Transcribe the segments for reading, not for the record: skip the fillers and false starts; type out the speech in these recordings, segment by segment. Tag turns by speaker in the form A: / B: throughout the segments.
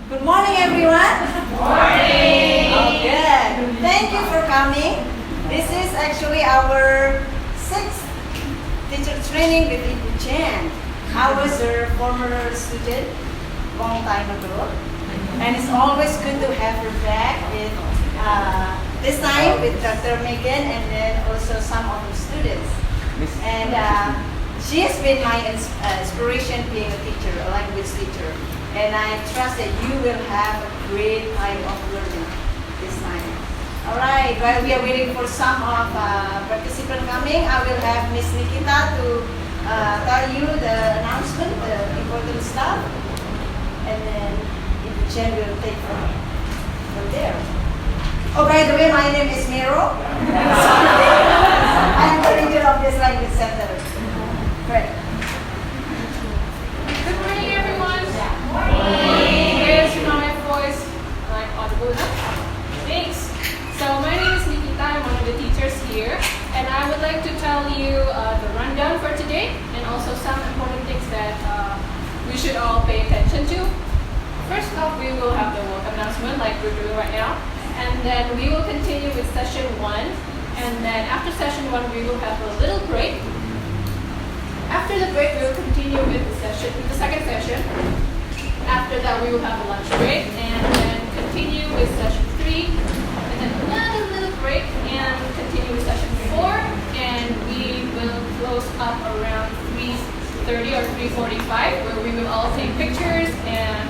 A: Good morning, everyone.
B: Morning.
A: Oh, good. Thank you for coming. This is actually our sixth teacher training with Ibu Chen. I was her former student long time ago, and it's always good to have her back with this time with Dr. Megan and then also some of the students. And she has been my inspiration being a teacher, a language teacher. And I trust that you will have a great time of learning this time. Alright, while we are waiting for some of participants coming, I will have Miss Nikita to tell you the announcement, the important stuff. And then Ibu Chen will take from there. Oh, by the way, my name is Miro. I'm the leader of this language center. Great.
B: Good morning, everyone. Yes, you know my voice, like audible enough. Thanks. So my name is Nikita. I'm one of the teachers here, and I would like to tell you the rundown for today, and also some important things that we should all pay attention to. First off, we will have the welcome announcement, like we're doing right now, and then we will continue with session 1, and then after session 1, we will have a little break. After the break, we will continue with the second session. After that, we will have a lunch break, and then continue with session 3, and then another little break, and continue with session 4, and we will close up around 3:30 or 3:45, where we will all take pictures and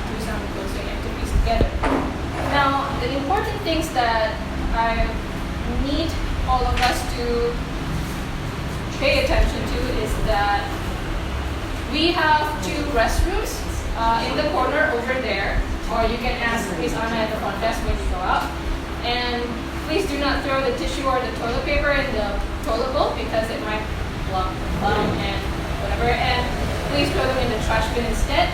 B: do some closing activities together. Now, the important things that I need all of us to pay attention to is that we have 2 restrooms in the corner over there, or you can ask Miss Anna at the front desk when you go out. And please do not throw the tissue or the toilet paper in the toilet bowl because it might block the bottom and whatever. And please throw them in the trash bin instead.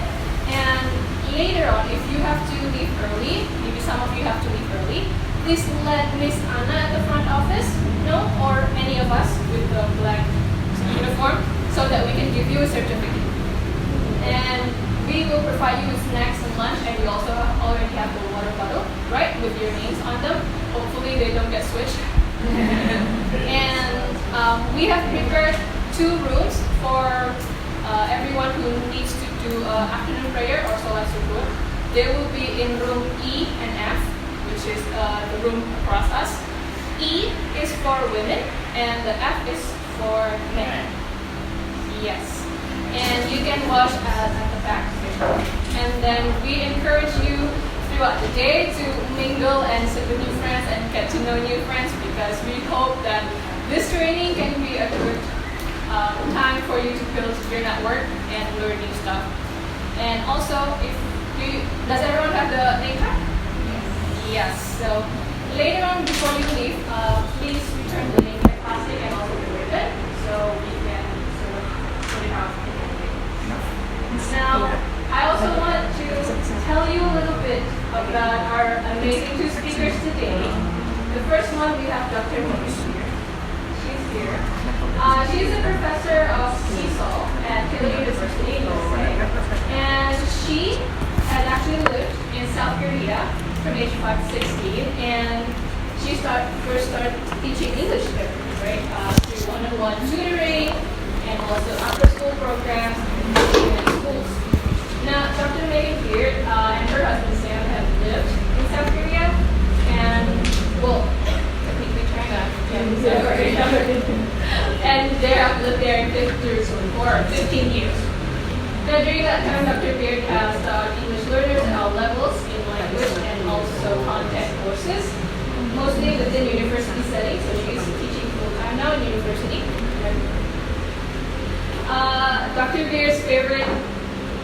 B: And later on, if you have to leave early, maybe some of you have to leave early, please let Miss Anna at the front office know, or any of us with the black uniform, so that we can give you a certificate. And we will provide you with snacks and lunch, and we also already have the water bottle, right, with your names on them. Hopefully they don't get switched. And we have prepared 2 rooms for everyone who needs to do afternoon prayer or Salat Subuh. They will be in room E and F, which is the room across us. E is for women, and the F is for men. Yes. And you can wash at the back. And then we encourage you throughout the day to mingle and sit with new friends and get to know new friends, because we hope that this training can be a good time for you to build your network and learn new stuff. And also, does everyone have the name tag? Yes. So later on, before you leave, please return the name tag plastic and also the ribbon, so we can sort of put it out. Now, I also want to tell you a little bit about our amazing 2 speakers today. The first one, we have Dr. Megan here. She's here. She's a professor of TESOL at Taylor University in USA. And she has actually lived in South Korea from age 5 to 16. And she first started teaching English there, right? Through one-on-one tutoring and also after-school programs in schools. Now, Dr. Megan here and her husband Sam have lived in South Korea, and well, technically China, and they have lived there for 15 years. Now, during that time, Dr. Beard has taught English learners at all levels in language and also content courses, mostly within university settings. So she's teaching full-time now in university. Dr. Beard's favorite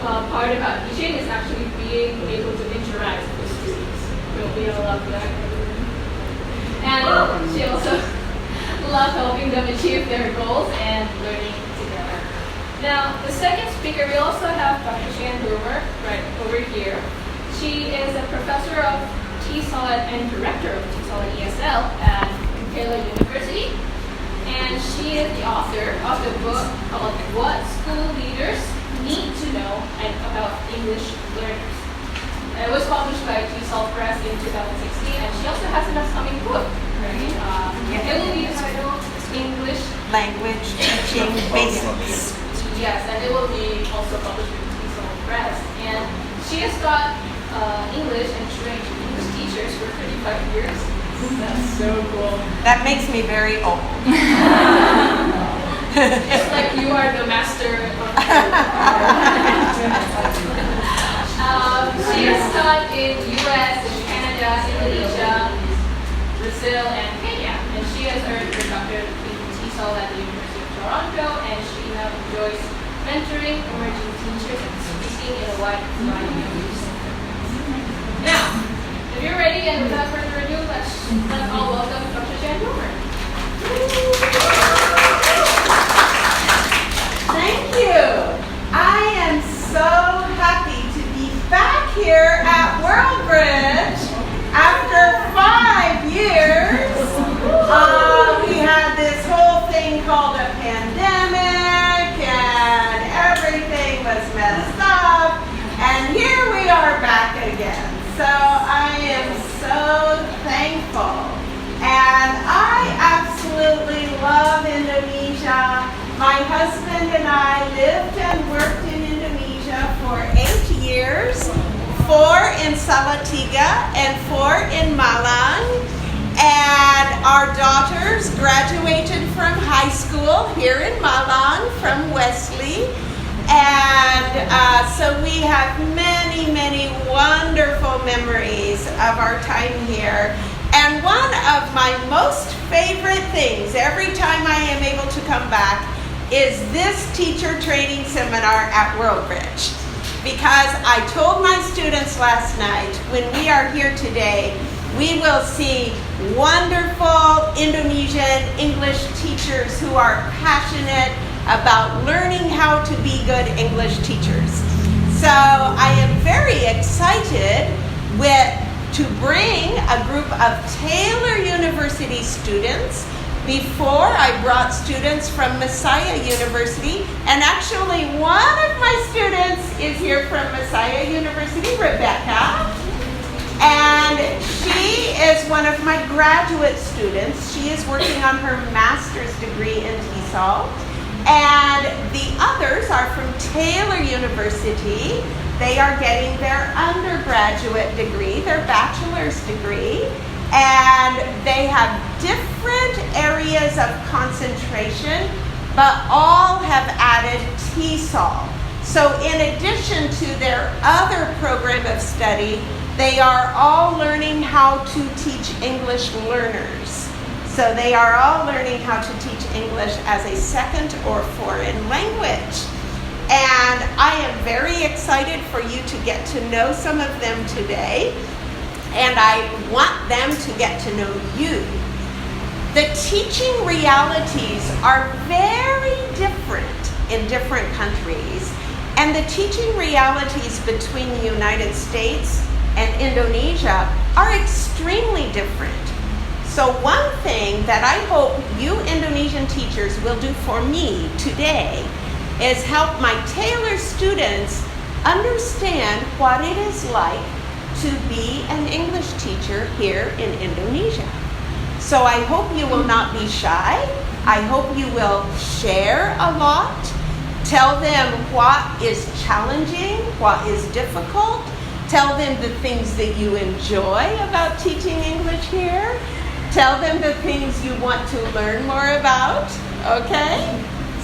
B: part about teaching is actually being able to interact with students. We all love that. And she also loves helping them achieve their goals and learning together. Now, the second speaker, we also have Dr. Shan Hoover right over here. She is a professor of TESOL and director of TESOL and ESL at Taylor University. And she is the author of the book called What School Leaders Need to Know about English Learners. in 2016, and she also has an upcoming book, right? It will be titled English
A: Language Teaching Basics.
B: Yes, and it will be also published with TESOL Press. And she has taught English and trained English teachers for 35 years. That's so cool.
A: That makes me very old.
B: It's like you are the master of she has taught in US, in Canada, Indonesia, Brazil, and Kenya. And she has earned her doctorate in TESOL at the University of Toronto, and she now enjoys mentoring emerging teachers and speaking in a wide variety of youth settings. Now, if you're ready, and without further ado, let's all welcome Dr. Jan Domer.
C: Thank you. I am so happy to be back here at WorldBridge after 5 years. We had this whole thing called a pandemic and everything was messed up. And here we are back again. So I am so thankful. And I absolutely love Indonesia. My husband and I lived and worked in Indonesia for 8 years, 4 in Salatiga and 4 in Malang. And our daughters graduated from high school here in Malang from Wesley. And so we have many, many wonderful memories of our time here. And one of my most favorite things every time I am able to come back is this teacher training seminar at WorldBridge. Because I told my students last night, when we are here today, we will see wonderful Indonesian English teachers who are passionate about learning how to be good English teachers. So I am very excited to bring a group of Taylor University students. Before, I brought students from Messiah University, and actually one of my students is here from Messiah University, Rebecca, and she is one of my graduate students. She is working on her master's degree in TESOL, and the others are from Taylor University. They are getting their undergraduate degree, their bachelor's degree, and they have different areas of concentration, but all have added TESOL. So in addition to their other program of study, they are all learning how to teach English learners. So they are all learning how to teach English as a second or foreign language. And I am very excited for you to get to know some of them today. And I want them to get to know you. The teaching realities are very different in different countries. And the teaching realities between the United States and Indonesia are extremely different. So one thing that I hope you Indonesian teachers will do for me today is help my Taylor students understand what it is like to be an English teacher here in Indonesia. So I hope you will not be shy. I hope you will share a lot. Tell them what is challenging, what is difficult. Tell them the things that you enjoy about teaching English here. Tell them the things you want to learn more about, okay?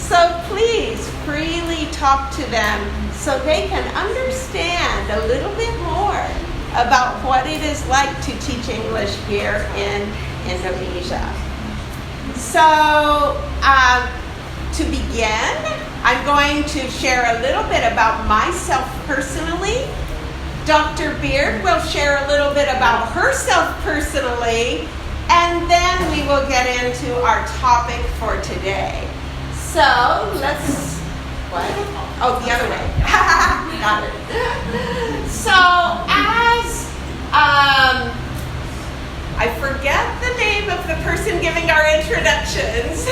C: So please freely talk to them so they can understand a little bit more about what it is like to teach English here in Indonesia. So to begin, I'm going to share a little bit about myself personally. Dr. Beard will share a little bit about herself personally, and then we will get into our topic for today. So let's, what? Oh, the other way. Got it. So as, I forget the name of the person giving our introductions.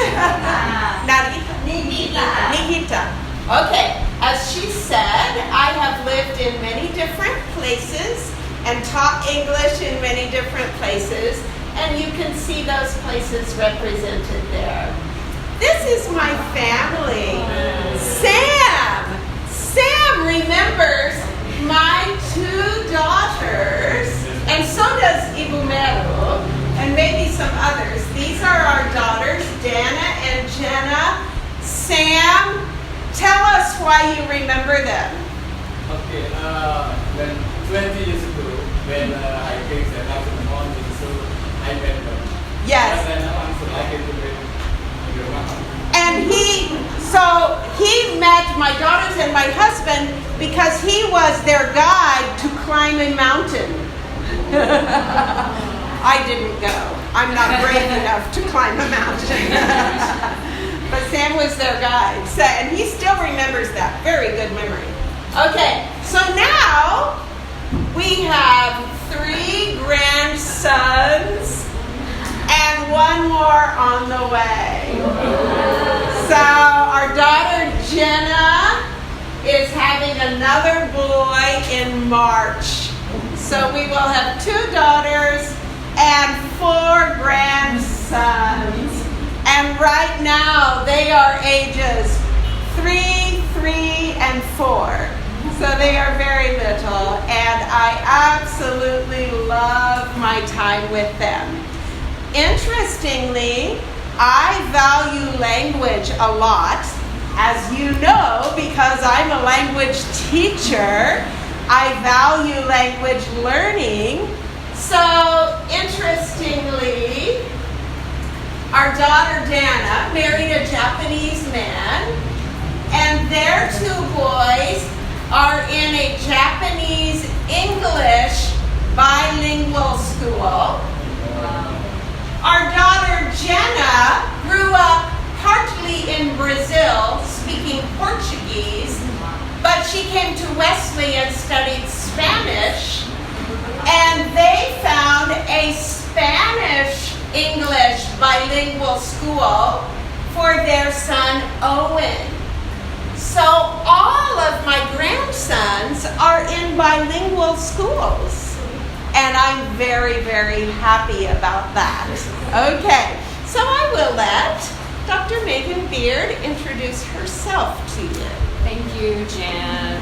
C: Nikita. Okay, as she said, I have lived in many different places and taught English in many different places, and you can see those places represented there. This is my family. Sam! Sam remembers my 2 daughters, and so does Ibu Meru, and maybe some others. These are our daughters, Dana and Jenna. Sam, tell us why you remember them.
D: Okay, when 20 years ago, when I came to the morning, so I met them.
C: Yes.
D: And then I came to your mom.
C: And he met my daughters and my husband because he was their guide to climb a mountain. I didn't go. I'm not brave enough to climb a mountain. But Sam was their guide. So, and he still remembers that. Very good memory. Okay, so now we have 3 grandsons and 1 more on the way. So our daughter Jenna is having another boy in March. So we will have 2 daughters and 4 grandsons. And right now they are ages 3, 3, and 4. So they are very little, and I absolutely love my time with them. Interestingly, I value language a lot, as you know, because I'm a language teacher. I value language learning. So, interestingly, our daughter Dana married a Japanese man, and their 2 boys are in a Japanese English bilingual school. Our daughter Jenna grew up partly in Brazil, speaking Portuguese, but she came to Wesley and studied Spanish, and they found a Spanish-English bilingual school for their son Owen. So all of my grandsons are in bilingual schools, and I'm very, very happy about that. Okay, so I will let Dr. Megan Beard introduce herself to you.
E: Thank you, Jan.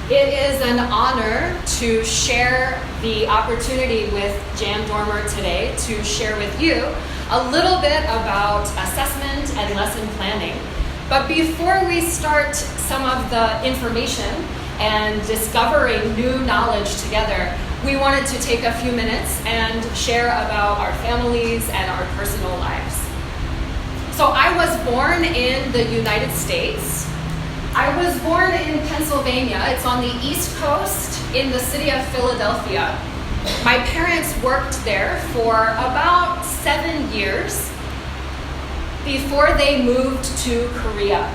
E: It is an honor to share the opportunity with Jan Dormer today to share with you a little bit about assessment and lesson planning. But before we start some of the information and discovering new knowledge together, we wanted to take a few minutes and share about our families and our personal lives. So I was born in the United States. I was born in Pennsylvania. It's on the East Coast in the city of Philadelphia. My parents worked there for about 7 years before they moved to Korea.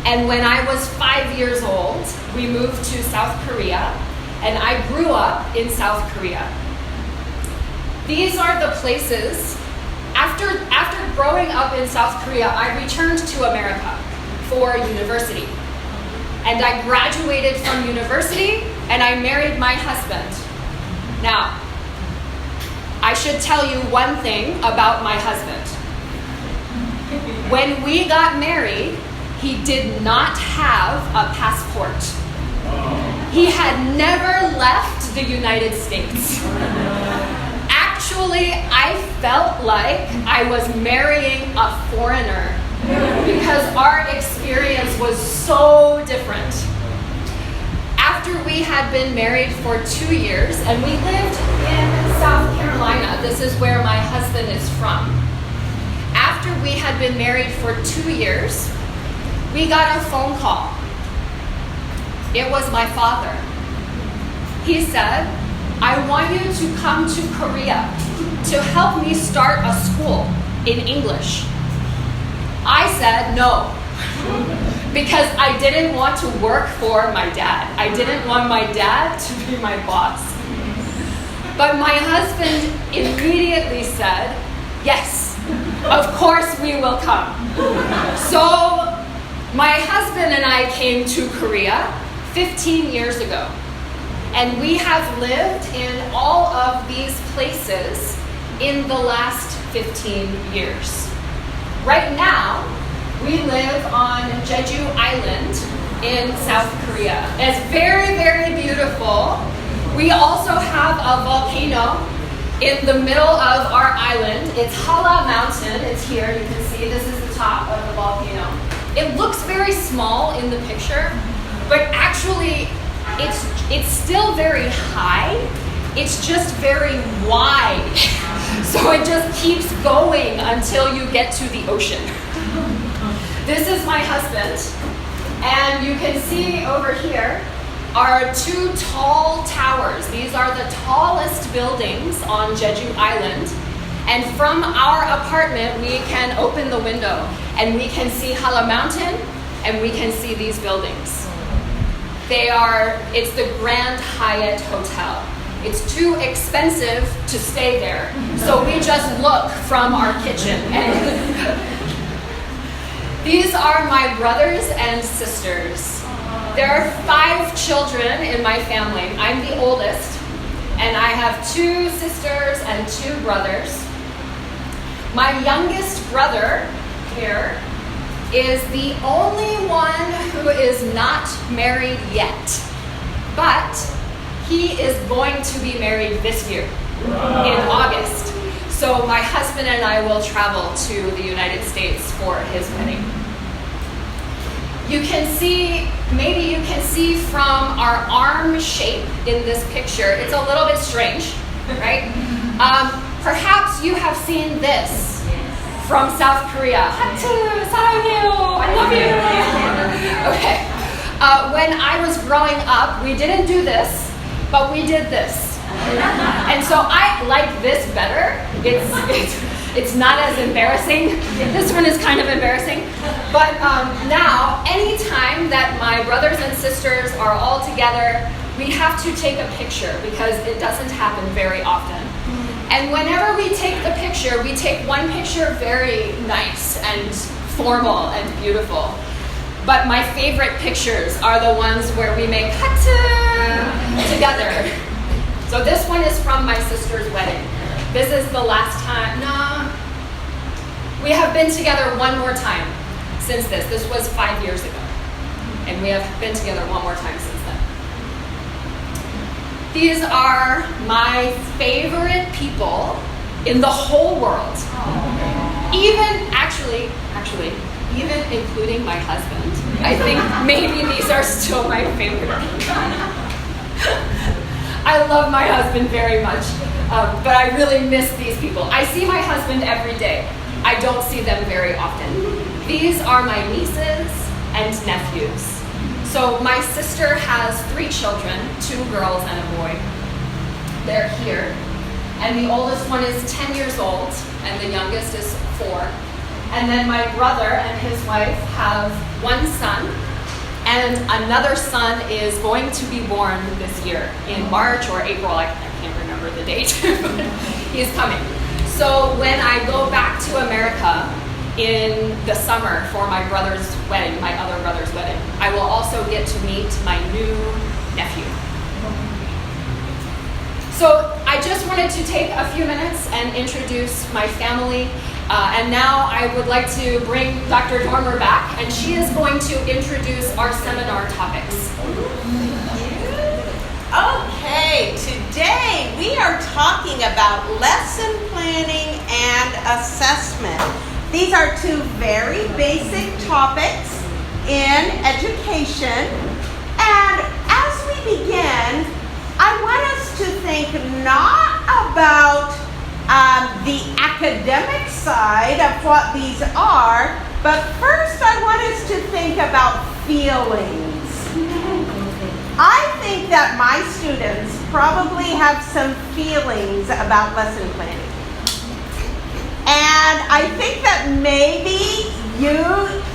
E: And when I was 5 years old, we moved to South Korea, and I grew up in South Korea. These are the places. After growing up in South Korea, I returned to America for university. And I graduated from university, and I married my husband. Now, I should tell you one thing about my husband. When we got married, he did not have a passport. He had never left the United States. Actually, I felt like I was marrying a foreigner because our experience was so different. After we had been married for 2 years, and we lived in South Carolina, this is where my husband is from. After we had been married for 2 years, we got a phone call. It was my father. He said, I want you to come to Korea to help me start a school in English. I said no, because I didn't want to work for my dad. I didn't want my dad to be my boss. But my husband immediately said, yes, of course we will come. So my husband and I came to Korea 15 years ago. And we have lived in all of these places in the last 15 years. Right now, we live on Jeju Island in South Korea. It's very, very beautiful. We also have a volcano in the middle of our island. It's Hala Mountain. It's here. You can see this is the top of the volcano. It looks very small in the picture, but actually it's still very high. It's just very wide. So it just keeps going until you get to the ocean. This is my husband, and you can see over here are two tall towers. These are the tallest buildings on Jeju Island. And from our apartment, we can open the window and we can see Hala Mountain and we can see these buildings. It's the Grand Hyatt Hotel. It's too expensive to stay there, so we just look from our kitchen. These are my brothers and sisters. There are 5 children in my family. I'm the oldest, and I have 2 sisters and 2 brothers. My youngest brother here is the only one who is not married yet, but he is going to be married this year in August. So my husband and I will travel to the United States for his wedding. Maybe you can see from our arm shape in this picture, it's a little bit strange, right? Perhaps you have seen this from South Korea. Hachu, 사랑해요, I love you. Okay. When I was growing up, we didn't do this, but we did this. And so I like this better. It's not as embarrassing. This one is kind of embarrassing. But now, anytime that my brothers and sisters are all together, we have to take a picture because it doesn't happen very often. And whenever we take the picture, we take one picture very nice and formal and beautiful. But my favorite pictures are the ones where we make hachu together. So this one is from my sister's wedding. This is the last time. No, we have been together one more time since this. This was 5 years ago. And we have been together one more time since then. These are my favorite people in the whole world. Even including my husband. I think maybe these are still my favorite people. I love my husband very much, but I really miss these people. I see my husband every day. I don't see them very often. These are my nieces and nephews. So my sister has 3 children, 2 girls and a boy. They're here. And the oldest one is 10 years old, and the youngest is 4. And then my brother and his wife have 1 son, and another son is going to be born this year in March or April. I can't remember the date, but he's coming. So when I go back to America in the summer for my brother's wedding, my other brother's wedding, I will also get to meet my new nephew. So I just wanted to take a few minutes and introduce my family. And now I would like to bring Dr. Dormer back, and she is going to introduce our seminar topics.
C: Okay, today we are talking about lesson planning and assessment. These are 2 very basic topics in education. And as we begin, I want us to think not about the academic side of what these are, but first I want us to think about feelings. I think that my students probably have some feelings about lesson planning. And I think that maybe you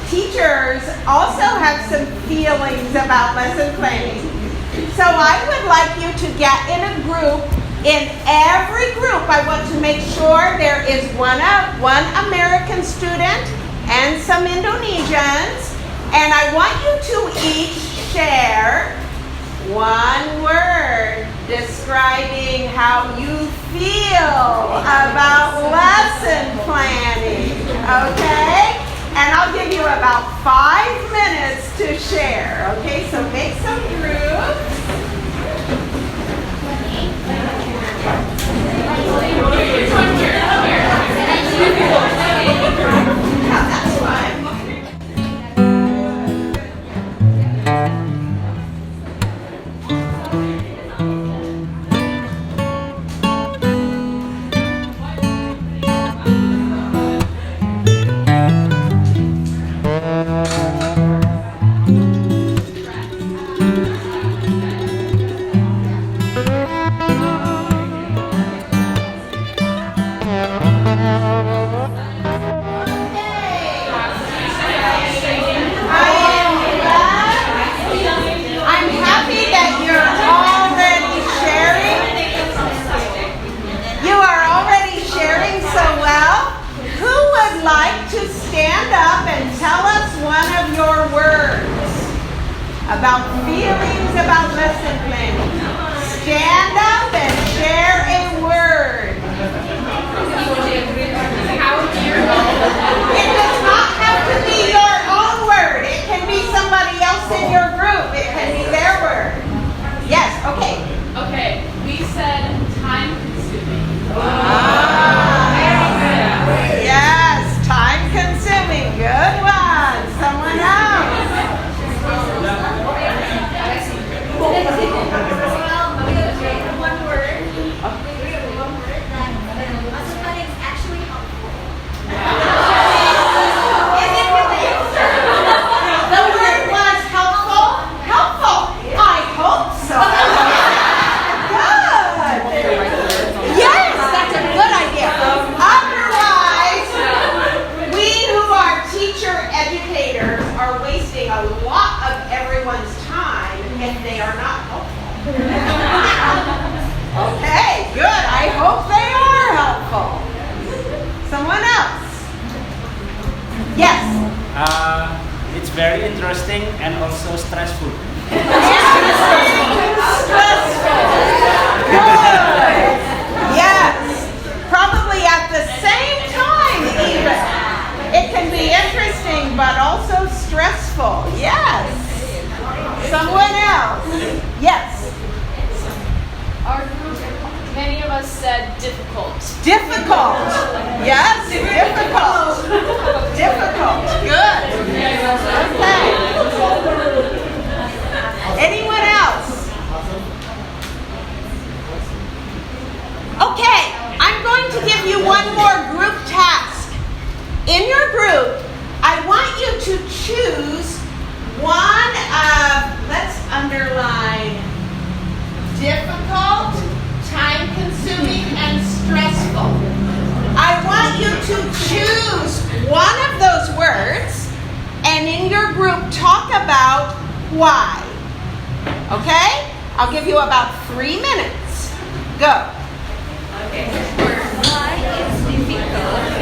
C: teachers also have some feelings about lesson planning. So I would like you to get in a group. In every group, I want to make sure there is one American student and some Indonesians, and I want you to each share One word describing how you feel about lesson planning, okay? And I'll give you about 5 minutes to share, okay? So make some groups. Yeah, that's fine. I'm happy that you're already sharing. You are already sharing so well. Who would like to stand up and tell us one of your words about feelings about lesson planning? Stand up and share a word. It does not have to be your own word. It can be somebody else in your group. It can be their word. Yes, okay.
B: Okay, we said time consuming.
C: Yes, time consuming. Good one. Someone else.
A: One word. Lesson planning is actually helpful. Is it really?
C: The word was helpful. Helpful. I hope so. Good. Yes, that's a good idea. Otherwise, we who are teacher educators are wasting a lot of everyone's time if they are not helpful. Okay, good. I hope they are helpful. Someone else. Yes.
F: It's very interesting and also stressful.
C: Stressful. Good. Yes. Probably at the same time even. It can be interesting but also stressful. Yes. Someone else. Yes.
B: Our group, many of us said difficult.
C: Difficult. Yes, difficult. Difficult. Good. Okay. Anyone else? Okay, I'm going to give you one more group task. In your group, I want you to choose one of, let's underline, difficult, time-consuming, and stressful. I want you to choose one of those words and in your group talk about why. Okay? I'll give you about 3 minutes. Go.
A: Okay. Why is difficult?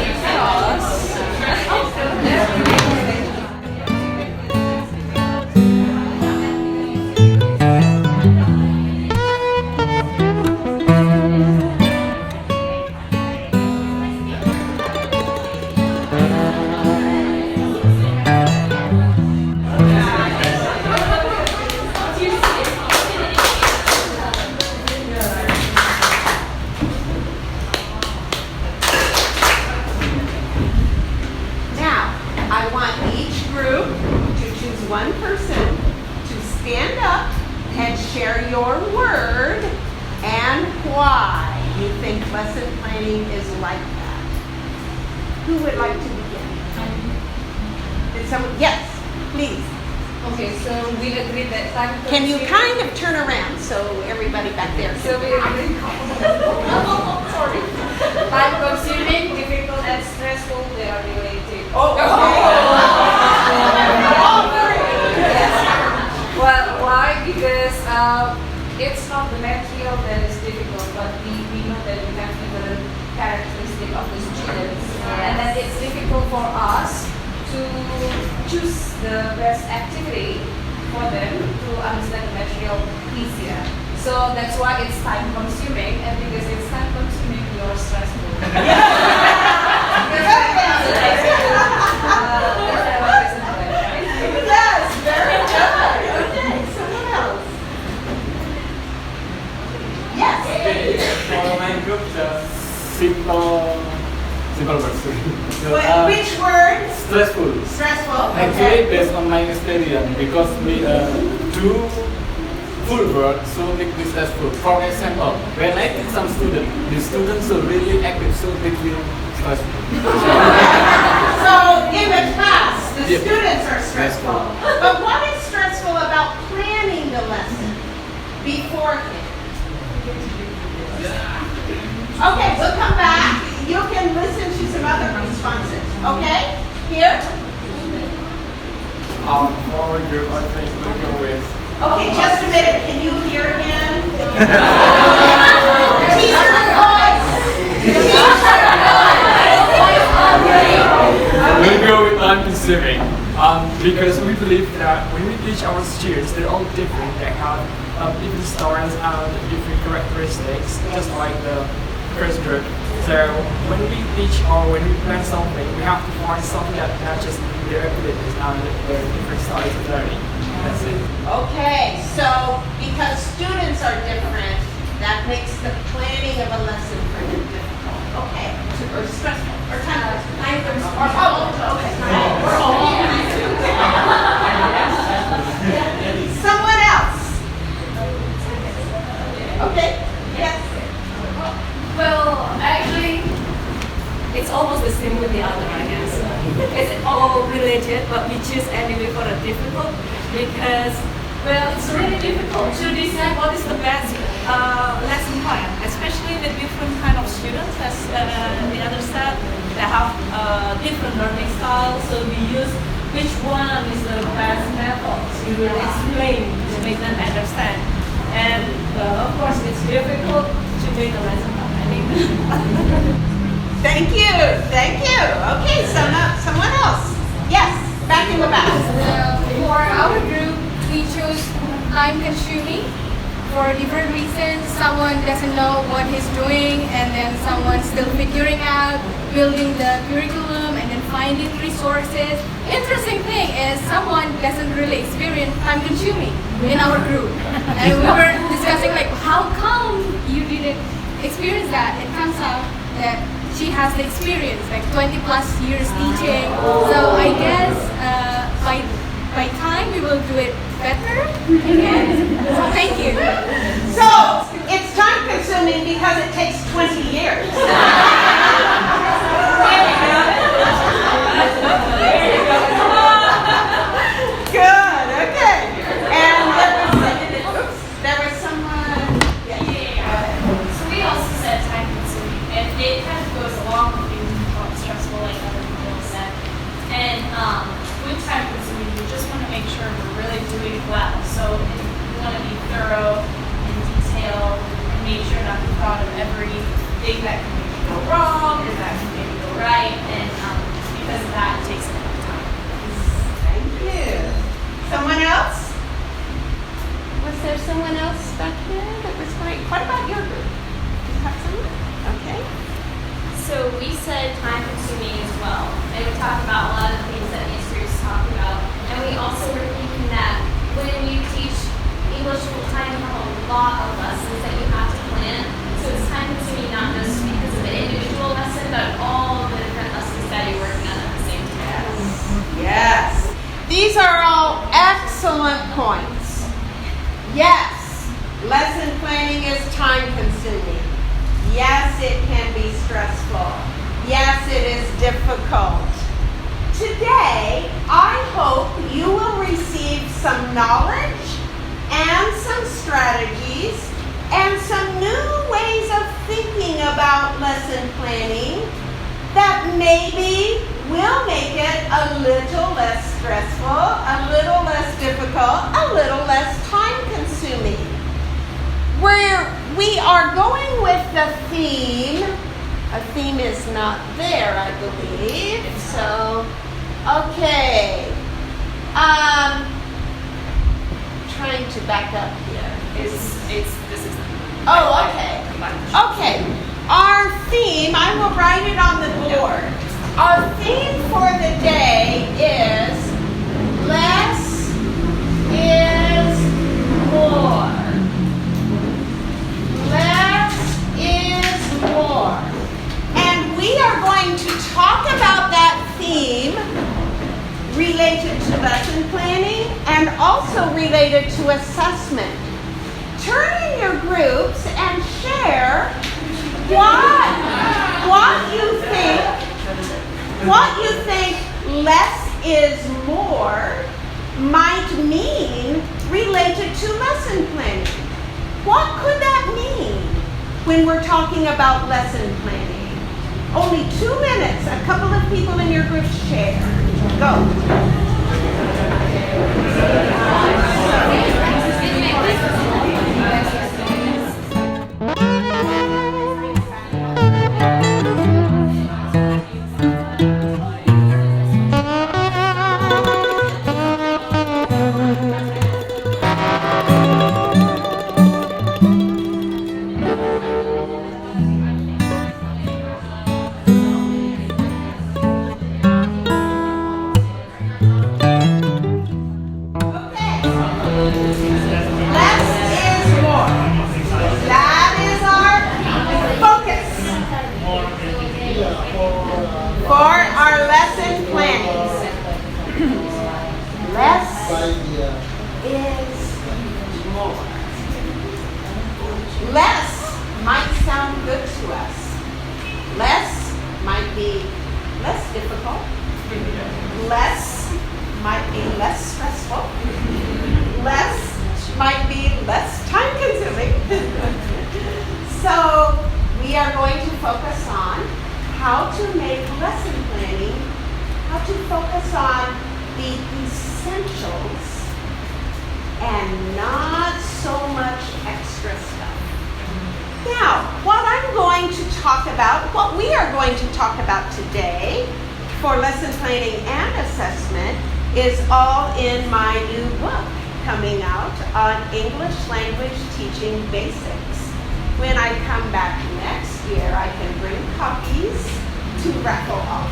C: Now, I want each group to choose one person to stand up and share your word and why you think lesson planning is like that. Who would like to begin? Did someone? Yes, please.
G: Okay, so we agreed that time.
C: Can you kind of turn around so everybody back there
G: So we agreed. Sorry. Time consuming, difficult, and stressful. They are related.
C: Oh, okay. All three.
G: Yes. Well, why? Because it's not the material that is difficult, but we know that we have different characteristics of the students, and that it's difficult for us to choose the best activity for them to understand the material easier. So that's why it's time consuming, and because it's time consuming, you're stressful.
C: Yes, very good. Okay, someone else. Yes.
D: Okay, for my group, just simple words. So,
C: Which word?
D: stressful.
C: Stressful.
D: Actually,
C: Okay.
D: based on my experience, because we do full work, so make me stressful. For example, when I teach some students, the students are really active, so they feel stressful.
C: So in the class, the
D: Yep.
C: students are stressful. But what is stressful about planning the lesson beforehand? Okay, we'll come back. You can listen to some other responses. Okay? Here?
D: For group, I think we'll go with
C: Okay, just a minute. Can you hear him? Teacher voice.
H: We'll go with time consuming because we believe that when we teach our students, they're all different. They have different stories and different characteristics, just like the first group. So when we teach or when we plan something, we have to find something that matches their abilities and their different styles of learning. That's it.
C: Okay, so because students are different, that makes the planning of a lesson for them difficult. Okay, or stressful, or time consuming, or okay. We're all someone else. Okay. Yes.
I: Well, actually, it's almost the same with the other, I guess. It's all related, but we choose anyway for a difficult because, well, it's really difficult to decide what is the best lesson plan, especially with different kind of students. As the other said, they have different learning styles, so we use which one is the best method to explain to make them understand. And of course, it's difficult to make a lesson plan.
C: Thank you. Thank you. Okay, someone else. Yes, back in the back.
J: For our group, we chose time consuming for different reasons. Someone doesn't know what he's doing, and then someone's still figuring out, building the curriculum, and then finding resources. Interesting thing is someone doesn't really experience time consuming in our group. And we were discussing like, how come you didn't experience that? It comes out that she has the experience, like 20 plus years teaching. So I guess by time we will do it better. So thank you.
C: So it's time consuming because it takes 20 years. Good, okay. And there was someone.
B: So we also said time consuming, and it kind of goes along with being stressful, like other people said. And with time consuming, we just want to make sure we're really doing well. So we want to be thorough and detailed and make sure not to be proud of everything that can maybe go wrong or that can maybe go right. And because of that, it takes a lot of time.
C: Thank you. Someone else?
K: Was there someone else back there that was great?
C: What about your group? Do you have someone? Okay.
L: So we said time consuming as well. And we talked about a lot of the things that Mr. is talking about. And we also were thinking that when you teach English full time, you have a lot of lessons that you have to plan. So it's time consuming not just because of an individual lesson, but all the different lessons that you're working on at the same time.
C: Yes. These are all excellent points. Yes, lesson planning is time consuming. Yes, it can be stressful. Yes, it is difficult. Today, I hope you will receive some knowledge and some strategies and some new ways of thinking about lesson planning that maybe will make it a little less stressful, a little less difficult, a little less time consuming. We are going with the theme. A theme is not there, I believe. So, okay. trying to back up here?
E: This is
C: Oh, okay. Okay. Our theme, I will write it on the board. Our theme for the day is less is more. Less is more. And we are going to talk about that theme related to lesson planning and also related to assessment. Turn in your groups and share what you think less is more might mean related to lesson planning. What could that mean when we're talking about lesson planning? Only 2 minutes. A couple of people in your group share. Go. Less might sound good to us. Less might be less difficult. Less might be less stressful. Less might be less time consuming. So we are going to focus on how to make lesson planning, how to focus on the essentials and not so much extra stuff. Now, what we are going to talk about today for lesson planning and assessment is all in my new book coming out on English language teaching basics. When I come back next year, I can bring copies to raffle off.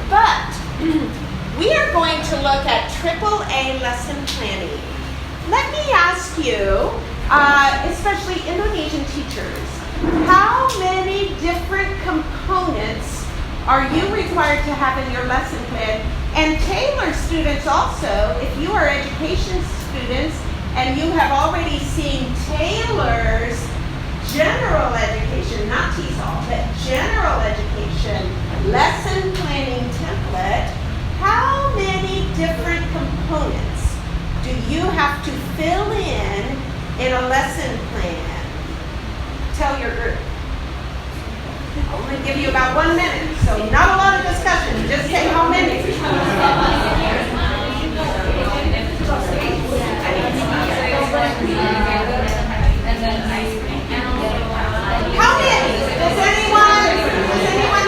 C: But we are going to look at AAA lesson planning. Let me ask you, especially Indonesian teachers, how many different components are you required to have in your lesson plan? And Taylor students also, if you are education students and you have already seen Taylor's general education, not TESOL, but general education lesson planning template, how many different components do you have to fill in a lesson plan? Tell your group. I'll only give you about 1 minute, so not a lot of discussion. Just say how many. How many? Does anyone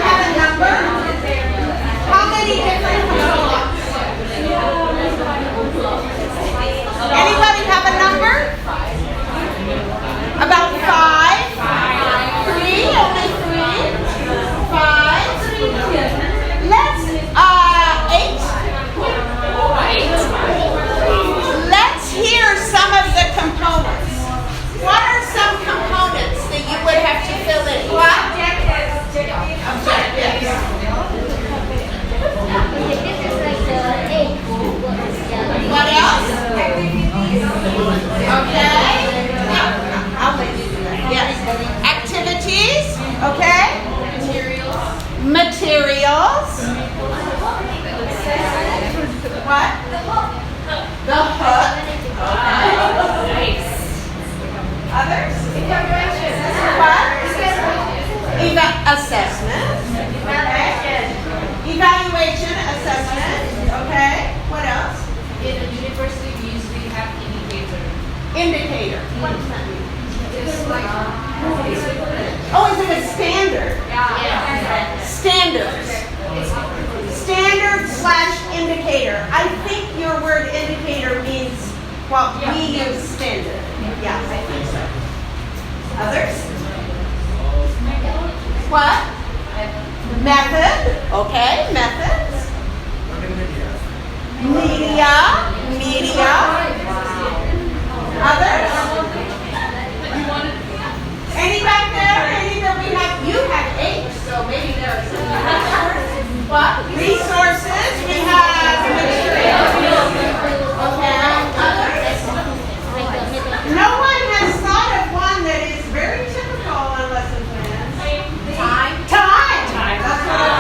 C: have a number? How many different components? Anybody have a number? About 5? 3? Only 3? 5? Let's 8? Let's hear some of the components. What are some components that you would have to fill in? Objectives. What else? Okay. I'll let you do that. Yes. Activities. Okay. Materials. What? The hook. Okay. Others? Evaluation. What? Assessment. Okay. Evaluation, assessment. Okay. What else?
G: In a university, we usually have indicator.
C: Indicator. What does that mean?
G: It's like,
C: Oh, is it a standard?
G: yeah.
C: Standards. Standard / indicator. I think your word indicator means Well, we use standard. Yeah, I think so. Others? What? Method. Okay, methods. Media. Others? Any back there? Any that we have? You have 8, so maybe there's what? Resources. We have materials. Okay. Others? No one has thought of one that is very typical on lesson plans. Time. That's what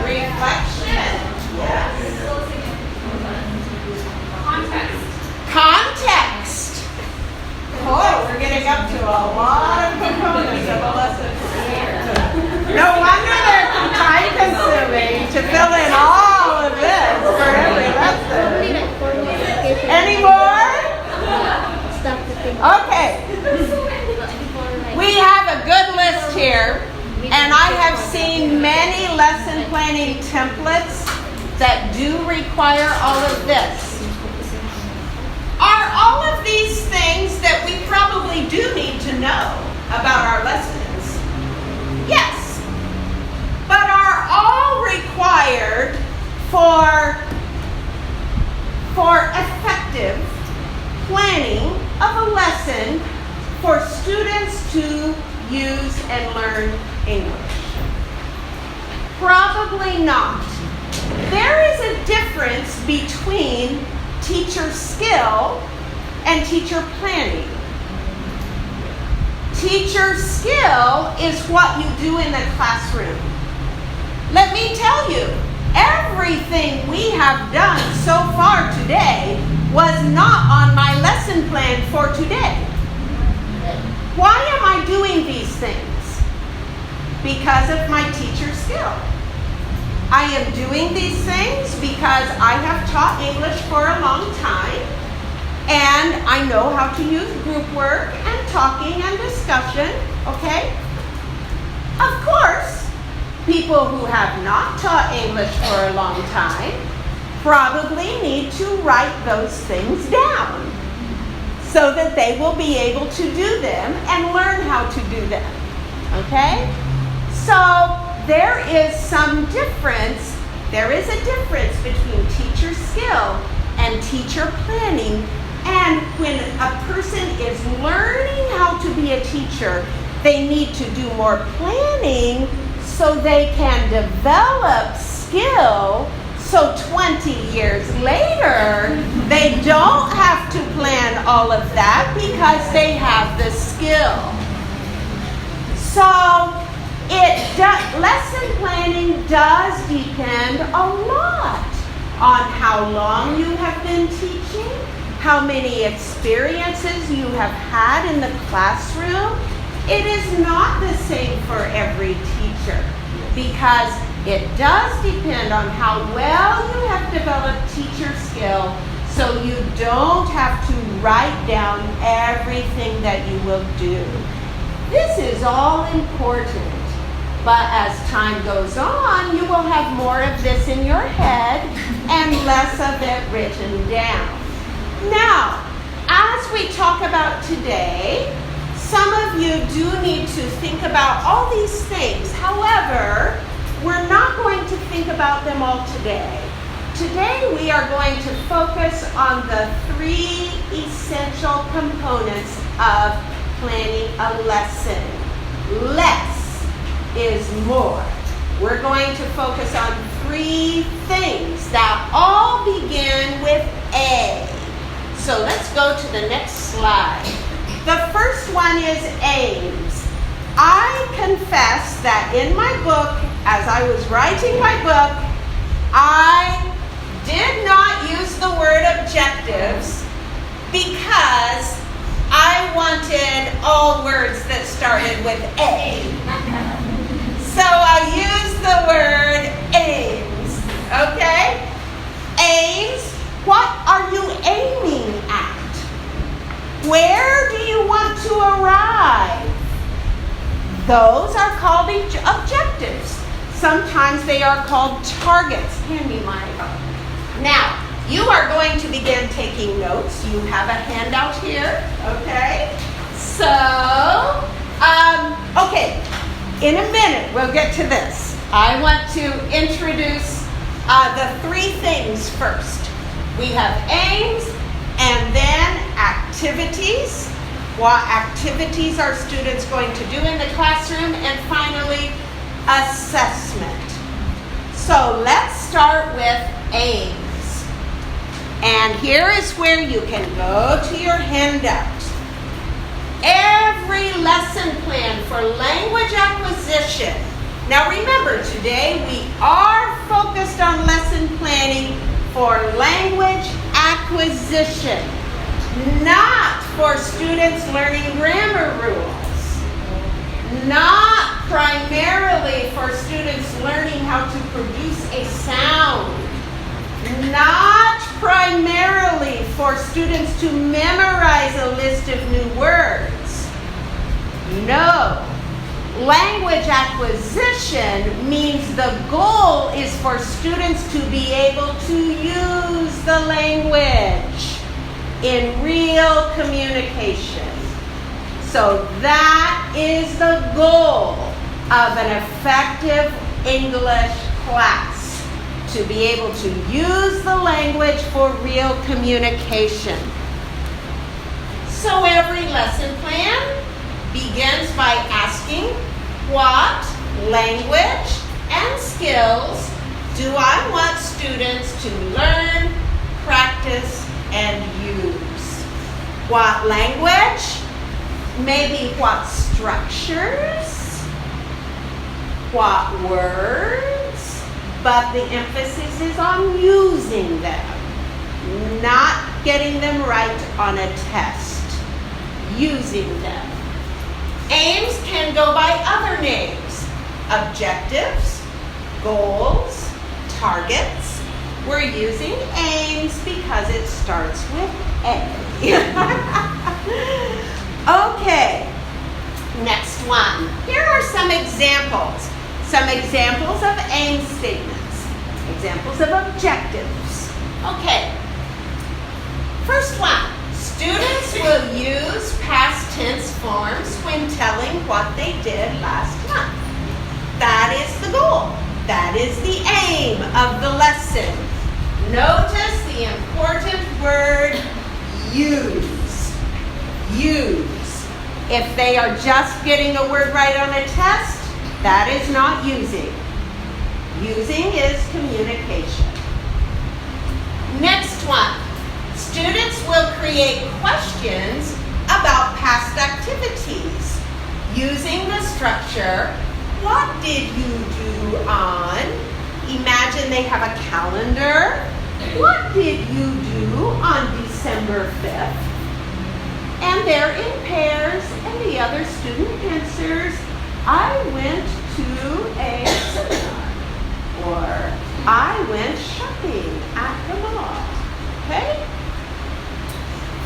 C: Reflection. Yes. Context. Oh, we're getting up to a lot of components of a lesson. No wonder they're time-consuming to fill in all of this for every lesson. Any more? Okay. We have a good list here, and I have seen many lesson planning templates that do require all of this. Are all of these things that we probably do need to know about our lessons? Yes. But are all required for effective planning of a lesson for students to use and learn English? Probably not. There is a difference between teacher skill and teacher planning. Teacher skill is what you do in the classroom. Let me tell you, everything we have done so far today was not on my lesson plan for today. Why am I doing these things? Because of my teacher skill. I am doing these things because I have taught English for a long time, and I know how to use group work and talking and discussion, okay? Of course, people who have not taught English for a long time probably need to write those things down so that they will be able to do them and learn how to do them, okay? So there is some difference. There is a difference between teacher skill and teacher planning. And when a person is learning how to be a teacher, they need to do more planning so they can develop skill. So 20 years later, they don't have to plan all of that because they have the skill. So lesson planning does depend a lot on how long you have been teaching, how many experiences you have had in the classroom. It is not the same for every teacher because it does depend on how well you have developed teacher skill, so you don't have to write down everything that you will do. This is all important. But as time goes on, you will have more of this in your head and less of it written down. Now, as we talk about today, some of you do need to think about all these things. However, we're not going to think about them all today. Today, we are going to focus on the 3 essential components of planning a lesson. Less is more. We're going to focus on 3 things that all begin with A. So let's go to the next slide. The first one is aims. I confess that in my book, as I was writing my book, I did not use the word objectives because I wanted all words that started with A. So I used the word aims, okay? Aims, what are you aiming at? Where do you want to arrive? Those are called objectives. sometimes they are called targets. Hand me mine. Now, you are going to begin taking notes. You have a handout here, okay? So, okay, in a minute, we'll get to this. I want to introduce the three things first. We have aims and then activities. What activities are students going to do in the classroom? And finally, assessment. So let's start with aims. And here is where you can go to your handout. Every lesson plan for language acquisition. Now remember, today we are focused on lesson planning for language acquisition, not for students learning grammar rules, not primarily for students learning how to produce a sound, not primarily for students to memorize a list of new words. No. Language acquisition means the goal is for students to be able to use the language in real communication. So that is the goal of an effective English class, to be able to use the language for real communication. So every lesson plan begins by asking, what language and skills do I want students to learn, practice, and use? What language? Maybe what structures? What words? But the emphasis is on using them, not getting them right on a test. Using them. Aims can go by other names. Objectives, goals, targets. We're using aims because it starts with A. Okay, next one. Here are some examples. Some examples of aim statements. Examples of objectives. Okay, first one. Students will use past tense forms when telling what they did last month. That is the goal. That is the aim of the lesson. Notice the important word use. Use. If they are just getting a word right on a test, that is not using. Using is communication. Next one. Students will create questions about past activities using the structure, what did you do on? Imagine they have a calendar. What did you do on December 5th? And they're in pairs, and the other student answers, I went to a seminar, or I went shopping at the mall. Okay?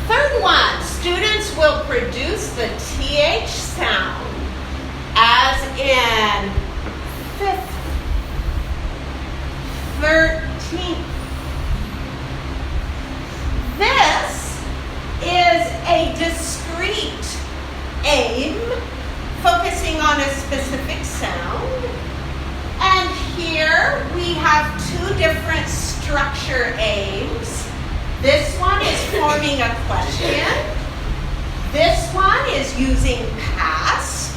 C: Third one, students will produce the TH sound as in 5th, 13th. This is a discrete aim focusing on a specific sound. And here we have two different structure aims. This one is forming a question. This one is using past.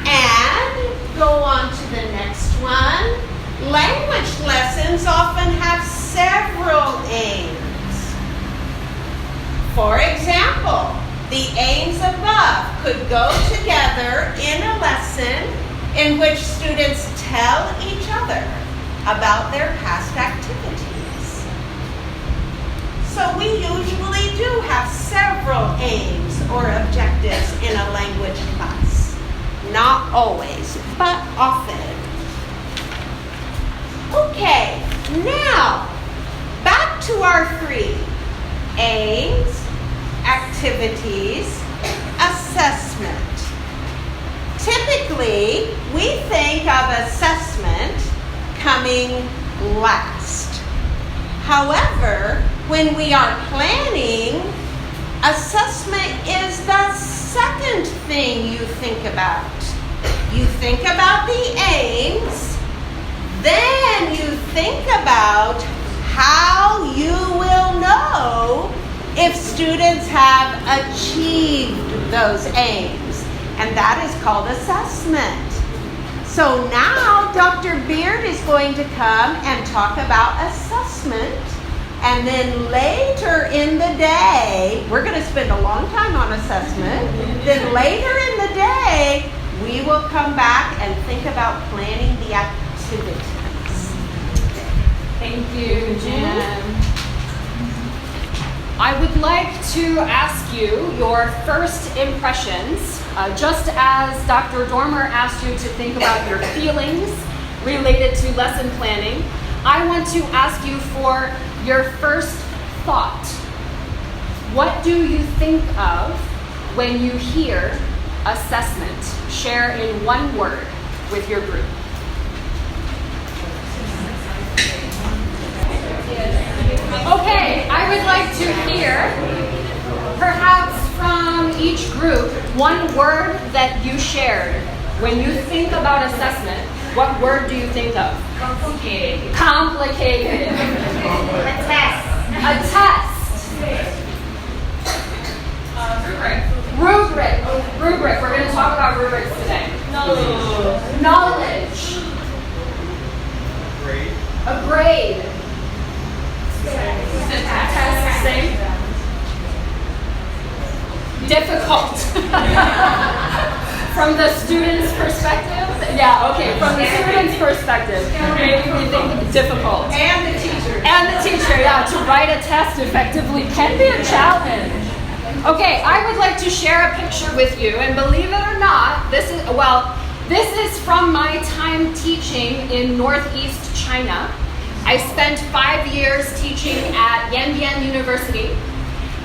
C: And go on to the next one. Language lessons often have several aims. For example, the aims above could go together in a lesson in which students tell each other about their past activities. So we usually do have several aims or objectives in a language class. Not always, but often. Okay, now back to our three. Aims, activities, assessment. typically, we think of assessment coming last. However, when we are planning, assessment is the second thing you think about. You think about the aims, then you think about how you will know if students have achieved those aims. And that is called assessment. So now Dr. Beard is going to come and talk about assessment. And then later in the day, we're going to spend a long time on assessment. Then later in the day, we will come back and think about planning the activities.
E: Thank you, Jan. I would like to ask you your first impressions, just as Dr. Dormer asked you to think about your feelings related to lesson planning. I want to ask you for your first thought. What do you think of when you hear assessment? Share in one word with your group. Okay, I would like to hear, perhaps from each group, one word that you shared. When you think about assessment, what word do you think of?
G: Complicated.
E: Complicated.
G: A test.
E: A test. Rubric. Rubric. We're going to talk about rubrics today. Knowledge. A grade. Test. Same. Difficult. From the student's perspective? Yeah, okay. From the student's perspective, maybe we think difficult.
C: And the teacher.
E: And the teacher, yeah. To write a test effectively can be a challenge. Okay, I would like to share a picture with you, and believe it or not, this is from my time teaching in Northeast China. I spent 5 years teaching at Yanbian University,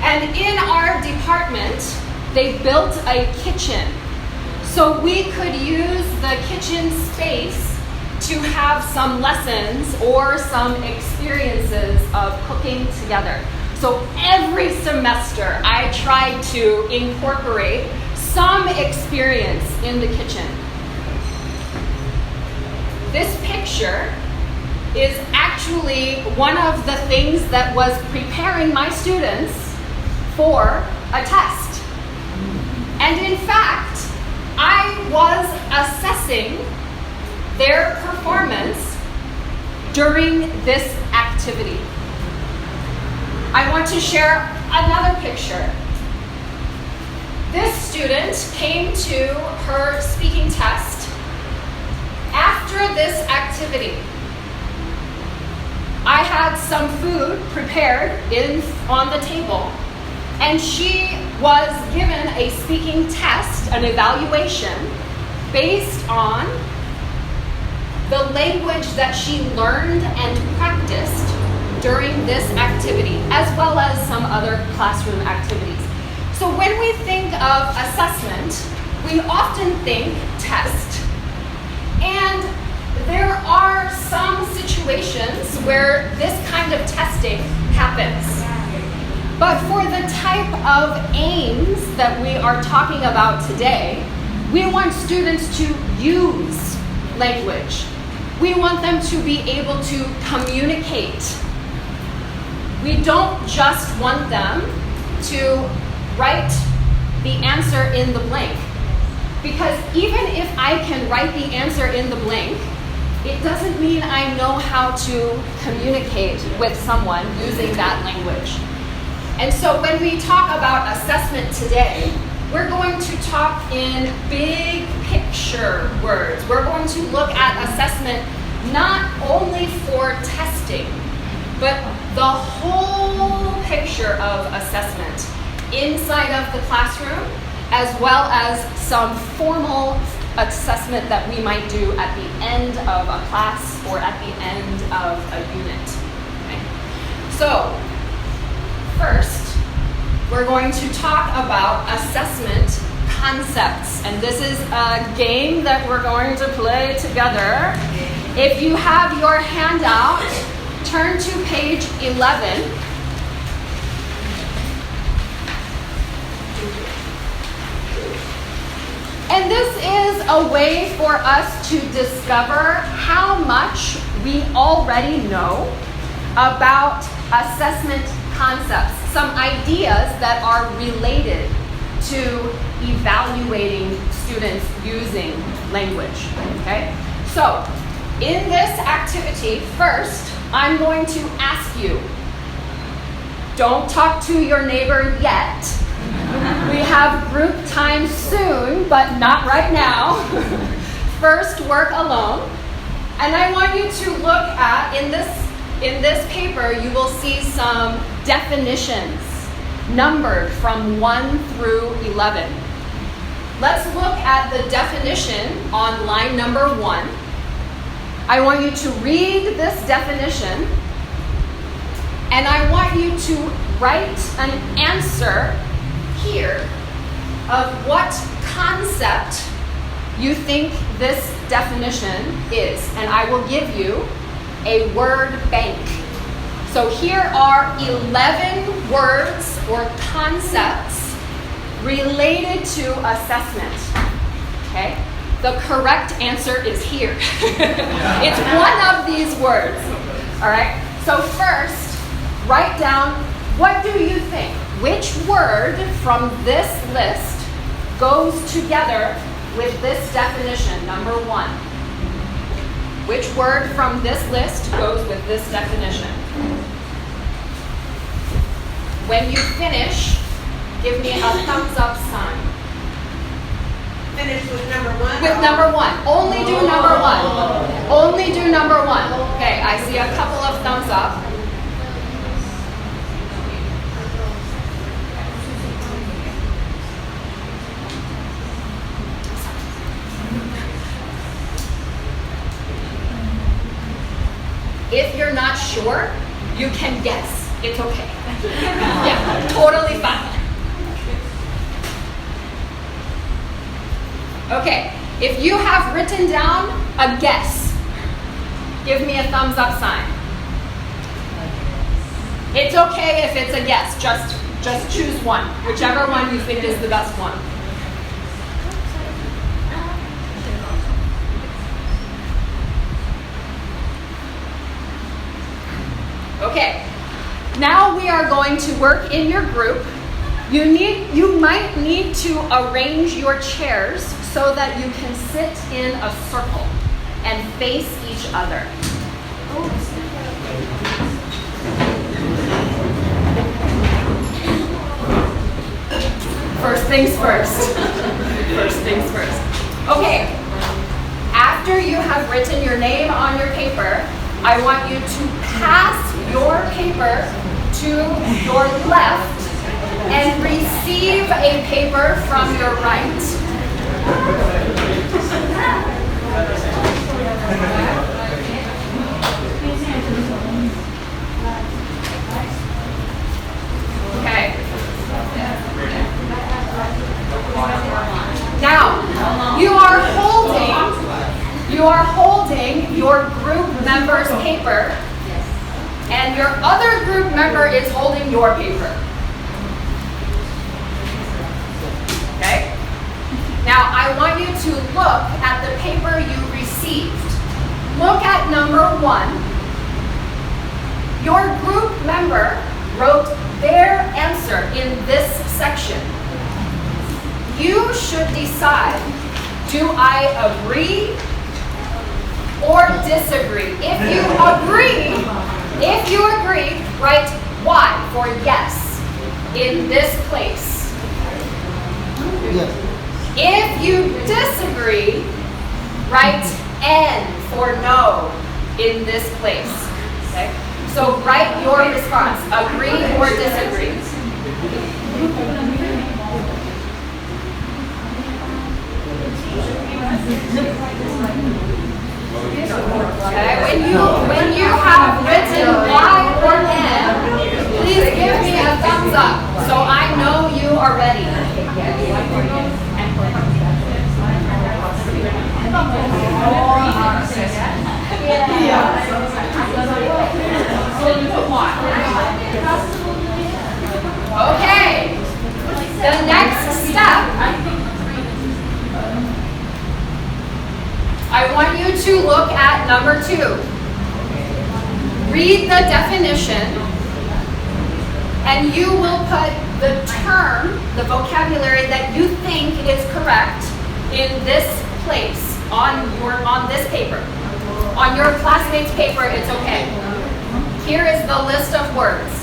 E: and in our department, they built a kitchen. So we could use the kitchen space to have some lessons or some experiences of cooking together. So every semester, I tried to incorporate some experience in the kitchen. This picture is actually one of the things that was preparing my students for a test. And in fact, I was assessing their performance during this activity. I want to share another picture. This student came to her speaking test after this activity. I had some food prepared on the table, and she was given a speaking test, an evaluation, based on the language that she learned and practiced during this activity, as well as some other classroom activities. So when we think of assessment, we often think test. And there are some situations where this kind of testing happens. But for the type of aims that we are talking about today, we want students to use language. We want them to be able to communicate. We don't just want them to write the answer in the blank. Because even if I can write the answer in the blank, it doesn't mean I know how to communicate with someone using that language. And so when we talk about assessment today, we're going to talk in big picture words. We're going to look at assessment not only for testing, but the whole picture of assessment inside of the classroom, as well as some formal assessment that we might do at the end of a class or at the end of a unit. Okay? So, first, we're going to talk about assessment concepts. And this is a game that we're going to play together. If you have your handout, turn to page 11. And this is a way for us to discover how much we already know about assessment concepts, some ideas that are related to evaluating students using language. Okay? So, in this activity, first, I'm going to ask you, don't talk to your neighbor yet. We have group time soon, but not right now. First, work alone. And I want you to look at, in this paper, you will see some definitions numbered from 1 through 11. Let's look at the definition on line number 1. I want you to read this definition, and I want you to write an answer here of what concept you think this definition is. And I will give you a word bank. So here are 11 words or concepts related to assessment. Okay? The correct answer is here. It's one of these words. All right? So first, write down, what do you think? Which word from this list goes together with this definition, number 1? Which word from this list goes with this definition? When you finish, give me a thumbs up sign.
C: Finish with number 1?
E: With number 1. Only do number 1. Only do number 1. Okay, I see a couple of thumbs up. If you're not sure, you can guess. It's okay. Yeah, totally fine. Okay, if you have written down a guess, give me a thumbs up sign. It's okay if it's a guess, just choose one, whichever one you think is the best one. Okay, now we are going to work in your group. You might need to arrange your chairs so that you can sit in a circle and face each other. First things first. First things first. Okay, after you have written your name on your paper, I want you to pass your paper to your left and receive a paper from your right. Okay. Now, you are holding your group member's paper, and your other group member is holding your paper. Okay? Now, I want you to look at the paper you received. Look at number 1. Your group member wrote their answer in this section. You should decide, do I agree or disagree? If you agree, write Y for yes in this place. If you disagree, write N for no in this place. Okay? So write your response, agree or disagree. Okay, when you have written Y or N, please give me a thumbs up so I know you are ready. Okay. The next step, I want you to look at number 2. Read the definition, and you will put the term, the vocabulary that you think is correct in this place on this paper. On your classmate's paper, it's okay. Here is the list of words.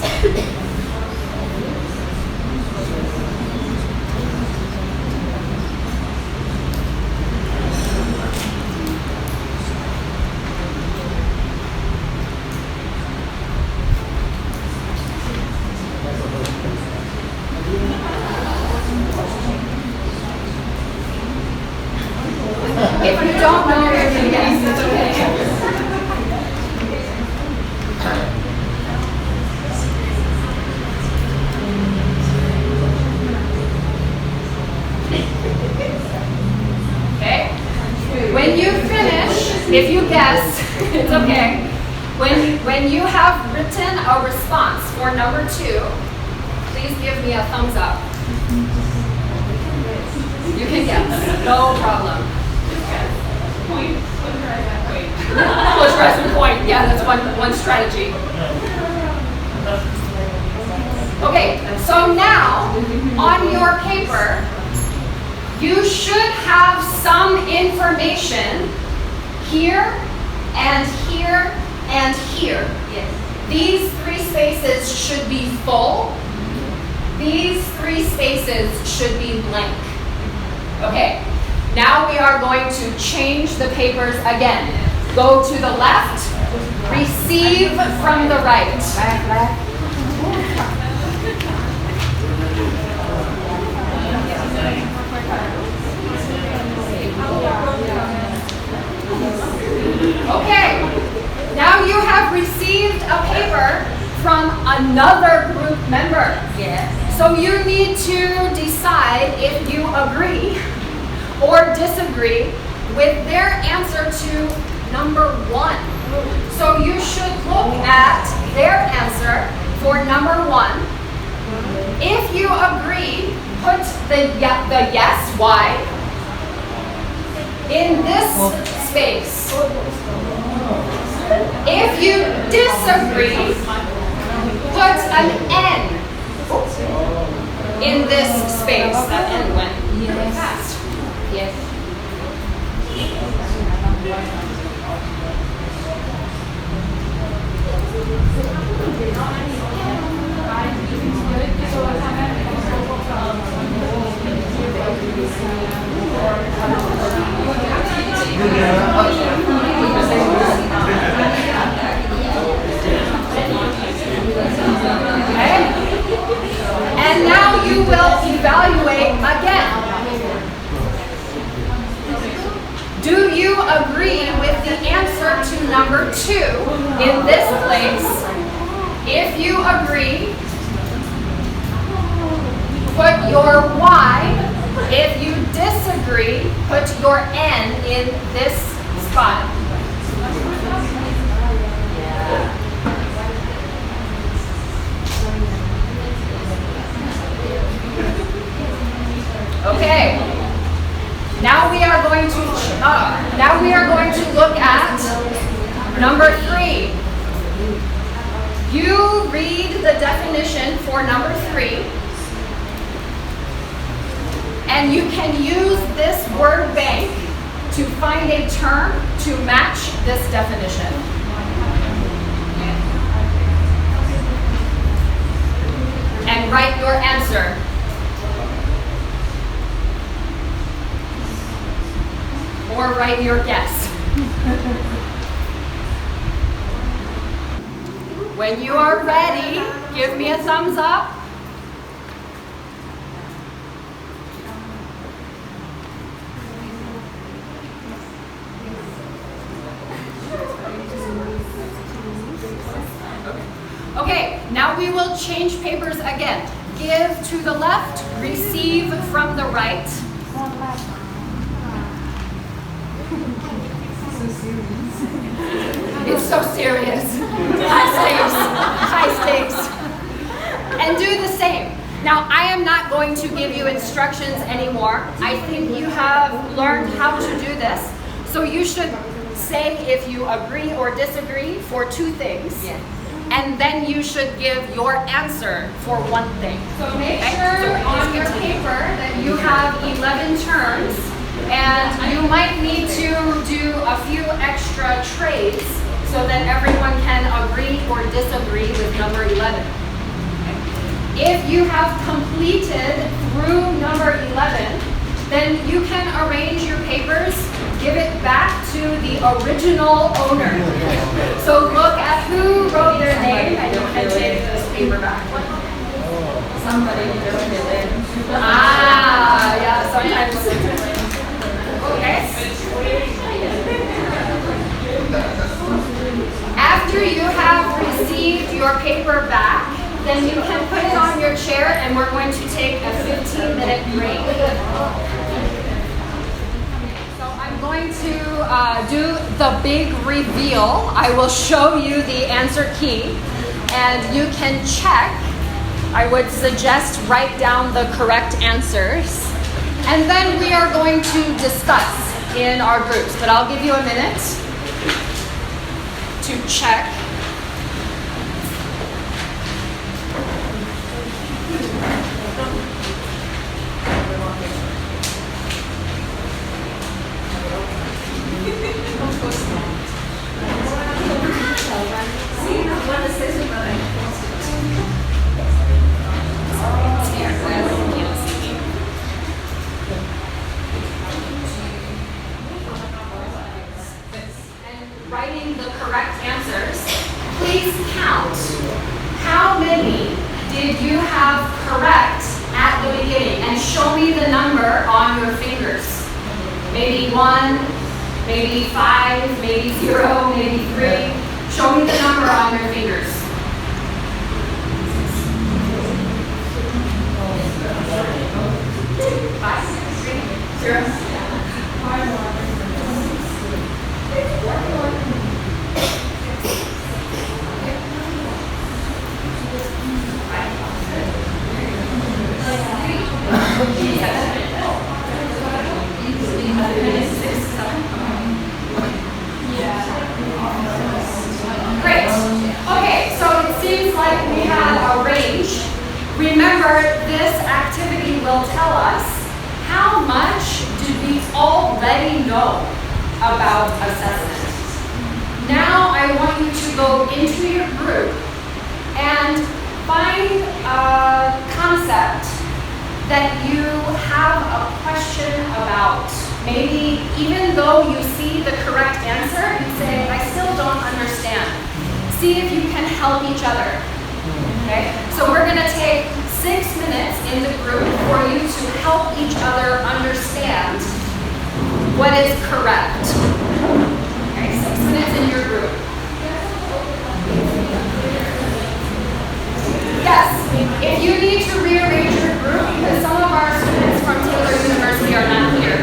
E: If you don't know, you can guess. It's okay. Okay? When you finish, if you guess, it's okay. When you have written a response for number 2, please give me a thumbs up. You can guess. No problem. Push rest and point. Yeah, that's one strategy. Okay, so now on your paper, you should have some information here and here and here.
G: Yes.
E: These 3 spaces should be full. These 3 spaces should be blank. Okay. Now we are going to change the papers again. Go to the left, receive from the right. Okay, now you have received a paper from another group member.
G: Yes.
E: So you need to decide if you agree or disagree with their answer to number 1. So you should look at their answer for number 1. If you agree, put the yes, why, in this space. If you disagree, put an N in this space. That N went really fast.
G: Yes.
E: Okay? And now you will evaluate again. Do you agree with the answer to number 2 in this place? If you agree, put your Y. If you disagree, put your N in this spot. Okay. Now we are going to look at number 3. You read the definition for number 3, and you can use this word bank to find a term to match this definition. And write your answer. Or write your guess. When you are ready, give me a thumbs up. Okay, now we will change papers again. Give to the left, receive from the right. It's so serious. High stakes. And do the same. Now, I am not going to give you instructions anymore. I think you have learned how to do this. So you should say if you agree or disagree for two things.
A: Yes.
E: And then you should give your answer for one thing. So make sure on your paper that you have 11 terms, and you might need to do a few extra trades so that everyone can agree or disagree with number 11. If you have completed through number 11, then you can arrange your papers, give it back to the original owner. So look at who wrote their name and you can take this paper back.
A: Somebody just did it.
E: Ah, yeah, sometimes. Okay. After you have received your paper back, then you can put it on your chair and we're going to take a 15-minute break. So I'm going to do the big reveal. I will show you the answer key and you can check. I would suggest write down the correct answers. And then we are going to discuss in our groups, but I'll give you a minute to check. Writing the correct answers, please count how many did you have correct at the beginning and show me the number on your fingers. Maybe 1, maybe 5, maybe 0, maybe 3. Show me the number on your fingers. 5, 3, 0. Great. Okay, so it seems like we have a range. Remember, this activity will tell us how much do we already know about assessment. Now I want you to go into your group and find a concept that you have a question about. Maybe even though you see the correct answer, you say, I still don't understand. See if you can help each other. Okay? So we're going to take 6 minutes in the group for you to help each other understand what is correct. Okay, 6 minutes in your group. Yes, if you need to rearrange your group, because some of our students from Taylor University are not here.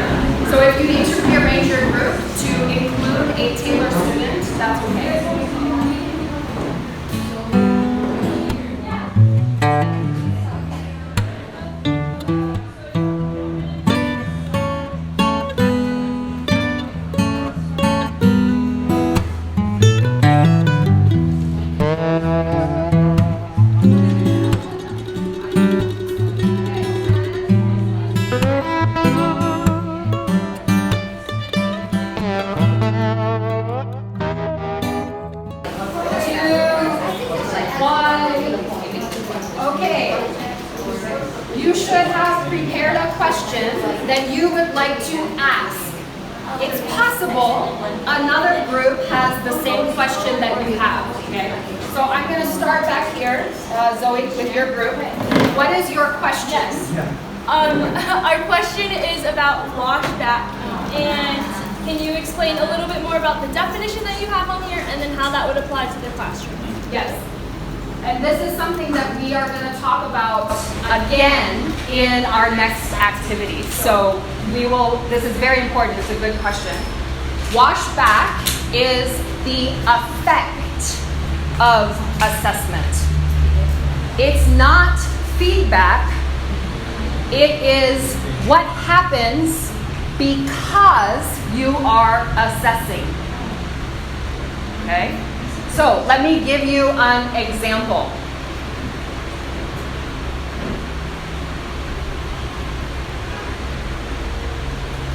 E: So if you need to rearrange your group to include a Taylor student, that's okay. That you would like to ask. It's possible another group has the same question that you have. Okay? So I'm going to start back here, Zoe, with your group. What is your question?
M: Our question is about washback, and can you explain a little bit more about the definition that you have on here, and then how that would apply to the classroom?
E: Yes. And this is something that we are going to talk about again in our next activity. So this is very important, it's a good question. Washback is the effect of assessment. It's not feedback. It is what happens because you are assessing. Okay? So let me give you an example.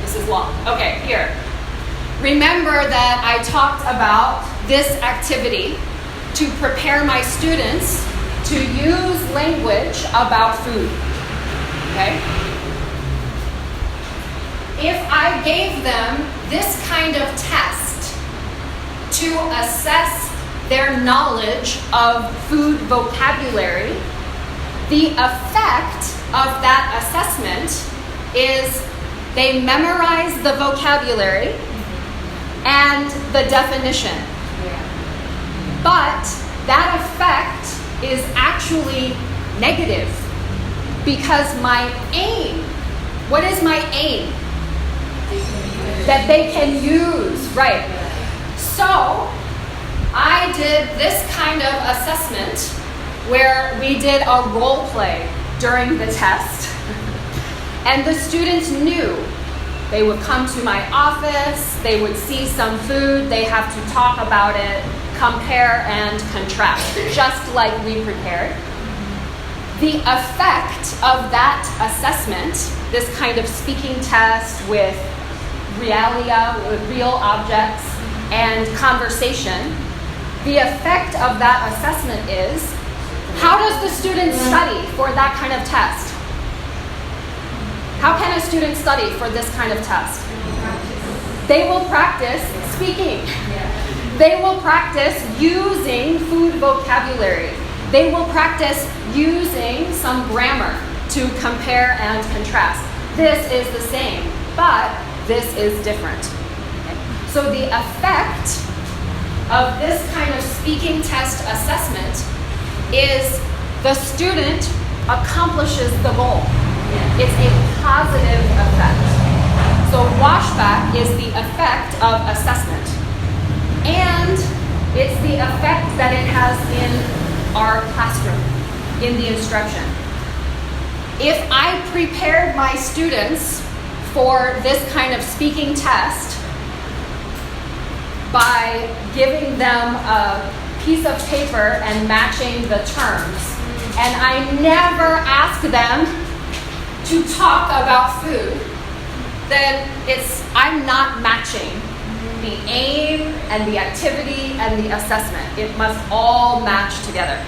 E: This is long. Okay, here. Remember that I talked about this activity to prepare my students to use language about food. Okay? If I gave them this kind of test to assess their knowledge of food vocabulary, the effect of that assessment is they memorize the vocabulary and the definition. But that effect is actually negative because my aim, what is my aim? That they can use, right? So I did this kind of assessment where we did a role play during the test. And the students knew they would come to my office, they would see some food, they have to talk about it, compare and contrast, just like we prepared. The effect of that assessment, this kind of speaking test with realia, with real objects and conversation, the effect of that assessment is, how does the student study for that kind of test? How can a student study for this kind of test? They will practice speaking. They will practice using food vocabulary. They will practice using some grammar to compare and contrast. This is the same, but this is different. Okay? So the effect of this kind of speaking test assessment is the student accomplishes the goal. It's a positive effect. So washback is the effect of assessment. And it's the effect that it has in our classroom, in the instruction. If I prepared my students for this kind of speaking test by giving them a piece of paper and matching the terms, and I never ask them to talk about food, then I'm not matching the aim and the activity and the assessment. It must all match together.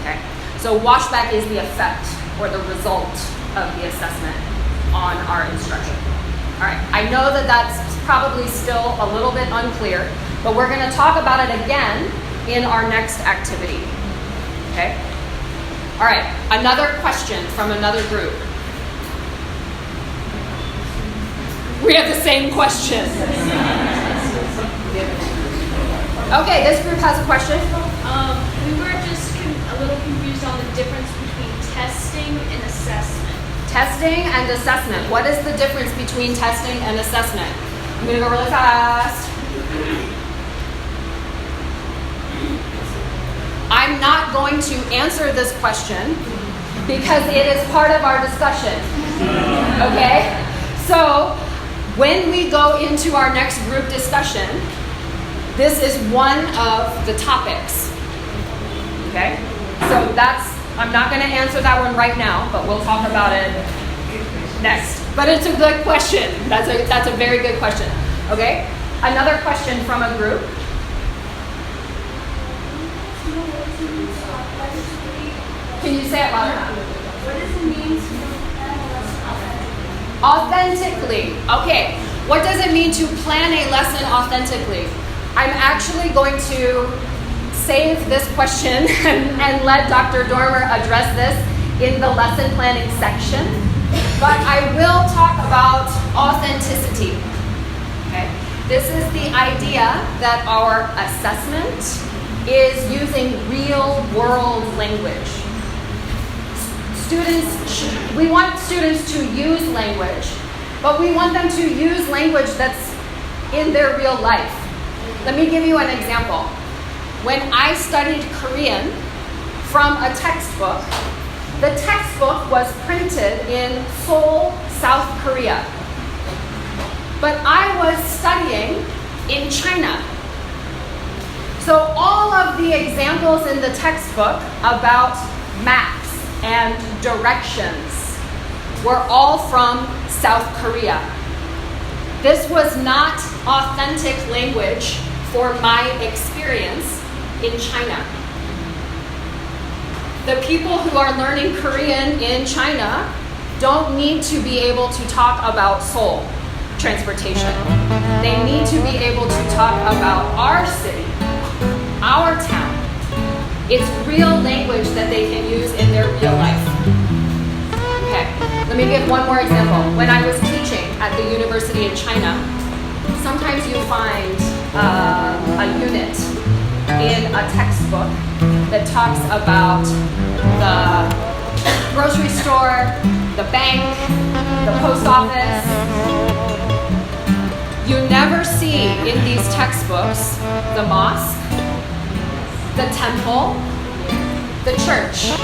E: Okay? So washback is the effect or the result of the assessment on our instruction. All right, I know that that's probably still a little bit unclear, but we're going to talk about it again in our next activity. Okay? All right, another question from another group. We have the same question. Okay, this group has a question.
M: We were just a little confused on the difference between testing and assessment.
E: Testing and assessment. What is the difference between testing and assessment? I'm going to go really fast. I'm not going to answer this question because it is part of our discussion. Okay? So, when we go into our next group discussion, this is one of the topics. Okay? So I'm not going to answer that one right now, but we'll talk about it next. But it's a good question. That's a very good question. Okay? Another question from a group. Can you say it louder?
L: What does it mean to plan a lesson
E: Authentically. Okay. What does it mean to plan a lesson authentically? I'm actually going to save this question and let Dr. Dormer address this in the lesson planning section. But I will talk about authenticity. Okay? This is the idea that our assessment is using real world language. We want students to use language, but we want them to use language that's in their real life. Let me give you an example. When I studied Korean from a textbook, the textbook was printed in Seoul, South Korea. But I was studying in China. So all of the examples in the textbook about maps and directions were all from South Korea. This was not authentic language for my experience in China. The people who are learning Korean in China don't need to be able to talk about Seoul transportation. They need to be able to talk about our city, our town. It's real language that they can use in their real life. Okay, let me give one more example. When I was teaching at the university in China, sometimes you find a unit in a textbook that talks about the grocery store, the bank, the post office. You never see in these textbooks the mosque, the temple, the church.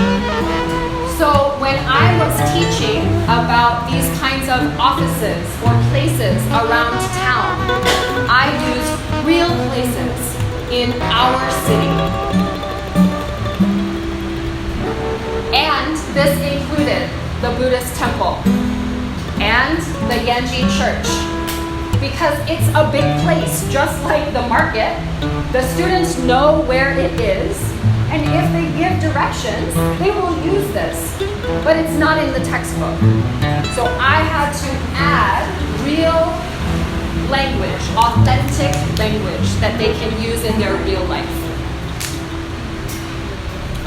E: So when I was teaching about these kinds of offices or places around town, I used real places in our city. And this included the Buddhist temple and the Yanji church. Because it's a big place, just like the market. The students know where it is, and if they give directions, they will use this. But it's not in the textbook. So I had to add real language, authentic language that they can use in their real life.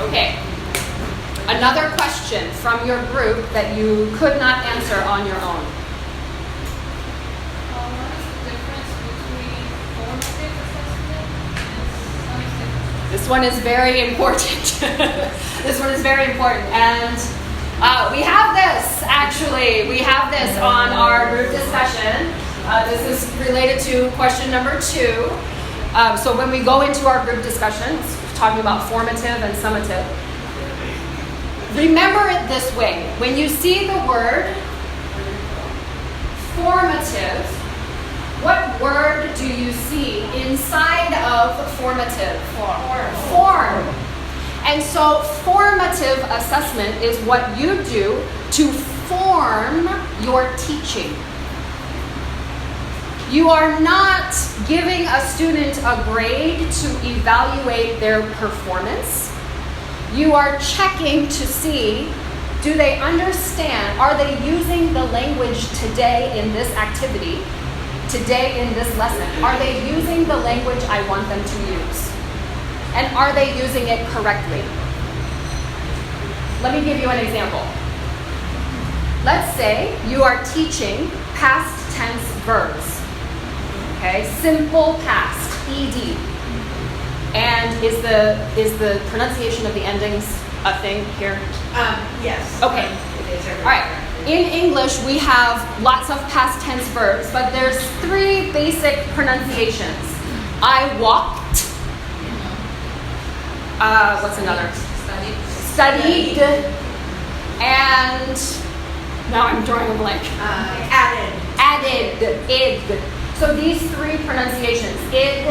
E: Okay. Another question from your group that you could not answer on your own. This one is very important. This one is very important. And we have this, actually. We have this on our group discussion. This is related to question number 2. So when we go into our group discussions, talking about formative and summative, remember it this way. When you see the word formative, what word do you see inside of formative? Form. And so formative assessment is what you do to form your teaching. You are not giving a student a grade to evaluate their performance. You are checking to see, do they understand, are they using the language today in this activity? Today in this lesson, are they using the language I want them to use? And are they using it correctly? Let me give you an example. Let's say you are teaching past tense verbs. Okay, simple past, ed. And is the pronunciation of the endings a thing here?
C: Yes.
E: Okay.
C: It is.
E: All right. In English, we have lots of past tense verbs, but there's 3 basic pronunciations. I walked. What's another? Studied. And now I'm drawing a blank. Added. Id. So these 3 pronunciations, id,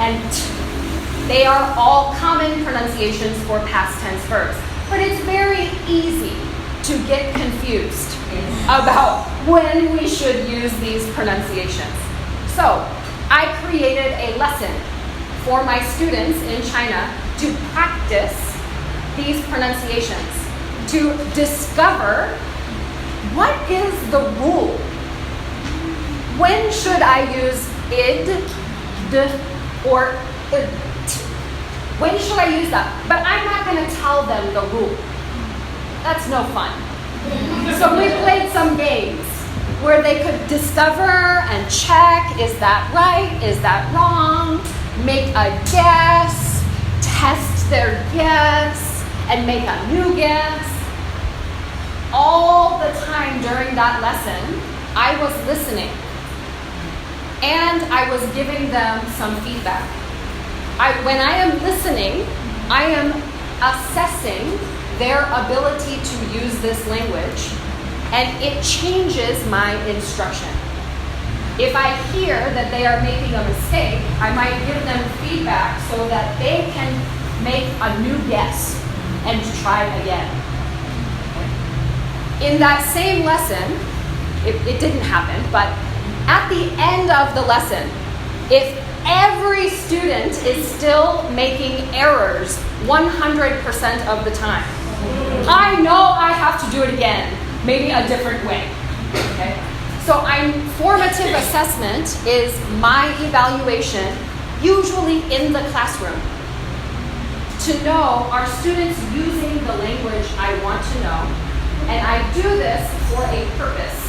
E: and t, they are all common pronunciations for past tense verbs. But it's very easy to get confused about when we should use these pronunciations. So I created a lesson for my students in China to practice these pronunciations, to discover what is the rule. When should I use id, d, or it? When should I use that? But I'm not going to tell them the rule. That's no fun. So we played some games where they could discover and check, is that right? Is that wrong? Make a guess, test their guess, and make a new guess. All the time during that lesson, I was listening. and I was giving them some feedback. When I am listening, I am assessing their ability to use this language, and it changes my instruction. If I hear that they are making a mistake, I might give them feedback so that they can make a new guess and try again. In that same lesson, it didn't happen, but at the end of the lesson, if every student is still making errors 100% of the time, I know I have to do it again, maybe a different way. Okay? So formative assessment is my evaluation, usually in the classroom, to know are students using the language I want to know, and I do this for a purpose.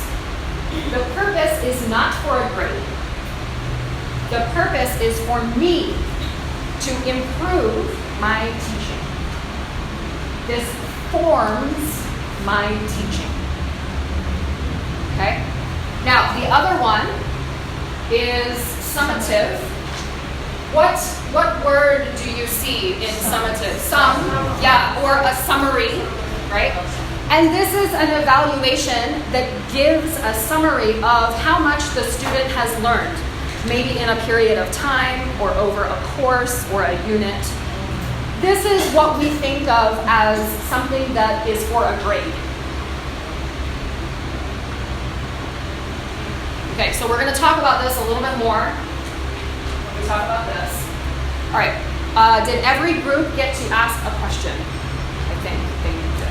E: The purpose is not for a grade. The purpose is for me to improve my teaching. This forms my teaching. Okay? Now, the other one is summative. What word do you see in summative? Sum, yeah, or a summary, right? And this is an evaluation that gives a summary of how much the student has learned, maybe in a period of time, or over a course, or a unit. This is what we think of as something that is for a grade. Okay, so we're going to talk about this a little bit more. We talk about this. All right. Did every group get to ask a question? I think they did.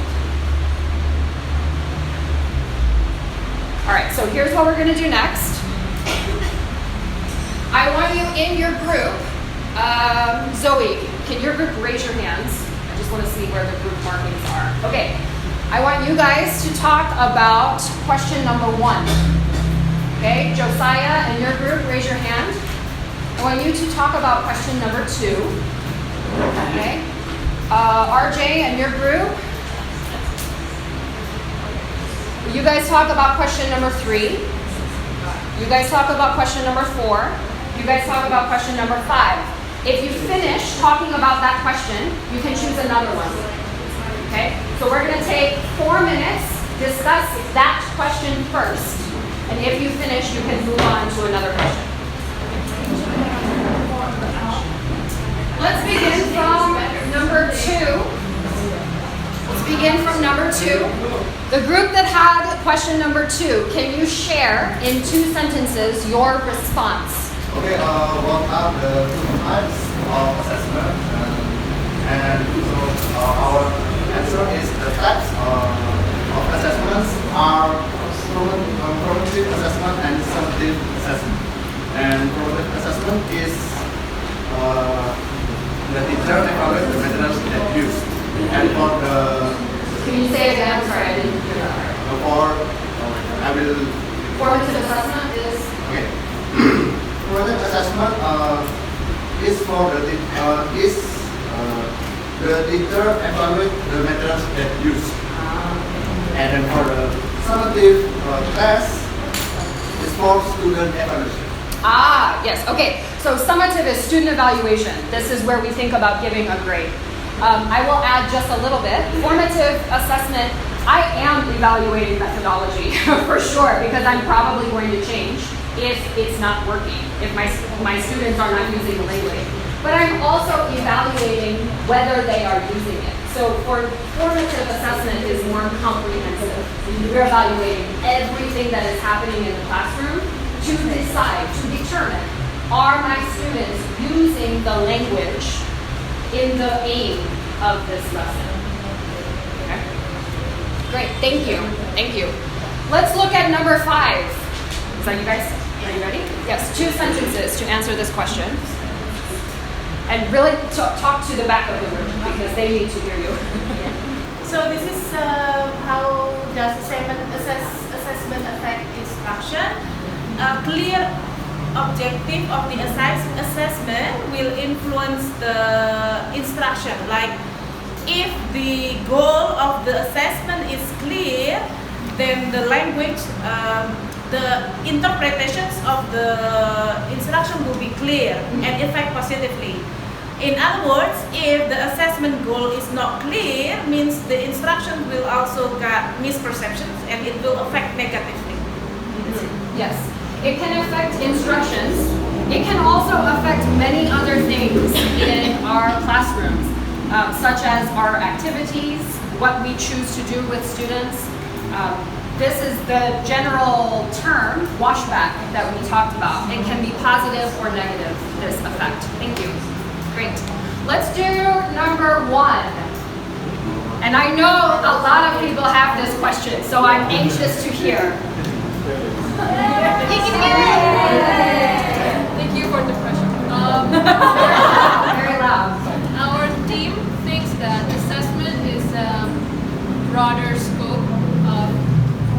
E: All right. So here's what we're going to do next. I want you in your group. Zoe, can your group raise your hands? I just want to see where the group markings are. Okay. I want you guys to talk about question number 1. Okay, Josiah and your group, raise your hand. I want you to talk about question number 2. Okay. RJ and your group. You guys talk about question number 3. You guys talk about question number 4. You guys talk about question number 5. If you finish talking about that question, you can choose another one. Okay? So we're going to take 4 minutes, discuss that question first. And if you finish, you can move on to another question. Let's begin from number 2. Let's begin from number 2. The group that had question number 2, can you share in 2 sentences your response?
N: Okay, what are the 2 types of assessment? And so our answer is the types of assessments are formative assessment and summative assessment. And formative assessment is the teacher evaluates the methods that used. And for the...
E: Can you say it again? I'm sorry, I didn't hear that.
N: I will...
E: Formative assessment is?
N: Okay. Formative assessment is for the teacher evaluate the methods that used. And then for the summative test is for student evaluation.
E: Yes. Okay. So summative is student evaluation. This is where we think about giving a grade. I will add just a little bit. Formative assessment, I am evaluating methodology for sure, because I'm probably going to change if it's not working, if my students are not using the language. But I'm also evaluating whether they are using it. So formative assessment is more comprehensive. We're evaluating everything that is happening in the classroom to decide, to determine, are my students using the language in the aim of this lesson? Okay. Great, thank you, thank you. Let's look at number 5. Is that you guys? Are you ready? Yes, 2 sentences to answer this question. And really talk to the back of the room because they need to hear you.
O: So this is how does assessment affect instruction. A clear objective of the assessment will influence the instruction. Like if the goal of the assessment is clear, then the language the interpretations of the instruction will be clear and affect positively. In other words, if the assessment goal is not clear, means the instruction will also get misperceptions and it will affect negatively.
E: Yes, it can affect instructions. It can also affect many other things in our classrooms, such as our activities, what we choose to do with students. This is the general term, washback, that we talked about. It can be positive or negative, this effect. Thank you. Great. Let's do number 1. And I know a lot of people have this question, so I'm anxious to hear.
B: Thank you for the question.
E: Very loud.
B: Our team thinks that assessment is a broader scope of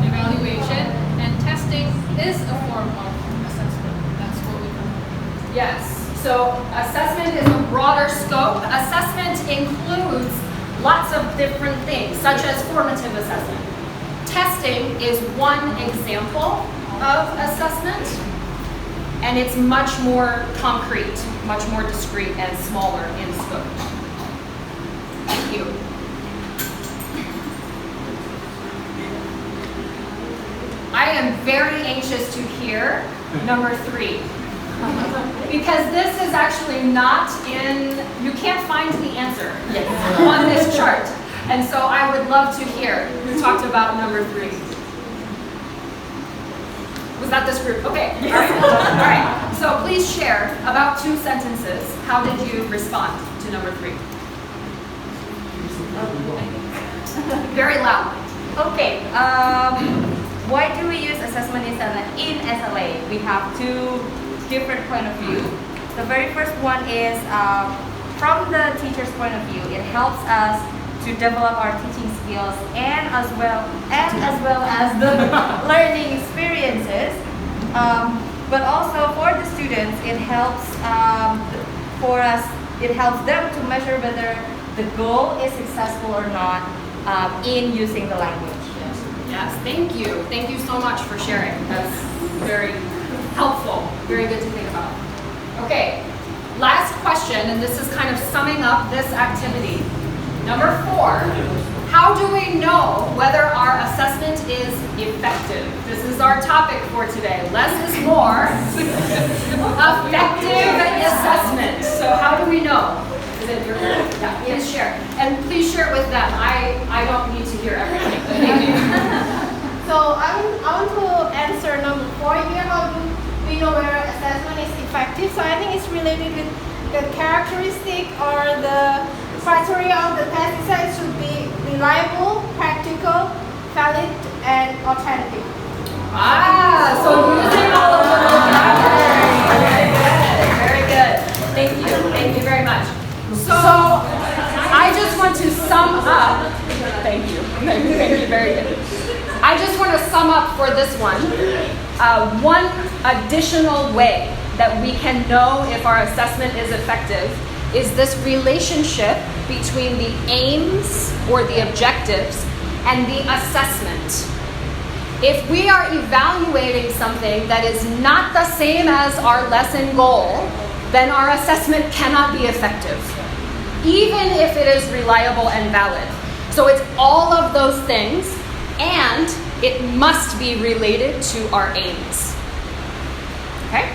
B: evaluation, and testing is a form of assessment. That's what we know.
E: Yes. So assessment is a broader scope. Assessment includes lots of different things, such as formative assessment. Testing is one example of assessment, and it's much more concrete, much more discrete, and smaller in scope. Thank you. I am very anxious to hear number 3. Because this is actually not in, you can't find the answer on this chart. And so I would love to hear who talked about number 3. Was that this group? Okay, all right. All right. So please share about 2 sentences. How did you respond to number 3? Very loud.
P: Okay. Why do we use assessment in SLA? We have 2 different point of view. The very first one is from the teacher's point of view. It helps us to develop our teaching skills and as well as the learning experiences. But also for the students, it helps for us. It helps them to measure whether the goal is successful or not in using the language.
E: Yes, thank you. Thank you so much for sharing. That's very helpful. Very good to think about. Okay, last question, and this is kind of summing up this activity. Number 4, how do we know whether our assessment is effective? This is our topic for today. Less is more. Effective assessment. So how do we know? Is it your yeah, please share. And please share it with them. I don't need to hear everything. Thank you.
J: So I want to answer number 4 here. How do we know whether assessment is effective? So I think it's related with the characteristic or the criteria of the test. It should be reliable, practical, valid, and authentic.
E: So using all of the vocabulary. Very good. Thank you. Thank you very much. So I just want to sum up. Thank you. Thank you. Very good. I just want to sum up for this one. One additional way that we can know if our assessment is effective is this relationship between the aims or the objectives and the assessment. If we are evaluating something that is not the same as our lesson goal, then our assessment cannot be effective, even if it is reliable and valid. So it's all of those things, and it must be related to our aims. Okay?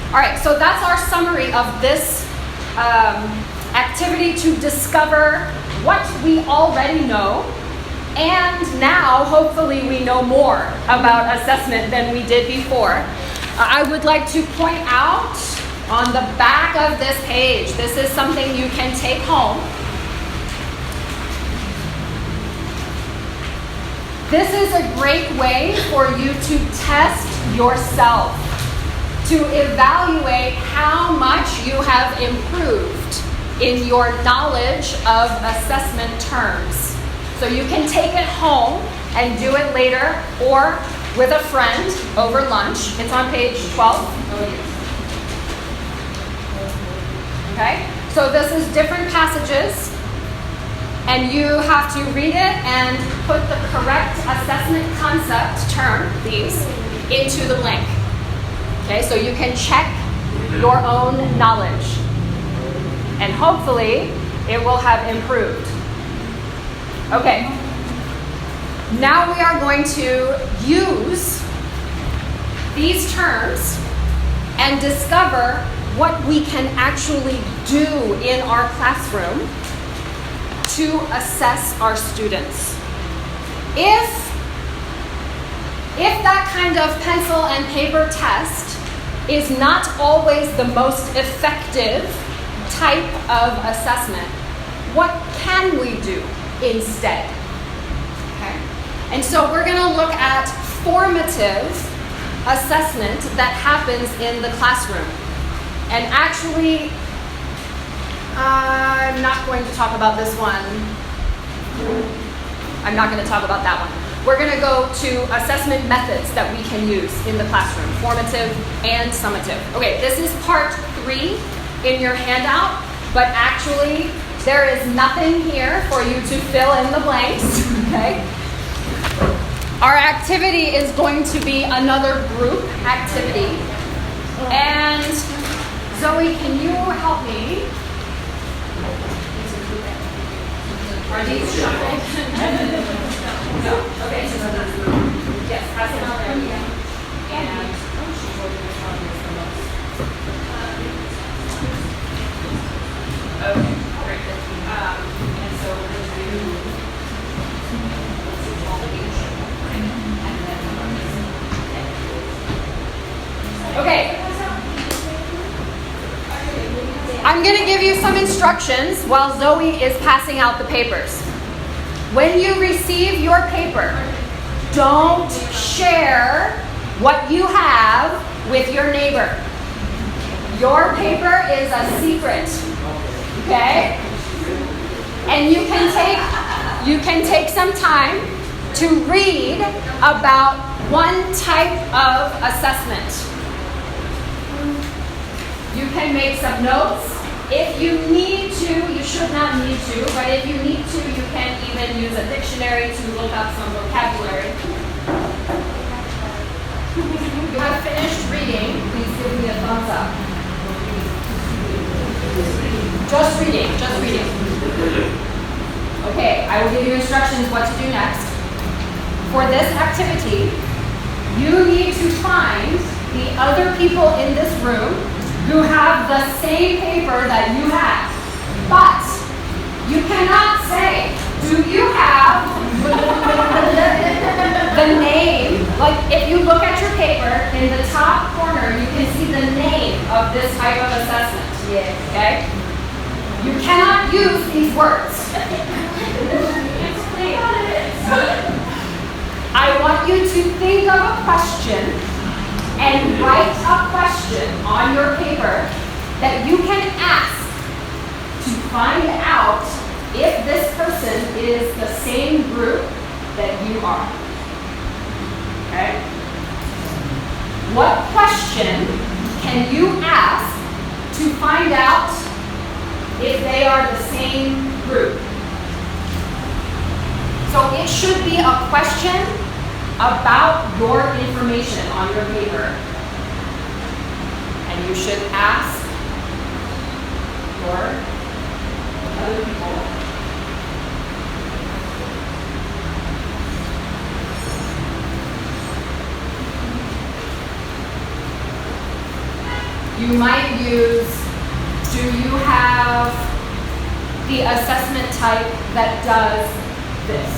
E: All right, so that's our summary of this activity to discover what we already know, and now hopefully we know more about assessment than we did before. I would like to point out on the back of this page, this is something you can take home. This is a great way for you to test yourself, to evaluate how much you have improved in your knowledge of assessment terms. So you can take it home and do it later or with a friend over lunch. It's on page 12. Okay? So this is different passages, and you have to read it and put the correct assessment concept term, these, into the blank. Okay, so you can check your own knowledge. And hopefully, it will have improved. Okay, now we are going to use these terms and discover what we can actually do in our classroom to assess our students. If that kind of pencil and paper test is not always the most effective type of assessment, what can we do instead? Okay? And so we're going to look at formative assessment that happens in the classroom. And actually, I'm not going to talk about this one. I'm not going to talk about that one. We're going to go to assessment methods that we can use in the classroom, formative and summative. Okay, this is part 3 in your handout, but actually there is nothing here for you to fill in the blanks, okay? Our activity is going to be another group activity. And Zoe, can you help me? Are these shuffled? No. Okay. Yes, pass it on there. And okay, great. And so we're going to do okay. I'm going to give you some instructions while Zoe is passing out the papers. When you receive your paper, don't share what you have with your neighbor. Your paper is a secret, okay? And you can take some time to read about one type of assessment. You can make some notes. If you need to, you should not need to, but if you need to, you can even use a dictionary to look up some vocabulary. You have finished reading, please give me a thumbs up. Just reading, just reading. Okay, I will give you instructions what to do next. For this activity, you need to find the other people in this room who have the same paper that you have. But you cannot say, do you have the name? Like if you look at your paper, in the top corner, you can see the name of this type of assessment. Yes. Okay? You cannot use these words. I want you to think of a question and write a question on your paper that you can ask to find out if this person is the same group that you are. Okay? What question can you ask to find out if they are the same group? So it should be a question about your information on your paper. And you should ask your other people. You might use, do you have the assessment type that does this?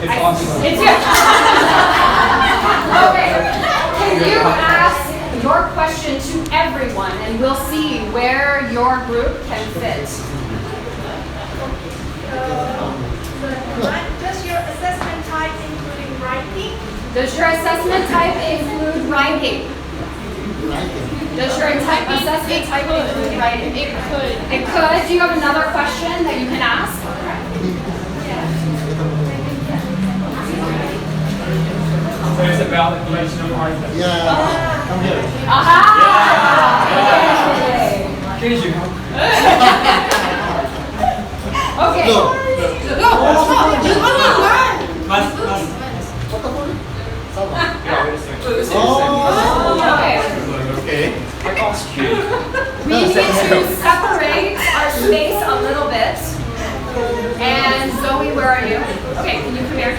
D: It's on.
E: It's you. Okay. Can you ask your question to everyone, and we'll see where your group can fit.
J: Does your assessment type including writing?
E: Does your assessment type include writing? Does your assessment type include writing?
M: It could.
E: It could. Do you have another question that you can ask?
H: So it's about the collection of arguments.
N: Yeah, come here.
E: Aha!
H: Here's you.
E: Okay.
N: Go.
H: Mas.
E: Okay.
N: Okay.
E: We need to separate our space a little bit. And Zoe, where are you? Okay, can you come here?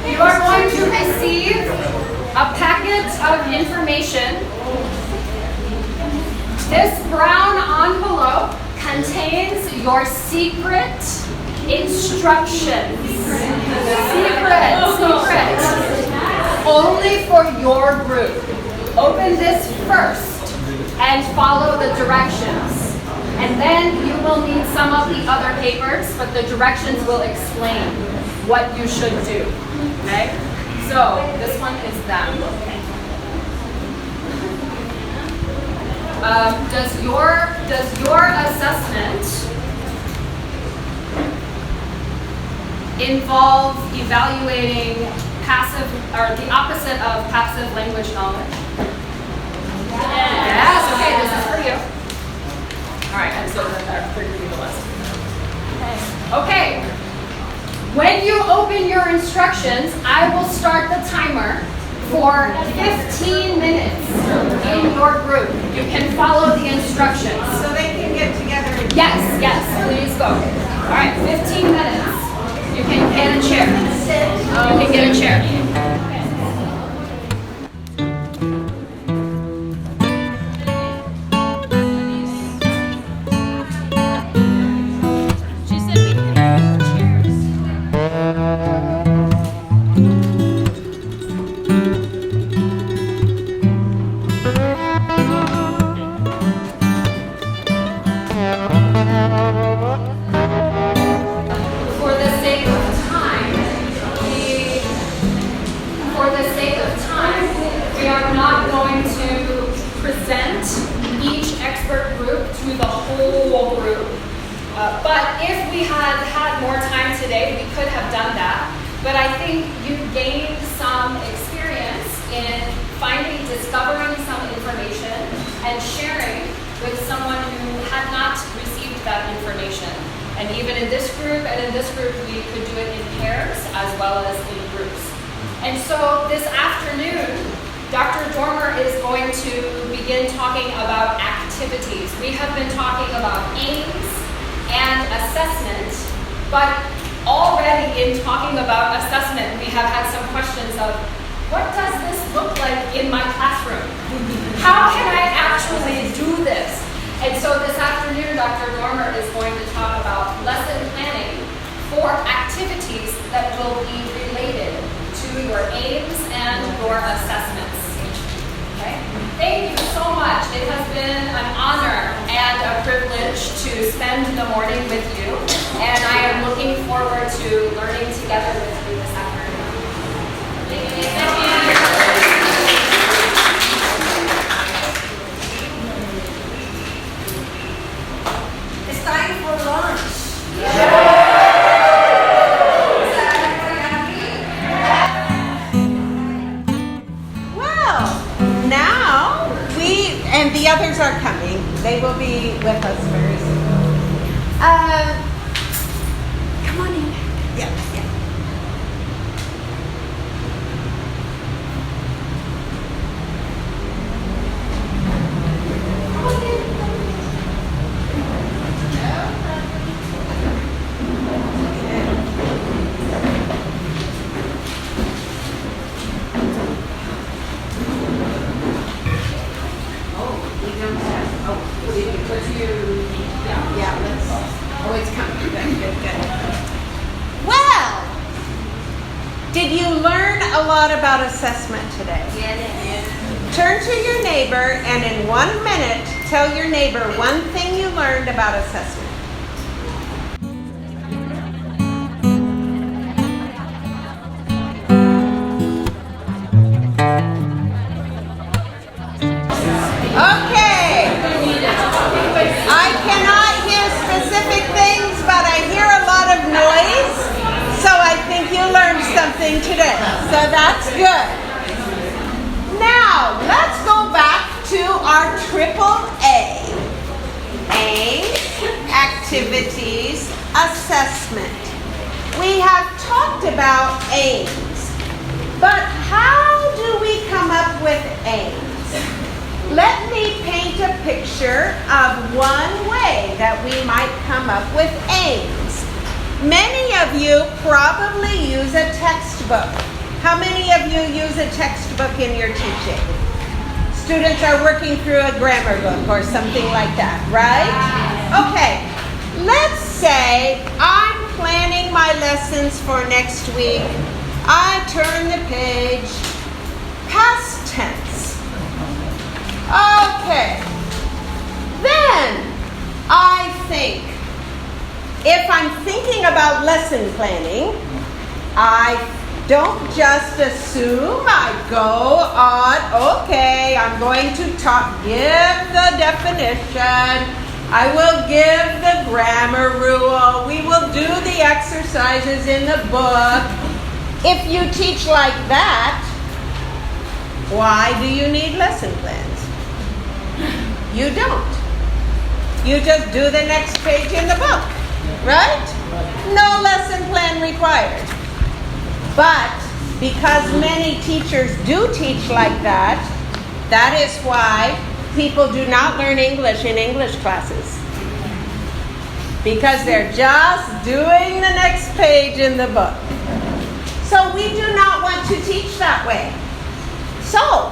E: You are going to receive a packet of information. This brown envelope contains your secret instructions. Secret. Only for your group. Open this first and follow the directions. And then you will need some of the other papers, but the directions will explain what you should do. Okay? So this one is them. Does your assessment involve evaluating passive or the opposite of passive language knowledge? Yes. Okay, this is for you. All right, and so that figured you the lesson. Okay. When you open your instructions, I will start the timer for 15 minutes in your group. You can follow the instructions.
C: So they can get together.
E: Yes, please go. All right, 15 minutes. You can get a chair. You can get a chair. We are not going to present each expert group to the whole group. But if we had had more time today, we could have done that. But I think you gained some experience in discovering some information and sharing with someone who had not received that information. And even in this group and in this group, we could do it in pairs as well as in groups. And so this afternoon, Dr. Dormer is going to begin talking about activities. We have been talking about aims and assessment, but already in talking about assessment, we have had some questions of, what does this look like in my classroom? How can I actually do this? And so this afternoon, Dr. Dormer is going to talk about lesson planning for activities that will be related to your aims and your assessments. Okay? Thank you so much. It has been an honor and a privilege to spend the morning with you, and I am looking forward to learning together with you this afternoon. Thank you.
A: It's time for lunch.
C: Well, now and the others are coming. They will be with us very soon. Come on in. Yeah. Oh, it's coming. Did you learn a lot about assessment today?
L: Yes.
C: Turn to your neighbor and in 1 minute, tell your neighbor one thing you learned about assessment. Okay. I cannot hear specific things, but I hear a lot of noise, so I think you learned something today. So that's good. Now, let's go back to our AAA. Aims, activities, assessment. We have talked about aims, but how do we come up with aims? Let me paint a picture of one way that we might come up with aims. Many of you probably use a textbook. How many of you use a textbook in your teaching? Students are working through a grammar book or something like that, right? Okay, let's say I'm planning my lessons for next week. I turn the page, past tense. Okay, then I think, if I'm thinking about lesson planning, I don't just assume, I go on, okay, I'm going to give the definition, I will give the grammar rule, we will do the exercises in the book. If you teach like that, why do you need lesson plans? You don't. You just do the next page in the book, right? No lesson plan required. But because many teachers do teach like that, that is why people do not learn English in English classes. Because they're just doing the next page in the book. So we do not want to teach that way. So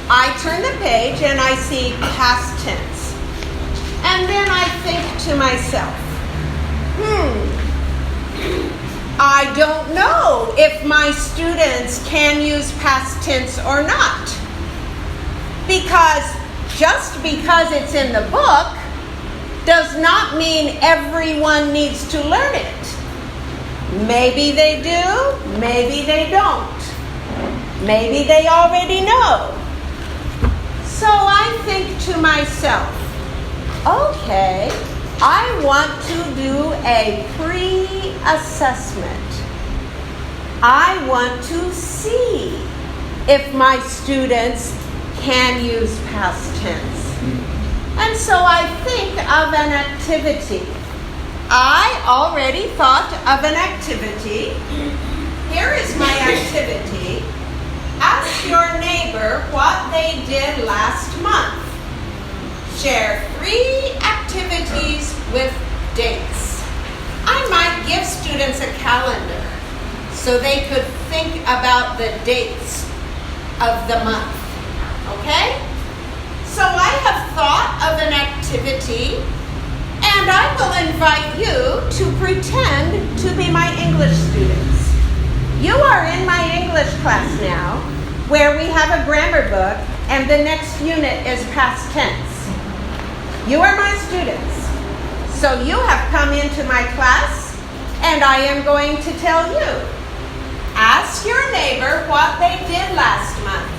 C: I turn the page and I see past tense. And then I think to myself, I don't know if my students can use past tense or not. Because just because it's in the book does not mean everyone needs to learn it. Maybe they do, maybe they don't. Maybe they already know. So I think to myself, okay, I want to do a pre-assessment. I want to see if my students can use past tense. And so I think of an activity. I already thought of an activity. Here is my activity. Ask your neighbor what they did last month. Share 3 activities with dates. I might give students a calendar so they could think about the dates of the month. Okay? So I have thought of an activity, and I will invite you to pretend to be my English students. You are in my English class now, where we have a grammar book, and the next unit is past tense. You are my students. So you have come into my class, and I am going to tell you. Ask your neighbor what they did last month.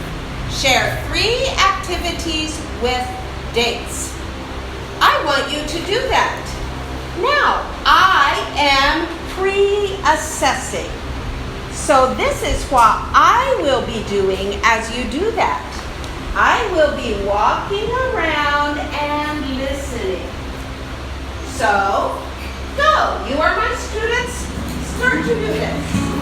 C: Share 3 activities with dates. I want you to do that. Now, I am pre-assessing. So this is what I will be doing as you do that. I will be walking around and listening. So, go. You are my students. Start to do this.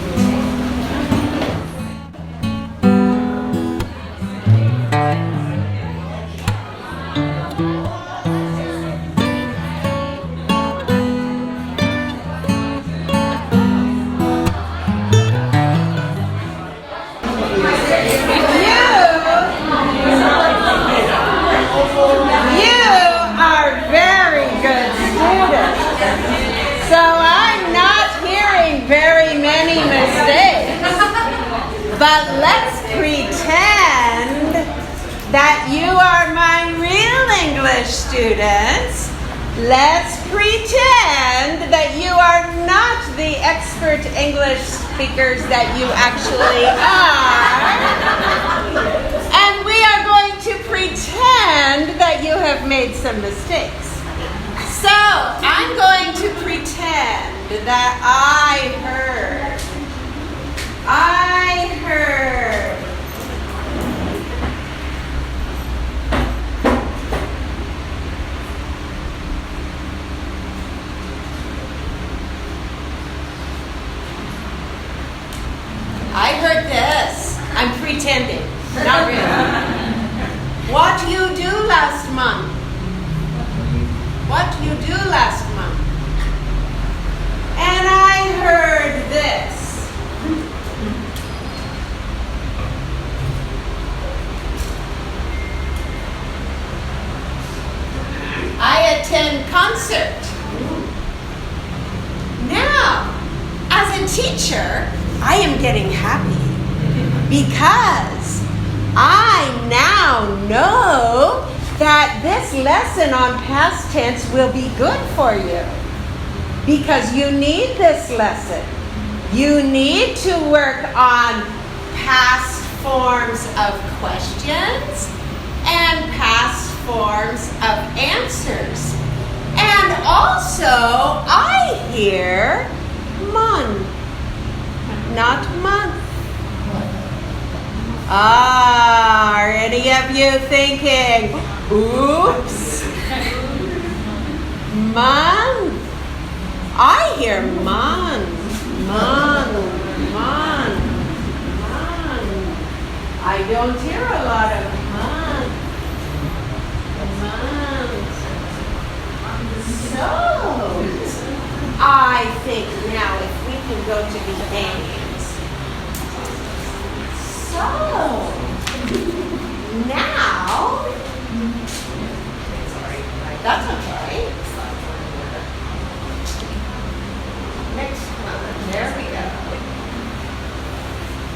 C: So I'm not hearing very many that you are my real English students, let's pretend that you are not the expert English speakers that you actually are. And we are going to pretend that you have made some mistakes. So, I'm going to pretend that I heard. I heard this. I'm pretending. Not really. What you do last month? What you do last month? And I heard this. I attend concert. Now, as a teacher, I am getting happy because I now know that this lesson on past tense will be good for you because you need this lesson. You need to work on past forms of questions and past forms of answers. And also, I hear month, not month. Are any of you thinking, oops, month? I hear month. I don't hear a lot of month. So, I think now if we can go to the aims. So, now, that's okay. Next one, there we go.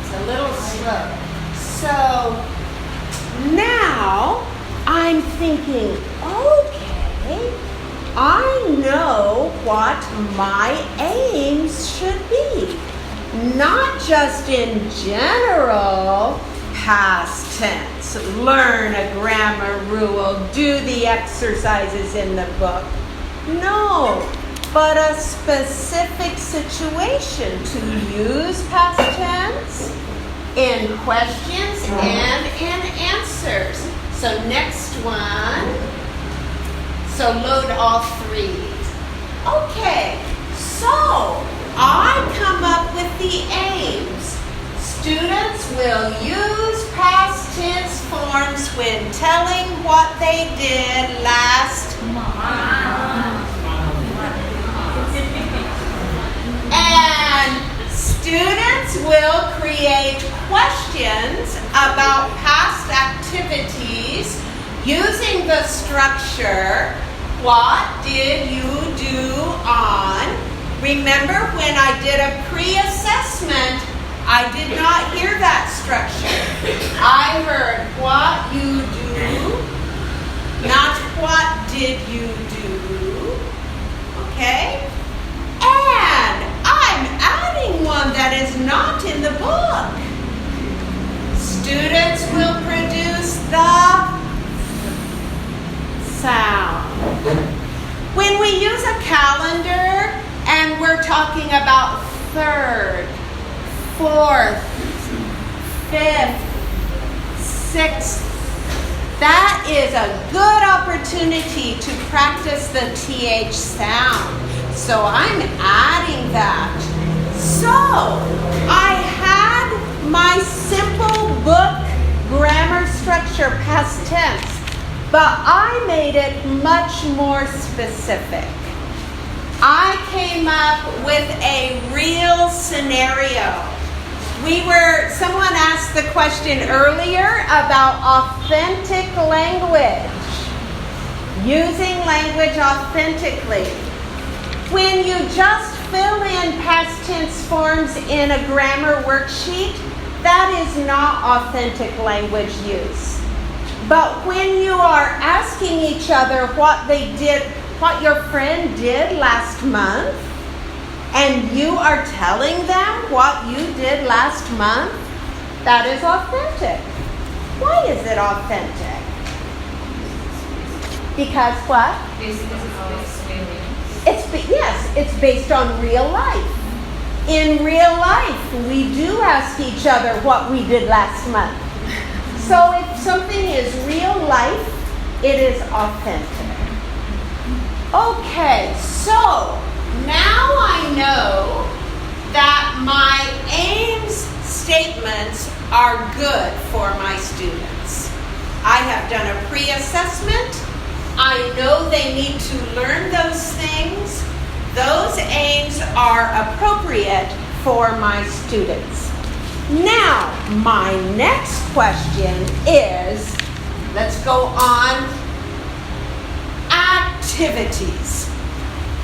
C: It's a little slow. So, now, I'm thinking, okay, I know what my aims should be. Not just in general past tense, learn a grammar rule, do the exercises in the book. No, but a specific situation to use past tense in questions and in answers. So next one. So load all three. Okay, so I come up with the aims. Students will use past tense forms when telling what they did last month. And students will create questions about past activities using the structure, what did you do on? Remember when I did a pre-assessment, I did not hear that structure. I heard what you do, not what did you do. Okay? And I'm adding one that is not in the book. Students will produce the sound. When we use a calendar and we're talking about third, fourth, fifth, sixth, that is a good opportunity to practice the TH sound. So I'm adding that. So I had my simple book grammar structure past tense, but I made it much more specific. I came up with a real scenario. Someone asked the question earlier about authentic language. Using language authentically. When you just fill in past tense forms in a grammar worksheet, that is not authentic language use. But when you are asking each other what they did, what your friend did last month, and you are telling them what you did last month, that is authentic. Why is it authentic? Because what? It's based on real life. In real life, we do ask each other what we did last month. So if something is real life, it is authentic. Okay, so now I know that my aims statements are good for my students. I have done a pre-assessment. I know they need to learn those things. Those aims are appropriate for my students. Now, my next question is, let's go on, activities.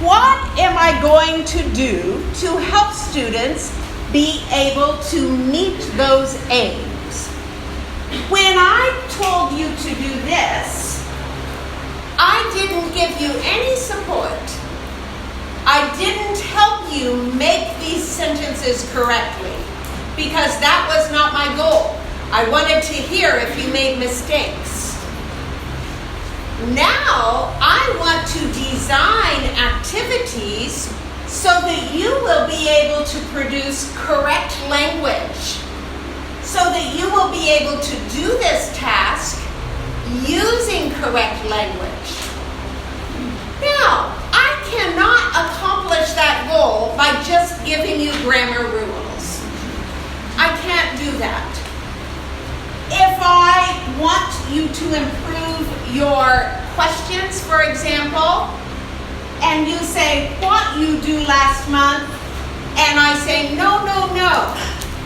C: What am I going to do to help students be able to meet those aims? When I told you to do this, I didn't give you any support. I didn't help you make these sentences correctly because that was not my goal. I wanted to hear if you made mistakes. Now, I want to design activities so that you will be able to produce correct language, so that you will be able to do this task using correct language. Now, I cannot accomplish that goal by just giving you grammar rules. I can't do that. If I want you to improve your questions, for example, and you say, what you do last month, and I say, no, no, no.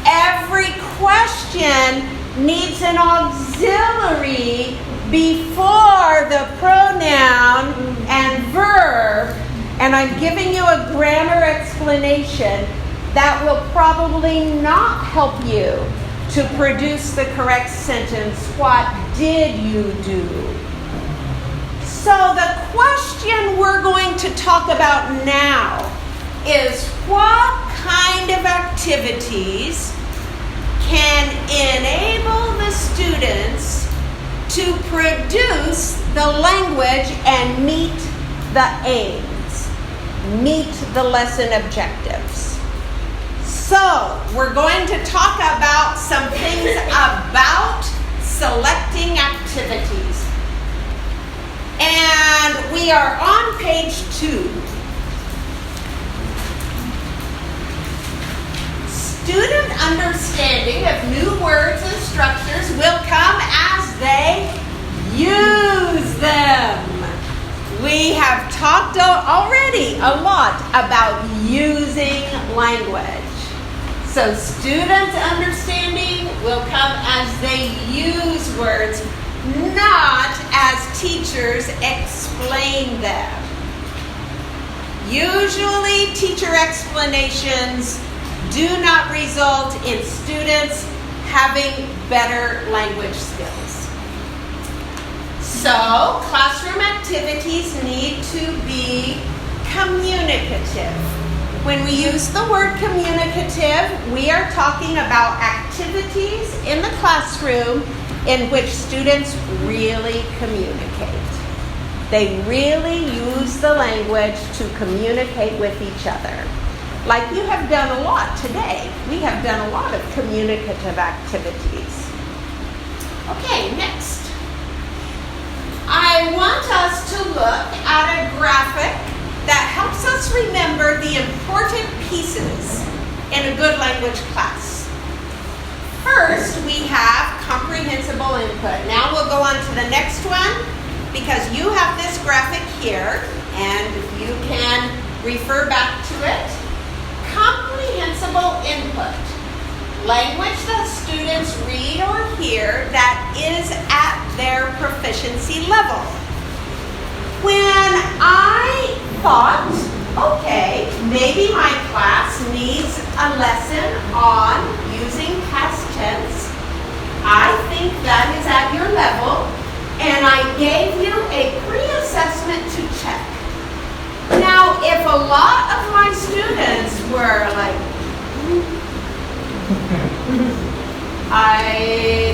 C: Every question needs an auxiliary before the pronoun and verb, and I'm giving you a grammar explanation that will probably not help you to produce the correct sentence. What did you do? So the question we're going to talk about now is what kind of activities can enable the students to produce the language and meet the aims, meet the lesson objectives. So we're going to talk about some things about selecting activities. And we are on page 2. Student understanding of new words and structures will come as they use them. We have talked already a lot about using language. So student understanding will come as they use words, not as teachers explain them. Usually, teacher explanations do not result in students having better language skills. So, classroom activities need to be communicative. When we use the word communicative, we are talking about activities in the classroom in which students really communicate. They really use the language to communicate with each other. Like you have done a lot today. We have done a lot of communicative activities. Okay, next. I want us to look at a graphic that helps us remember the important pieces in a good language class. First, we have comprehensible input. Now we'll go on to the next one because you have this graphic here and you can refer back to it. Comprehensible input. Language that students read or hear that is at their proficiency level. When I thought, okay, maybe my class needs a lesson on using past tense, I think that is at your level. I gave you a pre-assessment to check. Now, if a lot of my students were like,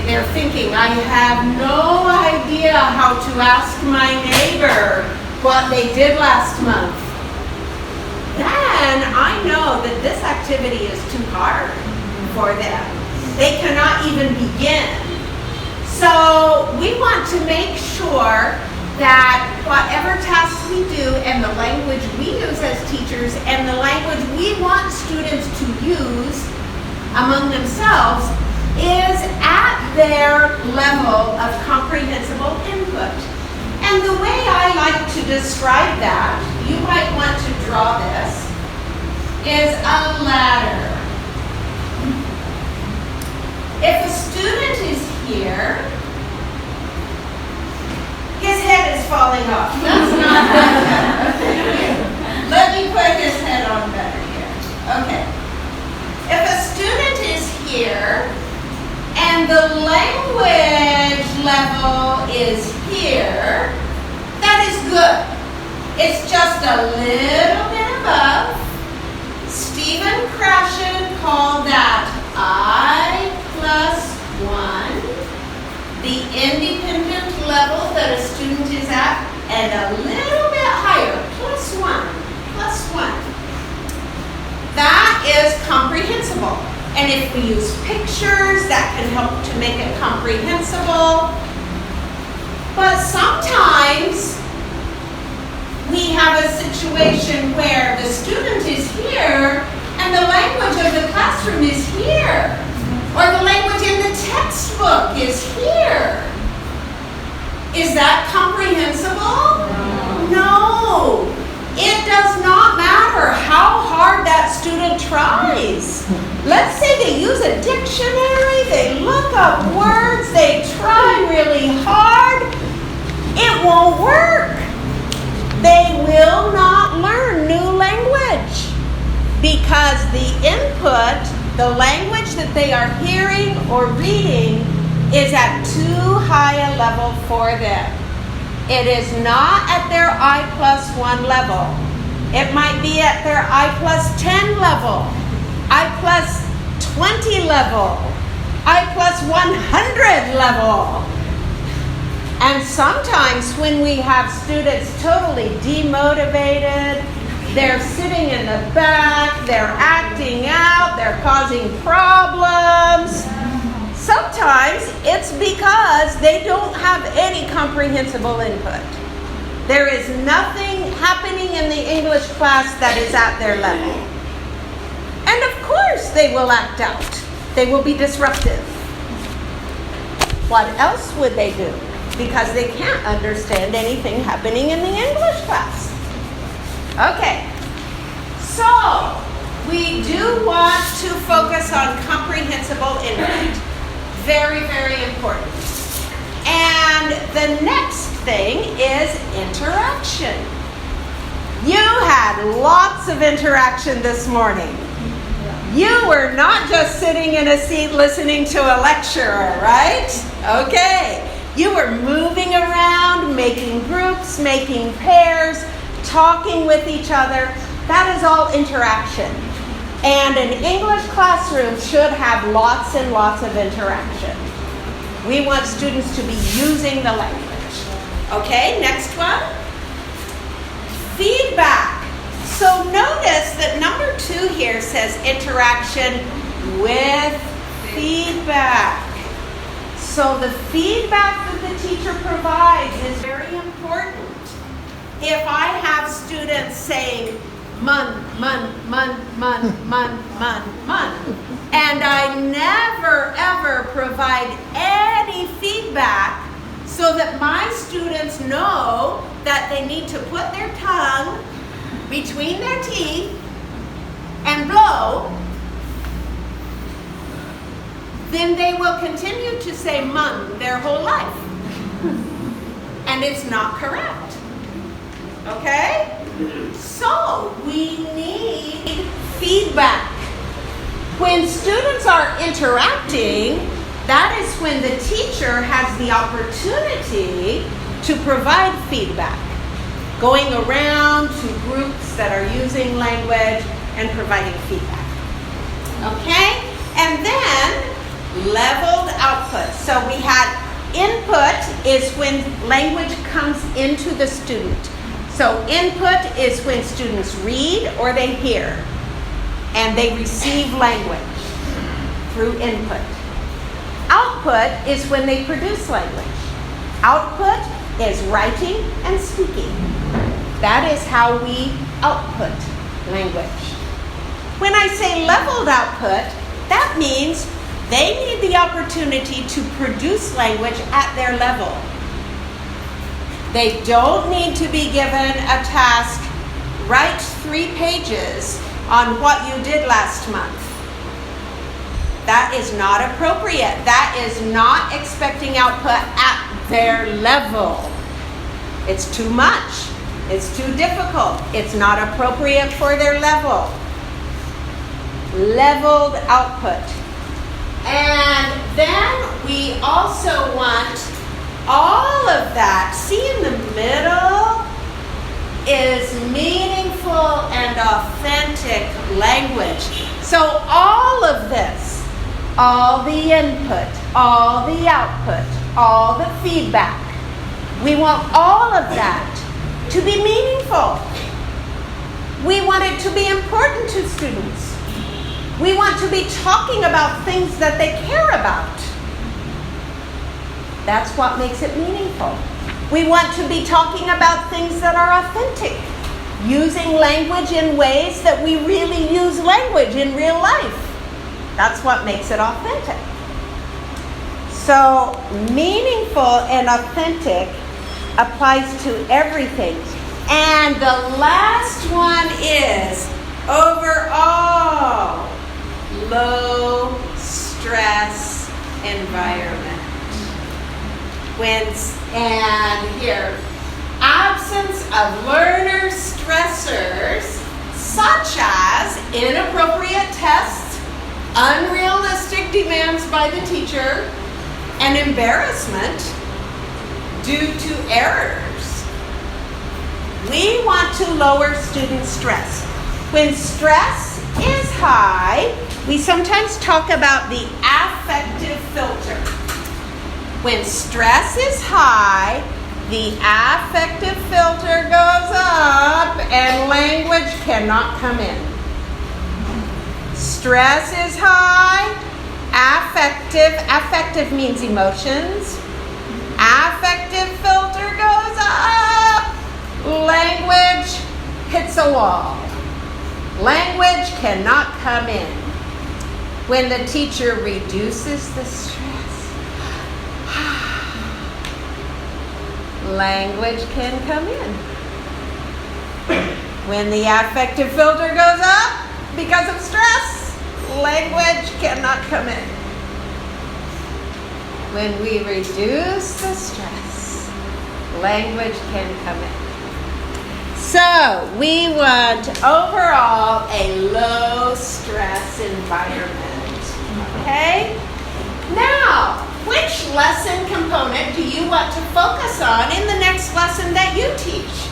C: they're thinking, I have no idea how to ask my neighbor what they did last month, then I know that this activity is too hard for them. They cannot even begin. So we want to make sure that whatever tasks we do and the language we use as teachers and the language we want students to use among themselves is at their level of comprehensible input. And the way I like to describe that, you might want to draw this, is a ladder. If a student is here, his head is falling off. That's not good. Let me put his head on better here. Okay. If a student is here and the language level is here, that is good. It's just a little bit above. Stephen Krashen called that I plus 1, the independent level that a student is at, and a little bit higher, plus 1. That is comprehensible. And if we use pictures, that can help to make it comprehensible. But sometimes we have a situation where the student is here and the language of the classroom is here. Or the language in the textbook is here. Is that comprehensible? No. It does not matter how hard that student tries. Let's say they use a dictionary, they look up words, they try really hard. It won't work. They will not learn new language because the input, the language that they are hearing or reading, is at too high a level for them. It is not at their I plus 1 level. It might be at their I plus 10 level, I plus 20 level, I plus 100 level. And sometimes when we have students totally demotivated, they're sitting in the back, they're acting out, they're causing problems. Sometimes it's because they don't have any comprehensible input. There is nothing happening in the English class that is at their level. And of course they will act out. They will be disruptive. What else would they do? Because they can't understand anything happening in the English class. Okay, so we do want to focus on comprehensible input. Very, very important. And the next thing is interaction. You had lots of interaction this morning. You were not just sitting in a seat listening to a lecturer, right? Okay. You were moving around, making groups, making pairs, talking with each other. That is all interaction. And an English classroom should have lots and lots of interaction. We want students to be using the language. Okay, next one. Feedback. So notice that number 2 here says interaction with feedback. So the feedback that the teacher provides is very important. If I have students saying, mun, and I never ever provide any feedback so that my students know that they need to put their tongue between their teeth and blow, then they will continue to say mun their whole life. And it's not correct. Okay? So we need feedback. When students are interacting, that is when the teacher has the opportunity to provide feedback, going around to groups that are using language and providing feedback. Okay? And then leveled output. So we had input is when language comes into the student. So input is when students read or they hear and they receive language through input. Output is when they produce language. Output is writing and speaking. That is how we output language. When I say leveled output, that means they need the opportunity to produce language at their level. They don't need to be given a task, write 3 pages on what you did last month. That is not appropriate. That is not expecting output at their level. It's too much. It's too difficult. It's not appropriate for their level. Leveled output. And then we also want all of that. See, in the middle is meaningful and authentic language. So all of this, all the input, all the output, all the feedback, we want all of that to be meaningful. We want it to be important to students. We want to be talking about things that they care about. That's what makes it meaningful. We want to be talking about things that are authentic, using language in ways that we really use language in real life. That's what makes it authentic. So, meaningful and authentic applies to everything. And the last one is overall low stress environment. And here, absence of learner stressors such as inappropriate tests, unrealistic demands by the teacher, and embarrassment due to errors. We want to lower student stress. When stress is high, we sometimes talk about the affective filter. When stress is high, the affective filter goes up and language cannot come in. Stress is high, affective means emotions. Affective filter goes up, language hits a wall. Language cannot come in. When the teacher reduces the stress, language can come in. When the affective filter goes up because of stress, language cannot come in. When we reduce the stress, language can come in. So, we want overall a low stress environment. Okay? Now, which lesson component do you want to focus on in the next lesson that you teach?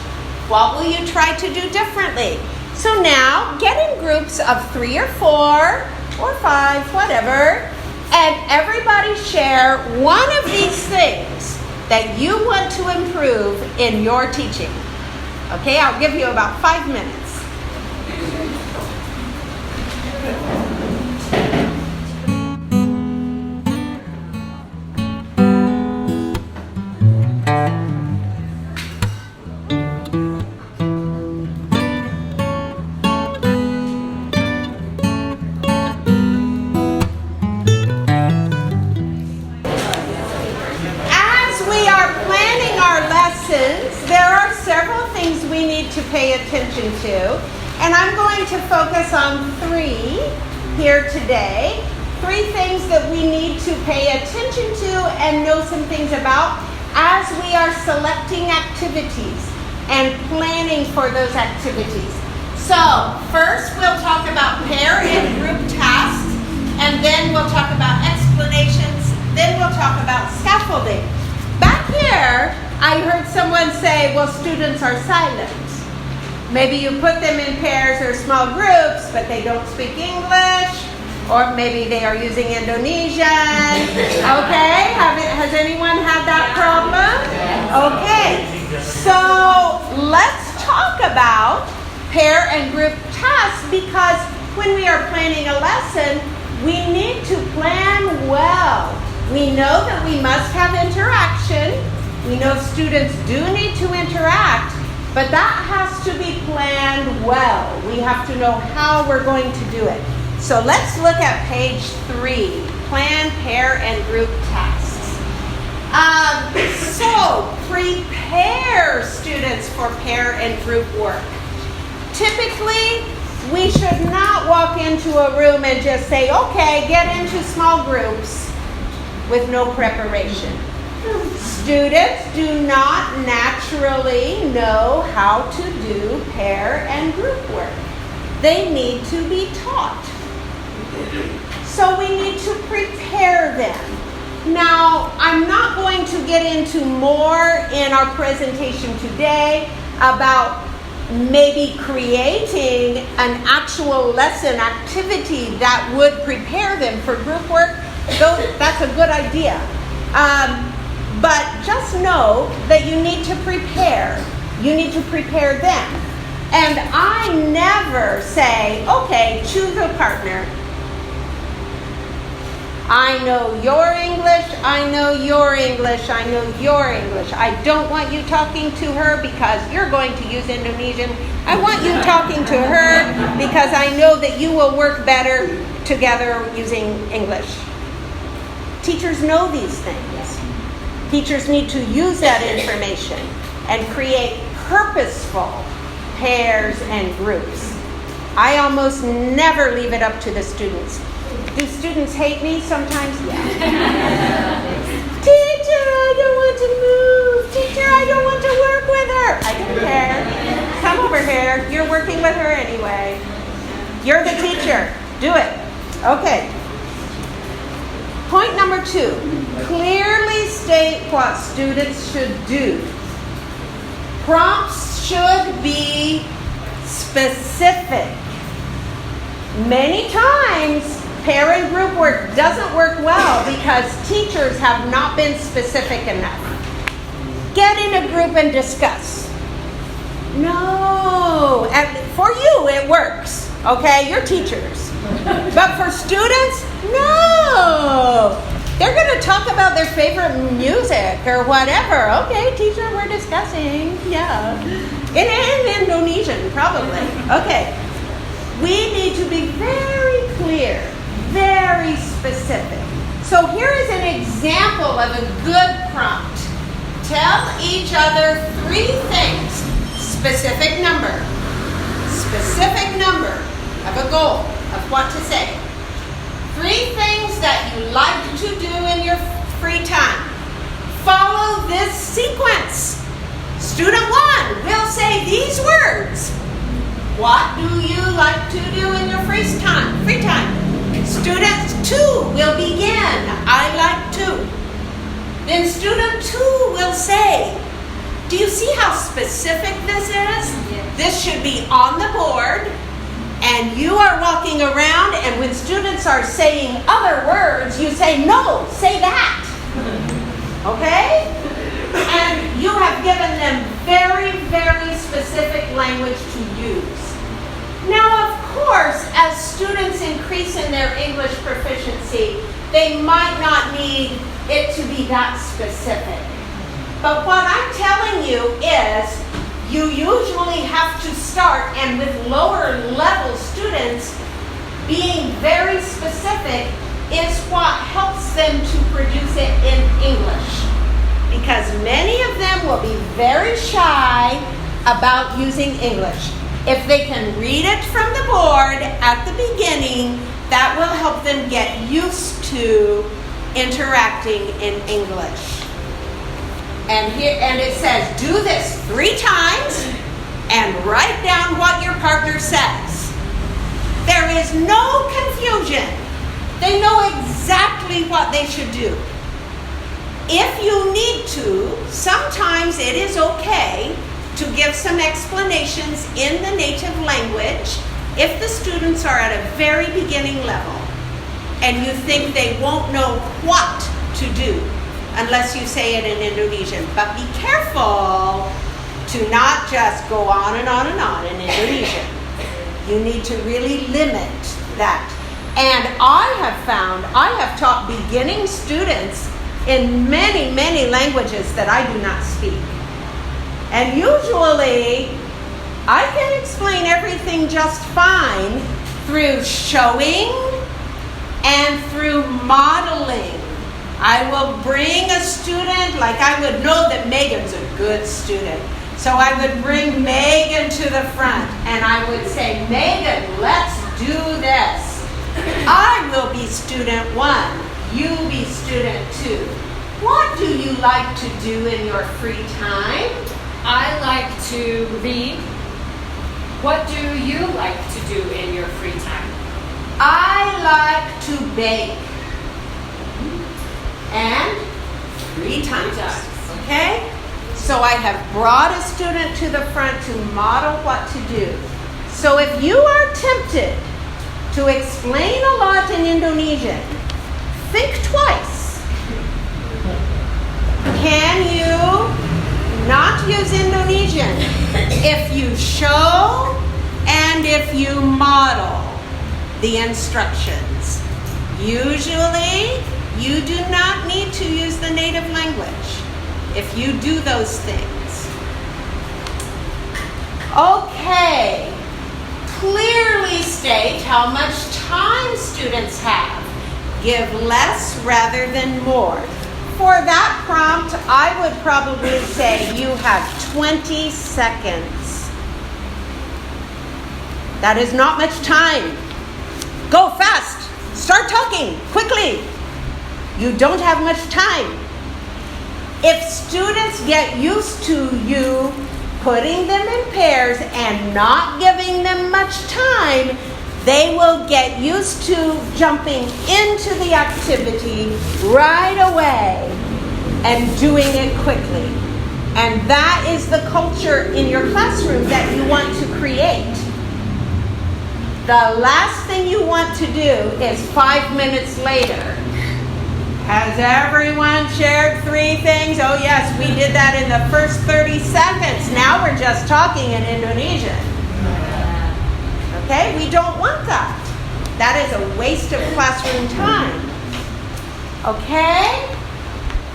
C: What will you try to do differently? So now, get in groups of 3 or 4 or 5, whatever, and everybody share one of these things that you want to improve in your teaching. Okay, I'll give you about 5 minutes. Pay attention to, and I'm going to focus on 3 here today. 3 things that we need to pay attention to and know some things about as we are selecting activities and planning for those activities. So first we'll talk about pair and group tasks, and then we'll talk about explanations, then we'll talk about scaffolding. Back here I heard well, students are silent. Maybe you put them in pairs or small groups, but they don't speak English, or maybe they are using Indonesian. Okay, has anyone had that problem? Okay, so let's talk about pair and group tasks, because when we are planning a lesson, we need to plan well. We know that we must have interaction. We know students do need to interact, but that has to be planned well. We have to know how we're going to do it. So let's look at page 3, plan, pair, and group tasks. So prepare students for pair and group work. Typically, we should not walk into a room and just say, okay, get into small groups with no preparation. Students do not naturally know how to do pair and group work. They need to be taught. So we need to prepare them. Now, I'm not going to get into more in our presentation today about maybe creating an actual lesson activity that would prepare them for group work. Though that's a good idea. But just know that you need to prepare. You need to prepare them. And I never say, okay, choose a partner. I know your English, I know your English, I know your English. I don't want you talking to her because you're going to use Indonesian. I want you talking to her because I know that you will work better together using English. Teachers know these things. Teachers need to use that information and create purposeful pairs and groups. I almost never leave it up to the students. Do students hate me sometimes? Yeah. Teacher, I don't want to move. Teacher, I don't want to work with her. I don't care. Come over here. You're working with her anyway. You're the teacher. Do it. Okay. Point number 2, clearly state what students should do. Prompts should be specific. Many times, pair and group work doesn't work well because teachers have not been specific enough. Get in a group and discuss. No, for you it works, okay? You're teachers. But for students, no. They're going to talk about their favorite music or whatever. Okay, teacher, we're discussing. Yeah. In Indonesian, probably. Okay. We need to be very clear, very specific. So here is an example of a good prompt. Tell each other 3 things. Specific number of a goal of what to say. 3 things that you like to do in your free time. Follow this sequence. Student 1 will say these words. What do you like to do in your free time? Student 2 will begin. I like to. Then student 2 will say, do you see how specific this is? This should be on the board. And you are walking around, and when students are saying other words, you say, no, say that. Okay? And you have given them very, very specific language to use. Now, of course, as students increase in their English proficiency, they might not need it to be that specific. But what I'm telling you is, you usually have to start, and with lower level students, being very specific is what helps them to produce it in English. Because many of them will be very shy about using English. If they can read it from the board at the beginning, that will help them get used to interacting in English. And it says, do this 3 times and write down what your partner says. There is no confusion. They know exactly what they should do. If you need to, sometimes it is okay to give some explanations in the native language if the students are at a very beginning level and you think they won't know what to do unless you say it in Indonesian. But be careful to not just go on and on and on in Indonesian. You need to really limit that. And I have taught beginning students in many, many languages that I do not speak. And usually, I can explain everything just fine through showing and through modeling. I will bring a student, like I would know that Megan's a good student. So I would bring Megan to the front and I would say, Megan, let's do this. I will be student 1, you be student 2. What do you like to do in your free time?
E: I like to read. What do you like to do in your free time?
C: I like to bake. And 3 times. Okay? So I have brought a student to the front to model what to do. So if you are tempted to explain a lot in Indonesian, think twice. Can you not use Indonesian if you show and if you model the instructions? Usually, you do not need to use the native language if you do those things. Okay. Clearly state how much time students have. Give less rather than more. For that prompt, I would probably say you have 20 seconds. That is not much time. Go fast. Start talking quickly. You don't have much time. If students get used to you putting them in pairs and not giving them much time, they will get used to jumping into the activity right away and doing it quickly. And that is the culture in your classroom that you want to create. The last thing you want to do is 5 minutes later. Has everyone shared 3 things? Oh yes, we did that in the first 30 seconds. Now we're just talking in Indonesian. Okay, we don't want that. That is a waste of classroom time. Okay?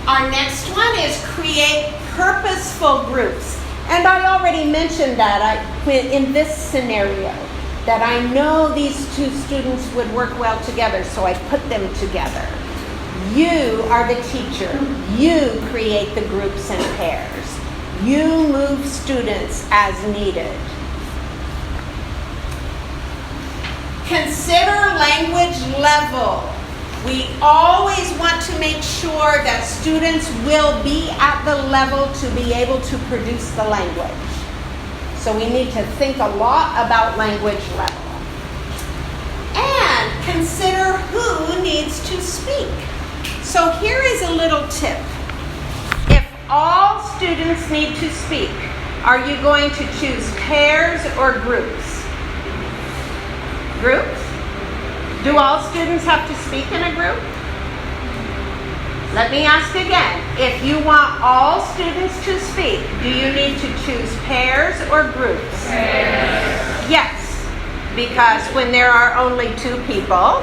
C: Our next one is create purposeful groups. And I already mentioned that in this scenario, that I know these 2 students would work well together, so I put them together. You are the teacher. You create the groups and pairs. You move students as needed. Consider language level. We always want to make sure that students will be at the level to be able to produce the language. So we need to think a lot about language level. And consider who needs to speak. So here is a little tip. If all students need to speak, are you going to choose pairs or groups? Groups? Do all students have to speak in a group? Let me ask again. If you want all students to speak, do you need to choose pairs or groups? Pairs. Yes, because when there are only 2 people,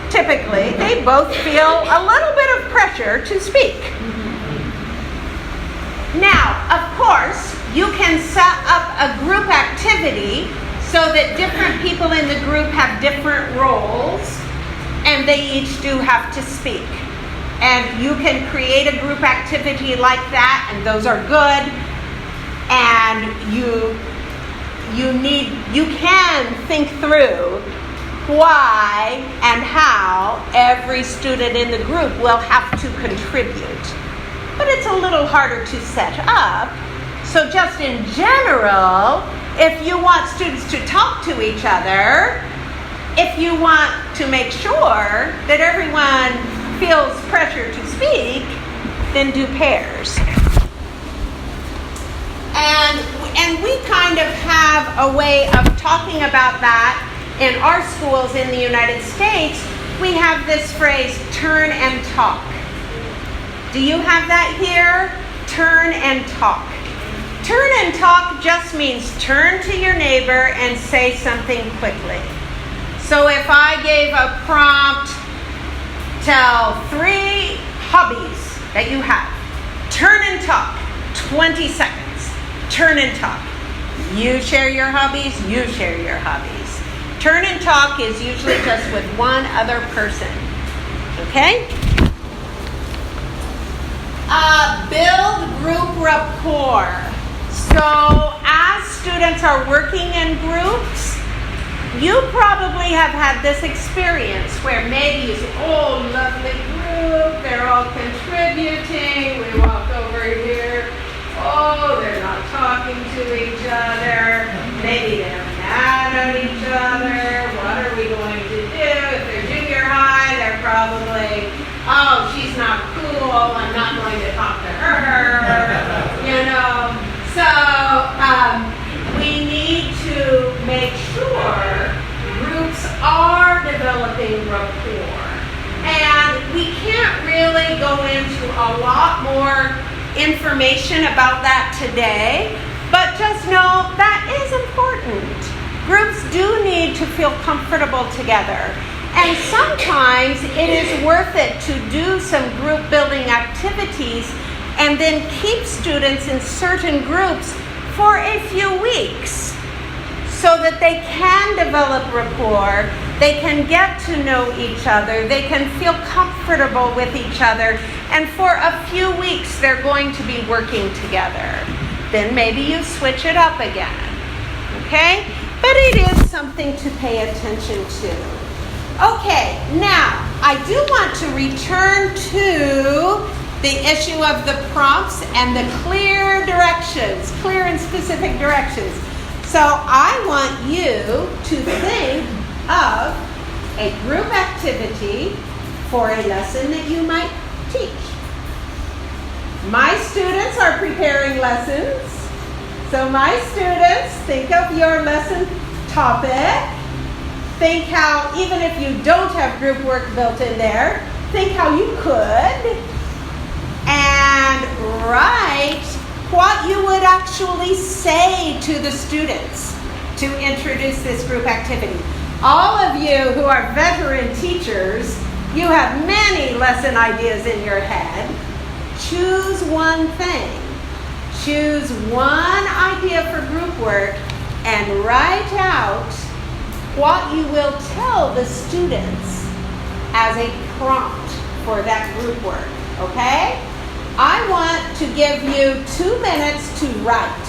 C: typically, they both feel a little bit of pressure to speak. Now, of course, you can set up a group activity so that different people in the group have different roles and they each do have to speak. And you can create a group activity like that, and those are good. And you can think through why and how every student in the group will have to contribute. But it's a little harder to set up. So just in general, if you want students to talk to each other, if you want to make sure that everyone feels pressure to speak, then do pairs. a way of talking about that in our schools in the United States, we have this phrase, turn and talk. Do you have that here? Turn and talk. Turn and talk just means turn to your neighbor and say something quickly. So if I gave a prompt, tell 3 hobbies that you have. Turn and talk, 20 seconds. Turn and talk. You share your hobbies, you share your hobbies. Turn and talk is usually just with one other person. Okay? Build group rapport. So as students are working in groups, you probably have had this experience where maybe you say, oh, lovely group, they're all contributing, we walk over here, oh, they're not talking to each other, maybe they're mad at each other, what are we going to do? If they're junior high, they're probably, oh, she's not cool, I'm not going to talk to her, you know. So we need to make sure groups are developing rapport. And we can't really go into a lot more information about that today, but just know that is important. Groups do need to feel comfortable together. And sometimes it is worth it to do some group building activities and then keep students in certain groups for a few weeks so that they can develop rapport, they can get to know each other, they can feel comfortable with each other, and for a few weeks they're going to be working together. Then maybe you switch it up again, okay? But it is something to pay attention to. Okay, now I do want to return to the issue of the prompts and the clear directions, clear and specific directions. So I want you to think of a group activity for a lesson that you might teach. My students are preparing lessons. So my students, think of your lesson topic. Think how, even if you don't have group work built in there, think how you could. And write what you would actually say to the students to introduce this group activity. All of you who are veteran teachers, you have many lesson ideas in your head. Choose one thing. Choose one idea for group work and write out what you will tell the students as a prompt for that group work, okay? I want to give you 2 minutes to write,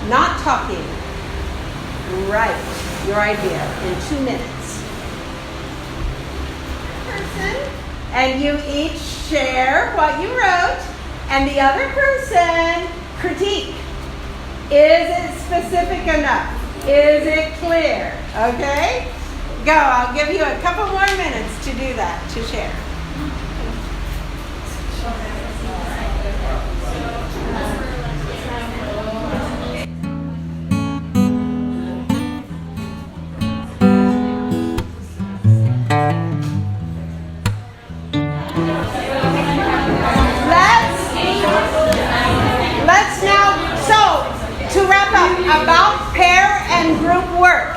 C: not talking. Write your idea in 2 minutes. Person, and you each share what you wrote, and the other person critique. Is it specific enough? Is it clear? Okay? Go, I'll give you a couple more minutes to do that, to share. Let's now, so to wrap up, about pair and group work.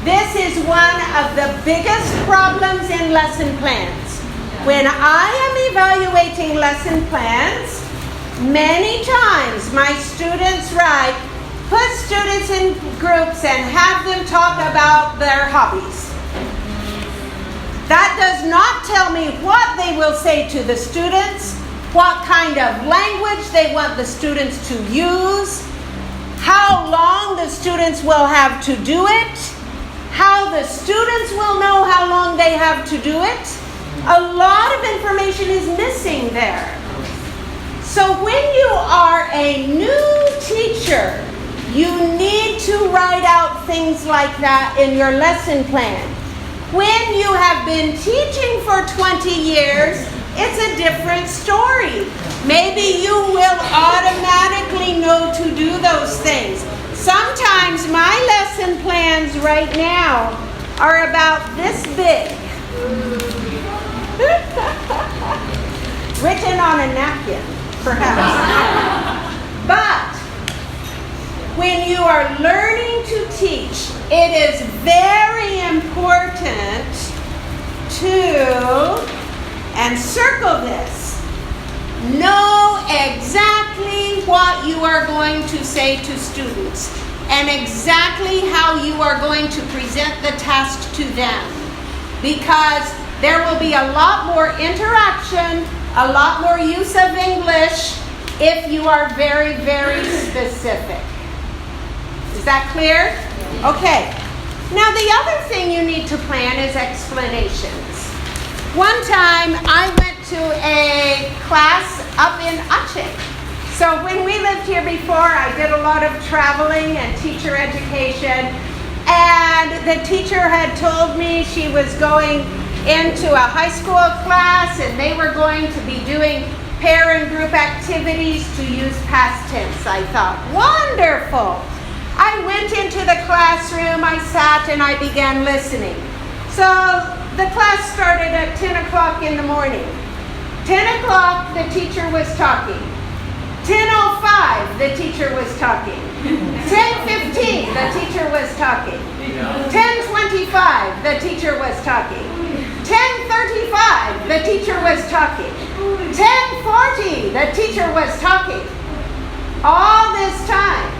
C: This is one of the biggest problems in lesson plans. When I am evaluating lesson plans, many times my students write, put students in groups and have them talk about their hobbies. That does not tell me what they will say to the students, what kind of language they want the students to use, how long the students will have to do it, how the students will know how long they have to do it. A lot of information is missing there. So when you are a new teacher, you need to write out things like that in your lesson plan. When you have been teaching for 20 years, it's a different story. Maybe you will automatically know to do those things. Sometimes my lesson lesson plans right now are about this big. Written on a napkin, perhaps. But when you are learning to teach, it is very important to, and circle this, know exactly what you are going to say to students and exactly how you are going to present the task to them. Because there will be a lot more interaction, a lot more use of English if you are very, very specific. Is that clear? Okay. Now the other thing you need to plan is explanations. One time I went to a class up in Aceh. So when we lived here before, I did a lot of traveling and teacher education. And the teacher had told me she was going into a high school class and they were going to be doing pair and group activities to use past tense. I thought, wonderful. I went into the classroom, I sat and I began listening. So the class started at 10 o'clock in the morning. 10 o'clock, the teacher was talking. 10:05, the teacher was talking. 10:15, the teacher was talking. 10:25, the teacher was talking. 10:35, the teacher was talking. 10:40, the teacher was talking. All this time,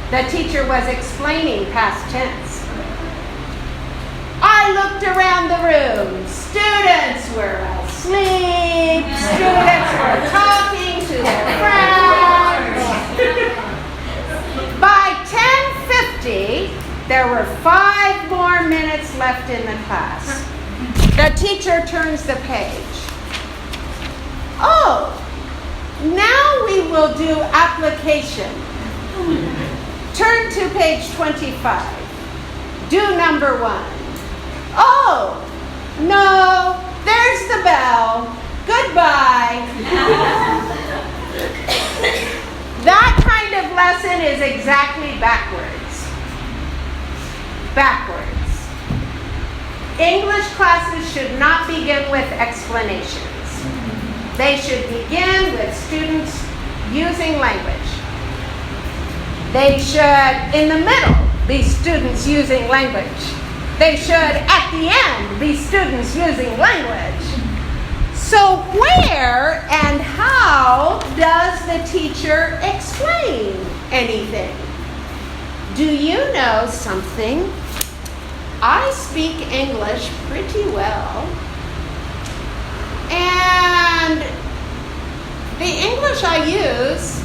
C: the teacher was explaining past tense. I looked around the room. Students were asleep. Students were talking to their friends. By 10:50, there were 5 more minutes left in the class. The teacher turns the page. Oh, now we will do application. Turn to page 25. Do number 1. Oh, no, there's the bell. Goodbye. That kind of lesson is exactly backwards. Backwards. English classes should not begin with explanations. They should begin with students using language. They should, in the middle, be students using language. They should, at the end, be students using language. So where and how does the teacher explain anything? Do you know something? I speak English pretty well. And the English I use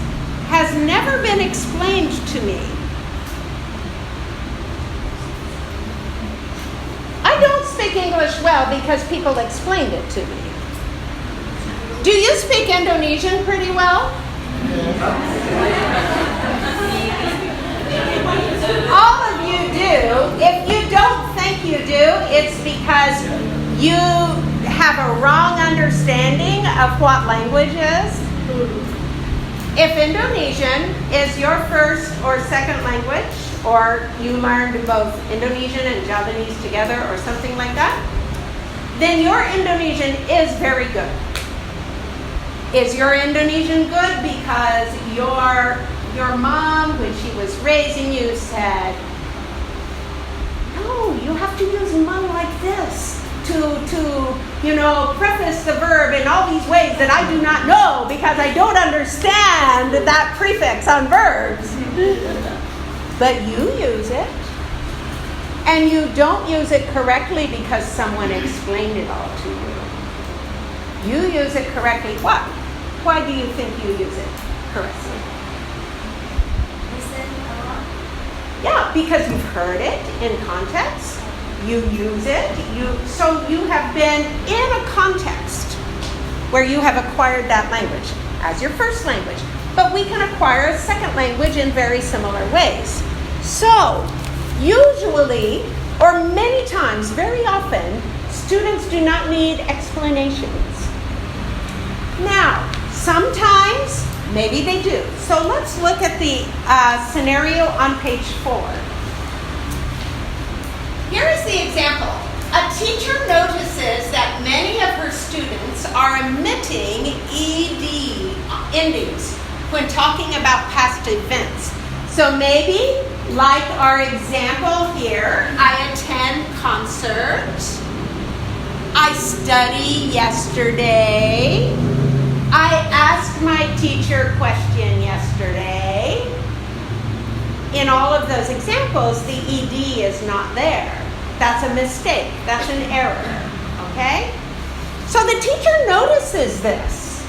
C: has never been explained to me. I don't speak English well because people explained it to me. Do you speak Indonesian pretty well? All of you do. If you don't think you do, it's because you have a wrong understanding of what language is. If Indonesian is your first or second language, or you learned both Indonesian and Javanese together or something like that, then your Indonesian is very good. Is your Indonesian good because your mom, when she was raising you, said, no, you have to use mum like this to preface the verb in all these ways that I do not know because I don't understand that prefix on verbs. But you use it. And you don't use it correctly because someone explained it all to you. You use it correctly. What? Why do you think you use it correctly?
L: Listen a lot.
C: Yeah, because you've heard it in context. You use it. So you have been in a context where you have acquired that language as your first language. But we can acquire a second language in very similar ways. So, usually, or many times, very often, students do not need explanations. Now, sometimes, maybe they do. So let's look at the scenario on page 4. Here is the example. A teacher notices that many of her students are omitting ED endings when talking about past events. So maybe, like our example here, I attend concert, I study yesterday, I asked my teacher a question yesterday. In all of those examples, the ED is not there. That's a mistake. That's an error. Okay? So the teacher notices this.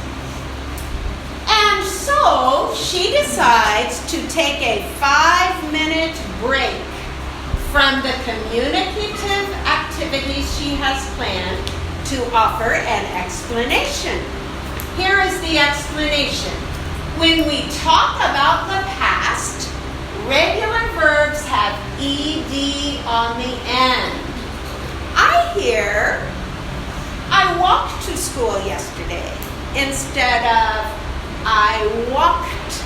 C: And so she decides to take a 5-minute break from the communicative activities she has planned to offer an explanation. Here is the explanation. When we talk about the past, regular verbs have ED on the end. I hear, I walked to school yesterday instead of I walked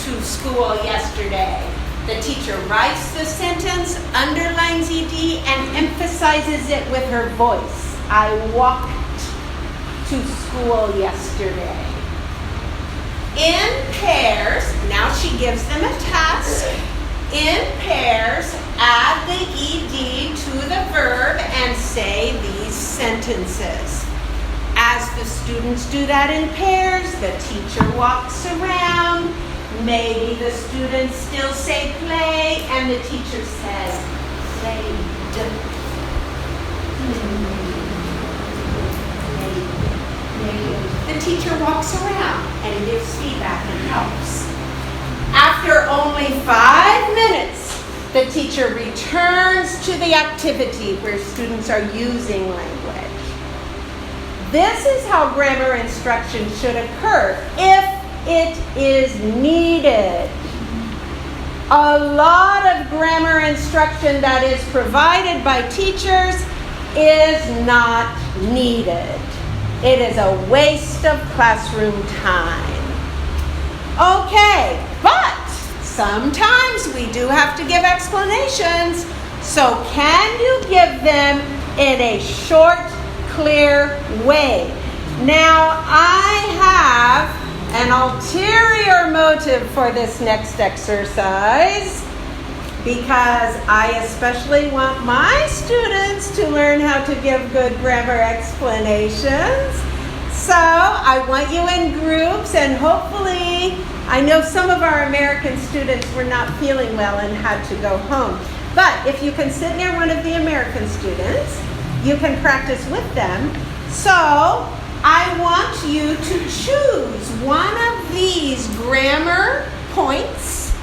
C: to school yesterday. The teacher writes the sentence, underlines ED, and emphasizes it with her voice. I walked to school yesterday. In pairs, now she gives them a task. In pairs, add the ED to the verb and say these sentences. As the students do that in pairs, the teacher walks around. Maybe the students still say play, and the teacher says played. The teacher walks around and gives feedback and helps. After only 5 minutes, the teacher returns to the activity where students are using language. This is how grammar instruction should occur if it is needed. A lot of grammar instruction that is provided by teachers is not needed. It is a waste of classroom time. Okay, but sometimes we do have to give explanations. So can you give them in a short, clear way? Now I have an ulterior motive for this next exercise, because I especially want my students to learn how to give good grammar explanations. So I want you in groups, and hopefully, I know some of our American students were not feeling well and had to go home. But if you can sit near one of the American students, you can practice with them. So I want you to choose one of these grammar points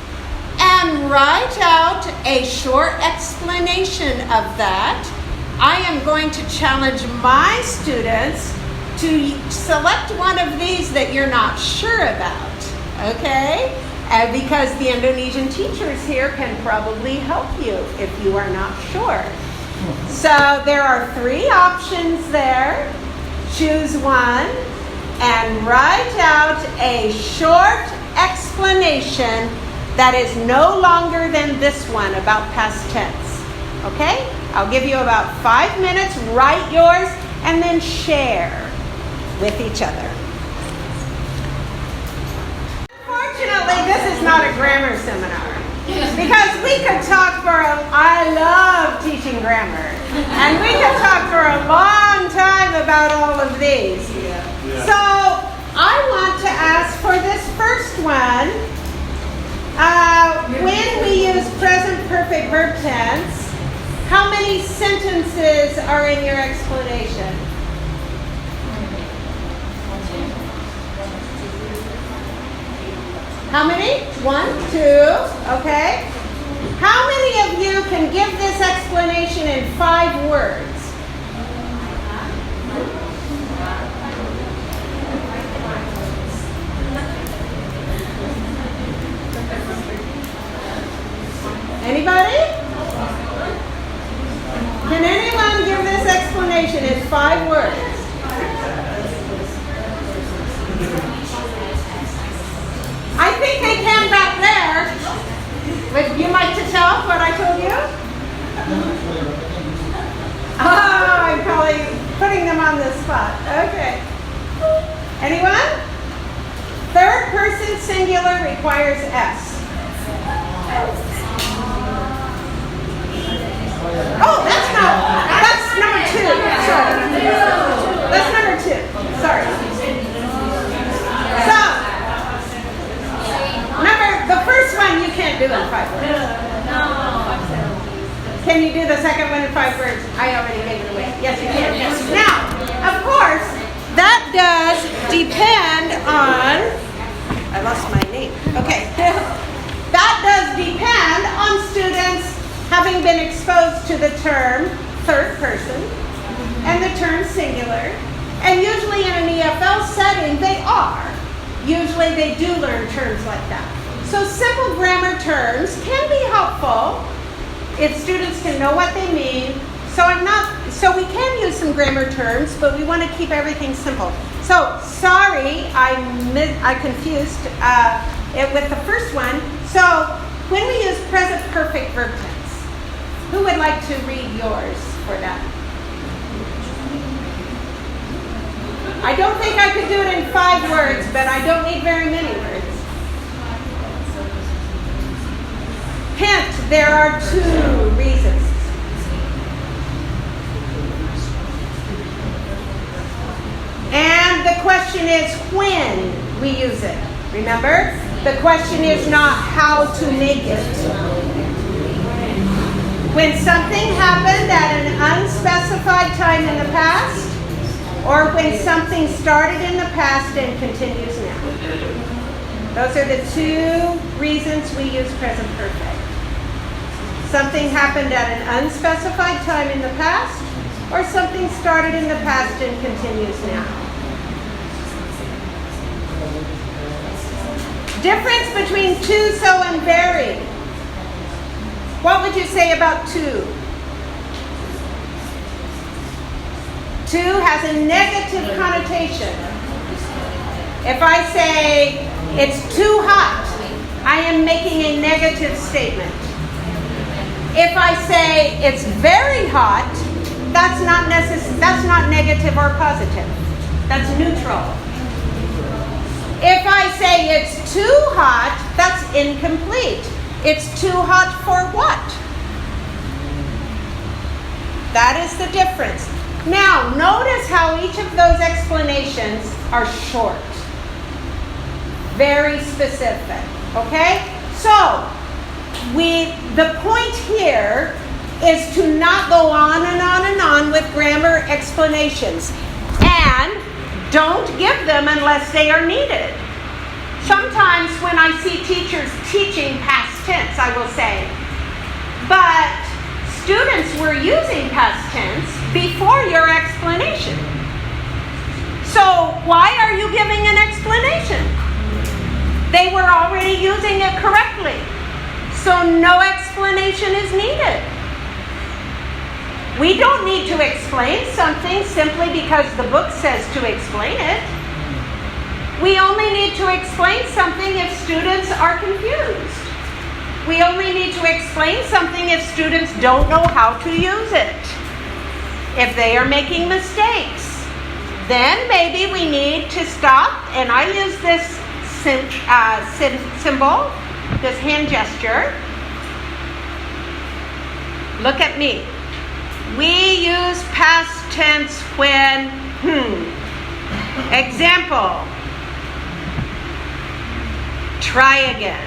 C: and write out a short explanation of that. I am going to challenge my students to select one of these that you're not sure about, okay? Because the Indonesian teachers here can probably help you if you are not sure. So there are 3 options there. Choose one and write out a short explanation that is no longer than this one about past tense. Okay? I'll give you about 5 minutes. Write yours and then share with each other. Unfortunately, this is not a grammar seminar, because we could talk I love teaching grammar, and we could talk for a long time about all of these. So I want to ask for this first one, when we use present perfect verb tense, how many sentences are in your explanation? How many? 1, 2, okay. How many of you can give this explanation in 5 words? Anybody? Can anyone give this explanation in 5 words? I think they can back there. Would you like to tell what I told you? requires S? Oh, that's number 2. Sorry. That's number 2. Sorry. So, the first one you can't do in 5 words. Can you do the second one in 5 words? I already gave it away. Yes, you can. Now, of course, that does depend on, I lost my name. Okay. That does depend on students having been exposed to the term third person and the term singular. And usually in an EFL setting, they are. Usually they do learn terms like that. So simple grammar terms can be helpful if students can know what they mean. So we can use some grammar terms, but we want to keep everything simple. So sorry, I confused it with the first one. So when we use present perfect verb tense, who would like to read yours for that? I don't think I could do it in 5 words, but I don't need very many words. Hint, there are 2 reasons. And the question is when we use it. Remember? The question is not how to make it. When something happened at an unspecified time in the past, or when something started in the past and continues now. Those are the 2 reasons we use present perfect. Something happened at an unspecified time in the past, or something started in the past and continues now. Difference between to, so, and very. What would you say about to? To has a negative connotation. If I say it's too hot, I am making a negative statement. If I say it's very hot, that's not negative or positive. That's neutral. If I say it's too hot, that's incomplete. It's too hot for what? That is the difference. Now, notice how each of those explanations are short. Very specific. Okay? So, the point here is to not go on and on and on with grammar explanations. And don't give them unless they are needed. Sometimes when I see teachers teaching past tense, I will say, but students were using past tense before your explanation. So why are you giving an explanation? They were already using it correctly. So no explanation is needed. We don't need to explain something simply because the book says to explain it. We only need to explain something if students are confused. We only need to explain something if students don't know how to use it. If they are making mistakes, then maybe we need to stop, and I use this symbol, this hand gesture. Look at me. We use past tense when, Example. Try again.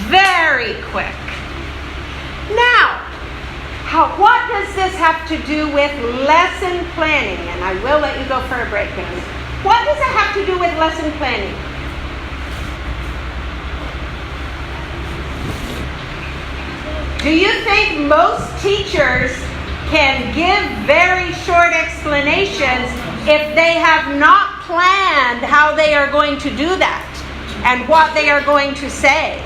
C: Very quick. Now, what does this have to do with lesson planning? And I will let you go for a break, guys. What does it have to do with lesson planning? Do you think most teachers can give very short explanations if they have not planned how they are going to do that and what they are going to say?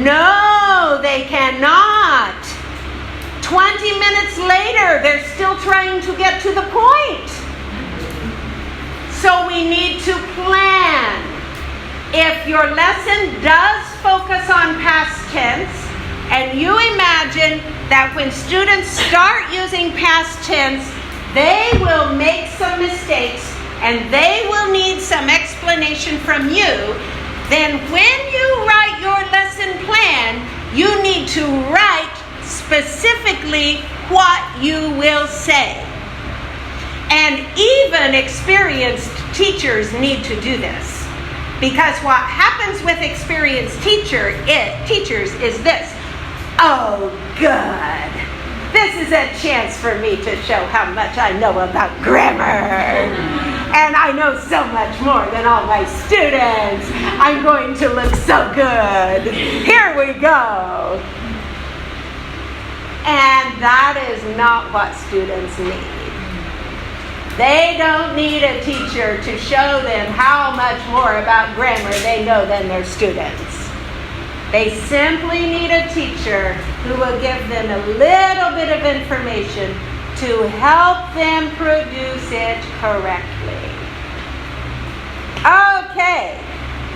C: No, they cannot. 20 minutes later, they're still trying to get to the point. So we need to plan. If your lesson does focus on past tense, and you imagine that when students start using past tense, they will make some mistakes and they will need some explanation from you, then when you write your lesson plan, you need to write specifically what you will say. And even experienced teachers need to do this. Because what happens with experienced teachers is this. Oh, good. This is a chance for me to show how much I know about grammar. And I know so much more than all my students. I'm going to look so good. Here we go. And that is not what students need. They don't need a teacher to show them how much more about grammar they know than their students. They simply need a teacher who will give them a little bit of information to help them produce it correctly. Okay,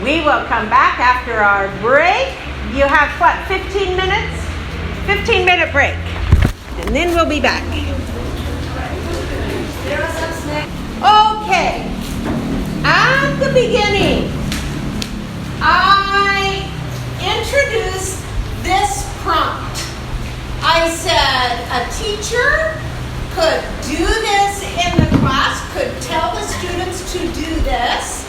C: we will come back after our break. You have what, 15 minutes? 15-minute break. And then we'll be back. Okay, at the beginning, I introduced this prompt. I said a teacher could do this in the class, could tell the students to do this,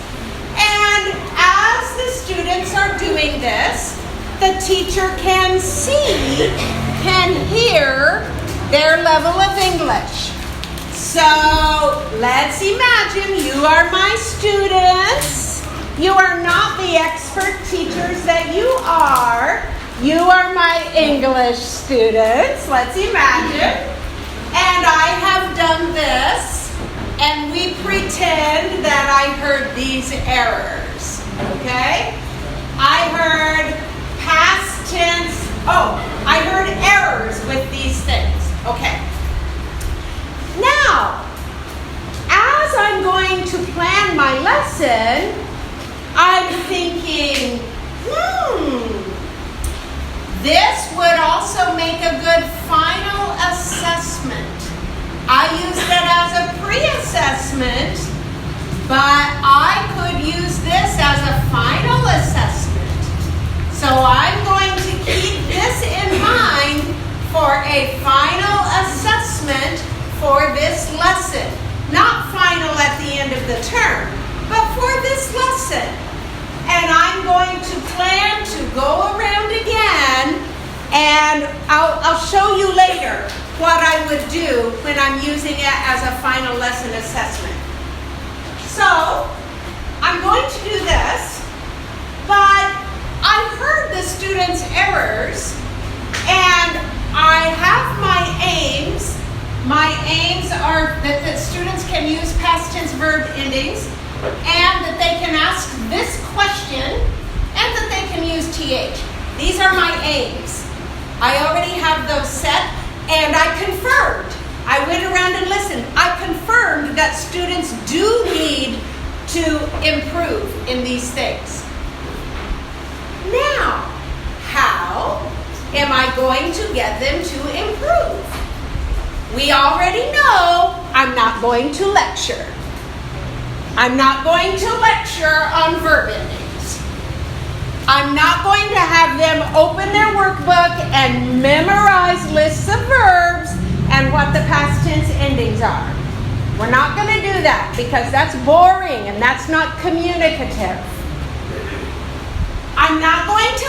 C: and as the students are doing this, the teacher can see, can hear their level of English. So let's imagine you are my students. You are not the expert teachers that you are. You are my English students. Let's imagine. And I have done this, and we pretend that I heard these errors. Okay? I heard past tense. Oh, I heard errors with these things. Okay. Now, as I'm going to plan my lesson, I'm thinking, this would also make a good final assessment. I use that as a pre-assessment, but I could use this as a final assessment. So I'm going to keep this in mind for a final assessment for this lesson. Not final at the end of the term, but for this lesson. And I'm going to plan to go around again, and I'll show you later what I would do when I'm using it as a final lesson assessment. So, I'm going to do this, but I heard the students' errors, and I have my aims. My aims are that the students can use past tense verb endings, and that they can ask this question, and that they can use TH. These are my aims. I already have those set, and I confirmed. I went around and listened. I confirmed that students do need to improve in these things. Now, how am I going to get them to improve? We already know I'm not going to lecture. I'm not going to lecture on verb endings. I'm not going to have them open their workbook and memorize lists of verbs and what the past tense endings are. We're not going to do that because that's boring and that's not communicative. I'm not going to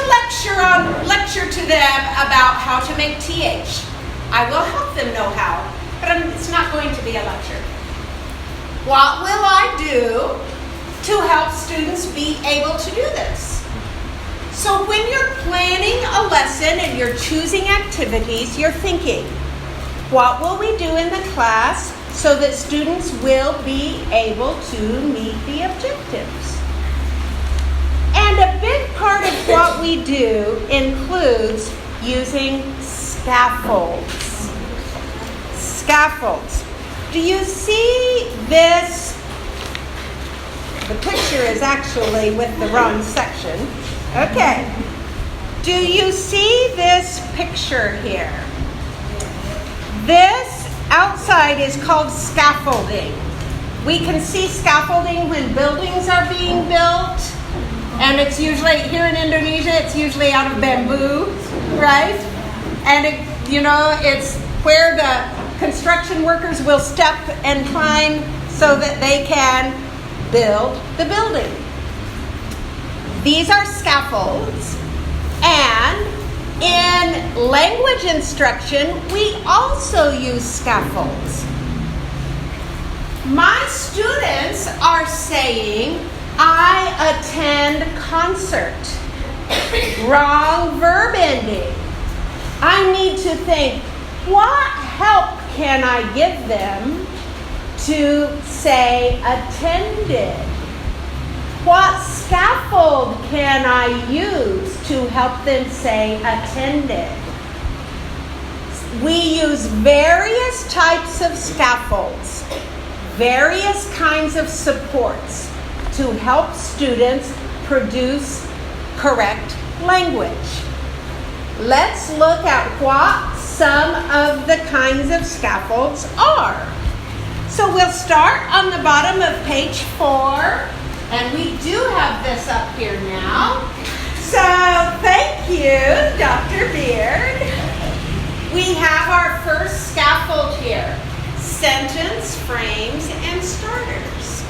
C: lecture to them about how to make TH. I will help them know how, but it's not going to be a lecture. What will I do to help students be able to do this? So when you're planning a lesson and you're choosing activities, you're thinking, what will we do in the class so that students will be able to meet the objectives? And a big part of what we do includes using scaffolds. Scaffolds. Do you see this? The picture is actually with the wrong section. Okay. Do you see this picture here? This outside is called scaffolding. We can see scaffolding when buildings are being built, And it's usually, here in Indonesia, it's usually out of bamboo, right? And it's where the construction workers will step and climb so that they can build the building. These are scaffolds, and in language instruction, we also use scaffolds. My students are saying, I attend concert. Wrong verb ending. I need to think, what help can I give them to say attended? What scaffold can I use to help them say attended? We use various types of scaffolds, various kinds of supports to help students produce correct language. Let's look at what some of the kinds of scaffolds are. So we'll start on the bottom of page 4, and we do have this up here now. So thank you, Dr. Beard. We have our first scaffold here, sentence, frames, and starters.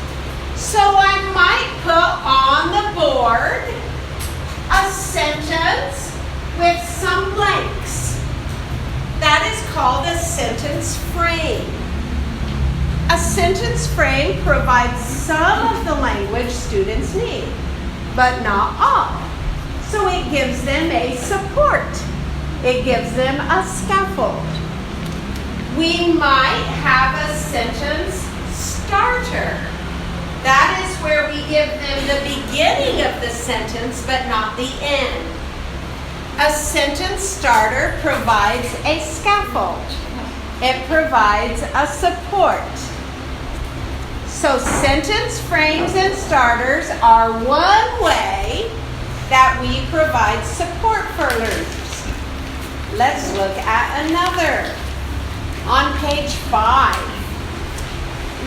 C: So I might put on the board a sentence with some blanks. That is called a sentence frame. A sentence frame provides some of the language students need, but not all. So it gives them a support. It gives them a scaffold. We might have a sentence starter. That is where we give them the beginning of the sentence, but not the end. A sentence starter provides a scaffold. It provides a support. So sentence frames and starters are one way that we provide support for learners. Let's look at another. On page 5.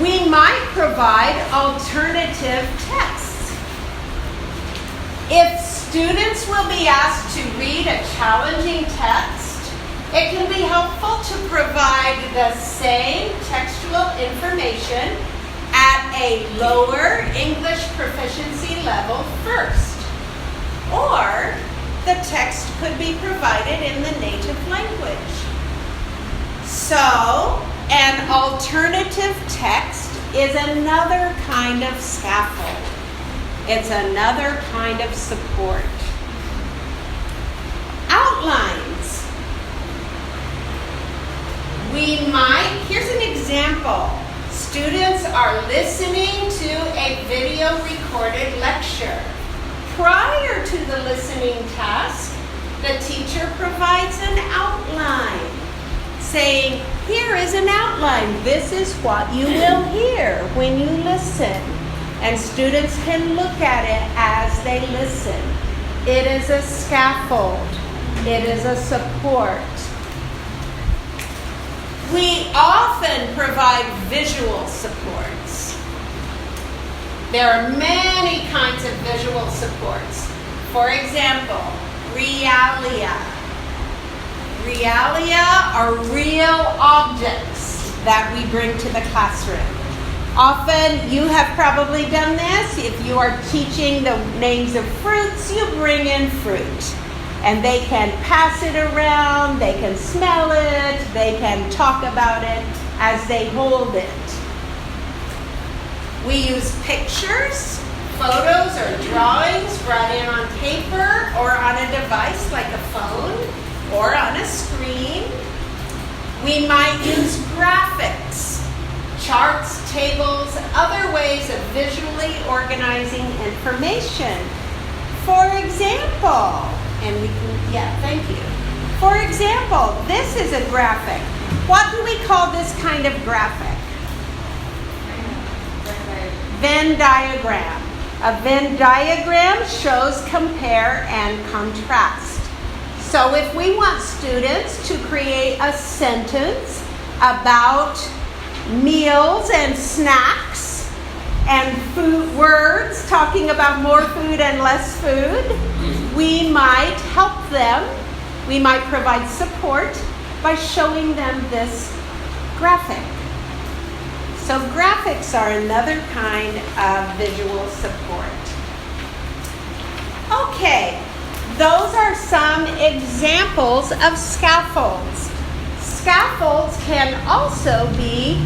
C: We might provide alternative texts. If students will be asked to read a challenging text, it can be helpful to provide the same textual information at a lower English proficiency level first. Or the text could be provided in the native language. So, an alternative text is another kind of scaffold. It's another kind of support. Outlines. Here's an example. Students are listening to a video recorded lecture. Prior to the listening task, the teacher provides an outline, saying, here is an outline. This is what you will hear when you listen. And students can look at it as they listen. It is a scaffold. It is a support. We often provide visual supports. There are many kinds of visual supports. For example, realia. Realia are real objects that we bring to the classroom. Often, you have probably done this. If you are teaching the names of fruits, you bring in fruit. And they can pass it around, they can smell it, they can talk about it as they hold it. We use pictures, photos, or drawings brought in on paper or on a device like a phone or on a screen. We might use graphics, charts, tables, other ways of visually organizing information. For example, thank you. For example, this is a graphic. What do we call this kind of graphic? Venn diagram. A Venn diagram shows compare and contrast. So if we want students to create a sentence about meals and snacks, and food words, talking about more food and less food. We might help them. We might provide support by showing them this graphic. So graphics are another kind of visual support. Okay, those are some examples of scaffolds. Scaffolds can also be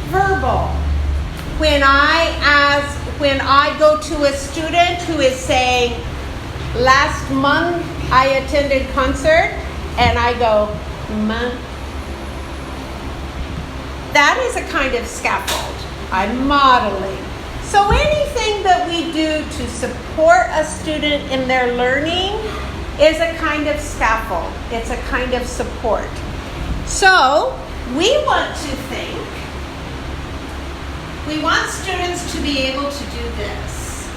C: verbal. When I go to a student who is saying, last month I attended concert, and I go, month. That is a kind of scaffold. I'm modeling. So anything that we do to support a student in their learning is a kind of scaffold. It's a kind of support. So we want students to be able to do this.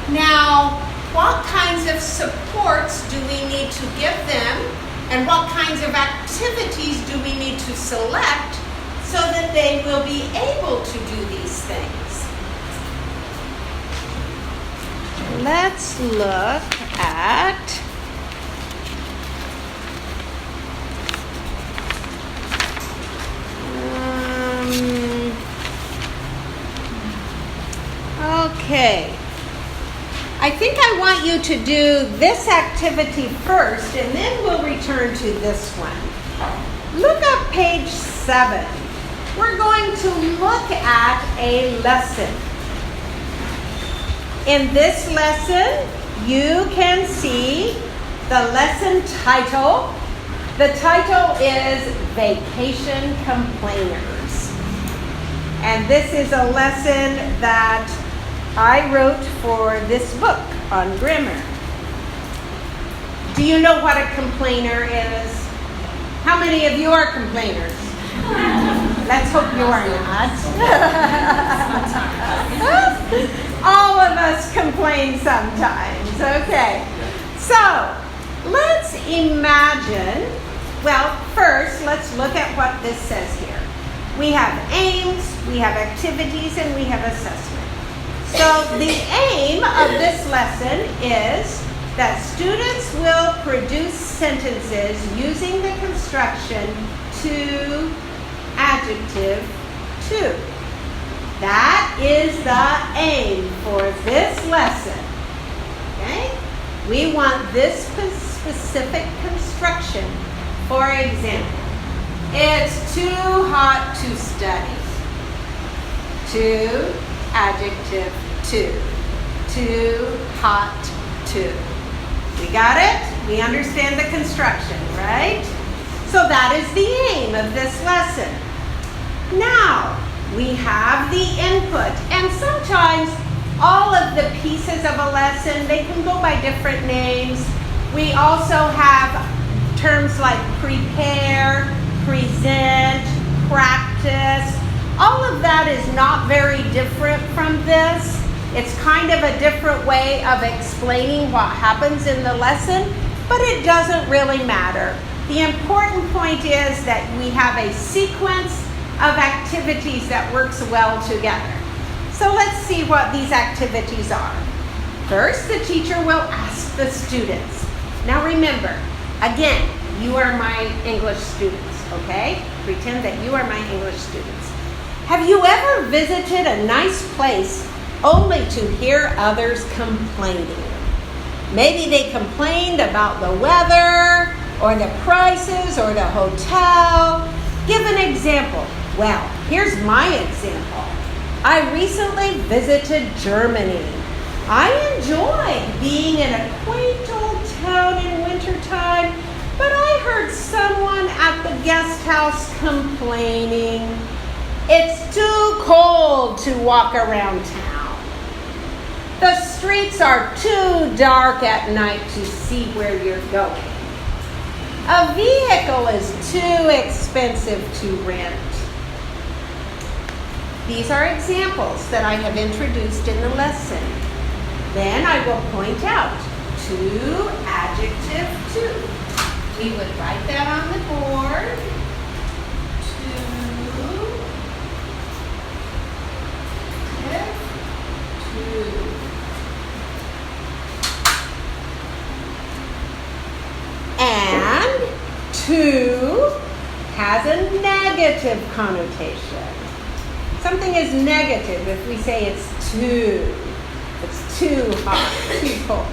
C: Now, what kinds of supports do we need to give them? And what kinds of activities do we need to select so that they will be able to do these things? Let's look at okay. I think I want you to do this activity first, and then we'll return to this one. Look at page 7. We're going to look at a lesson. In this lesson, you can see the lesson title. The title is Vacation Complainers. And this is a lesson that I wrote for this book on grammar. Do you know what a complainer is? How many of you are complainers? Let's hope you are not. All of us complain sometimes. Okay. So, let's imagine, well, first, let's look at what this says here. We have aims, we have activities, and we have assessment. So the aim of this lesson is that students will produce sentences using the construction to, adjective, to. That is the aim for this lesson. Okay? We want this specific construction. For example, it's too hot to study. To, adjective, to. Too hot to. We got it? We understand the construction, right? So that is the aim of this lesson. Now, we have the input, and sometimes all of the pieces of a lesson, they can go by different names. We also have terms like prepare, present, practice. All of that is not very different from this. It's kind of a different way of explaining what happens in the lesson, but it doesn't really matter. The important point is that we have a sequence of activities that works well together. So let's see what these activities are. First, the teacher will ask the students. Now remember, again, you are my English students, okay? Pretend that you are my English students. Have you ever visited a nice place only to hear others complaining? Maybe they complained about the weather, or the prices, or the hotel. Give an example. Well, here's my example. I recently visited Germany. I enjoyed being in a quaint old town in wintertime, but I heard someone at the guest house complaining. It's too cold to walk around town. The streets are too dark at night to see where you're going. A vehicle is too expensive to rent. These are examples that I have introduced in the lesson. Then I will point out to, adjective, to. We would write that on the board. To.
Q: too has a negative connotation. Something is negative if we say it's too. It's too hot, too cold.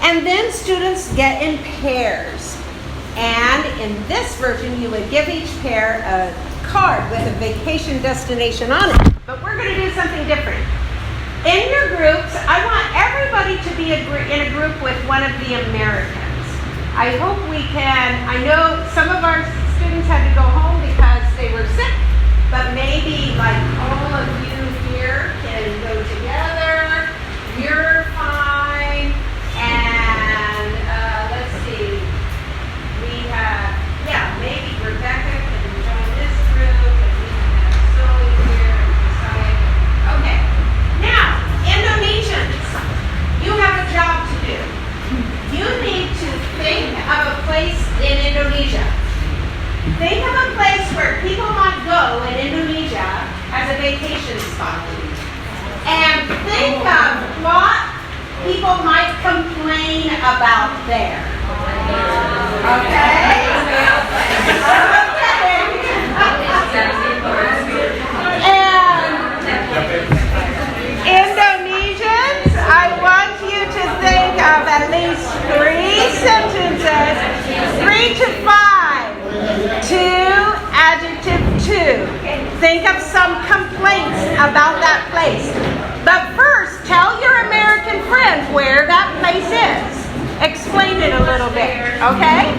Q: And then students get in pairs. And in this version, you would give each pair a card with a vacation destination on it. But we're going to do something different. In your groups, I want everybody to be in a group with one of the Americans. I hope we can, I know some of our students had to go home because they were sick, but maybe like all of you here can go together. You're fine. And let's see. We have, maybe Rebecca can join this group, and we can have Zoe here and Messiah. Okay. Now, Indonesians, you have a job to do. You need to think of a place in Indonesia. Think of a place where people might go in Indonesia as a vacation spot. And think of what people might complain about there. Okay? And Indonesians, I want you to think of at least 3 sentences, 3 to 5, to adjective 2. Think of some complaints about that place. But first, tell your American friend where that place is. Explain it a little bit, okay?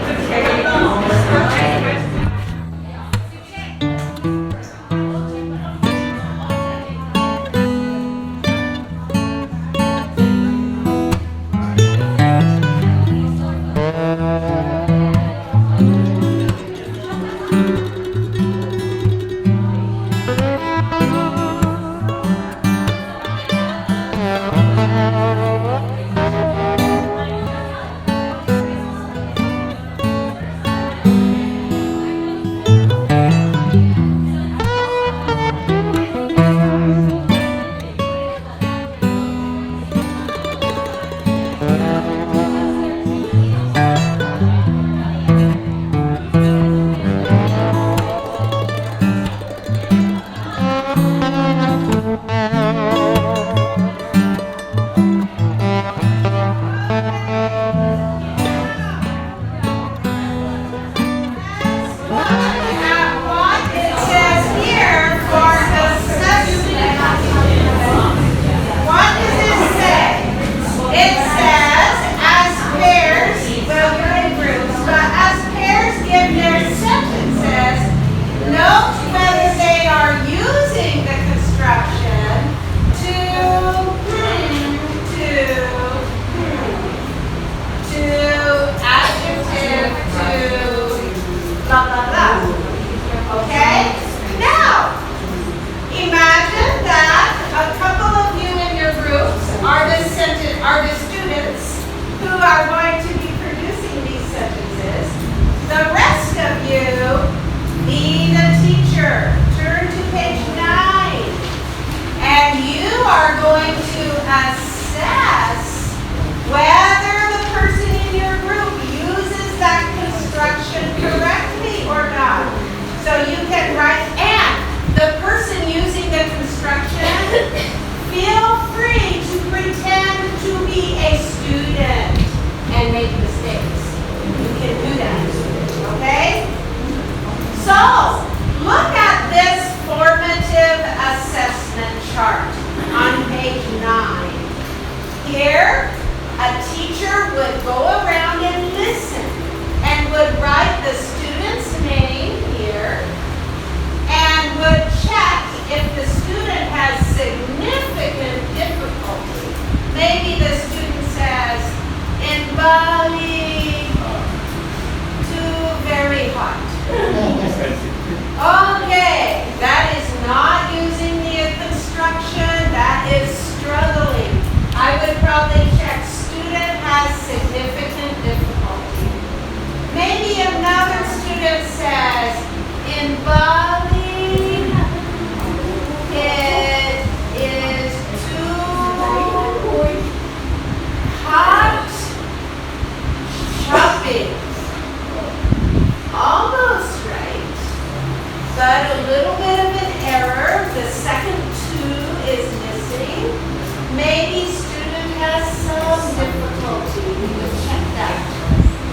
Q: difficulty. We will check that.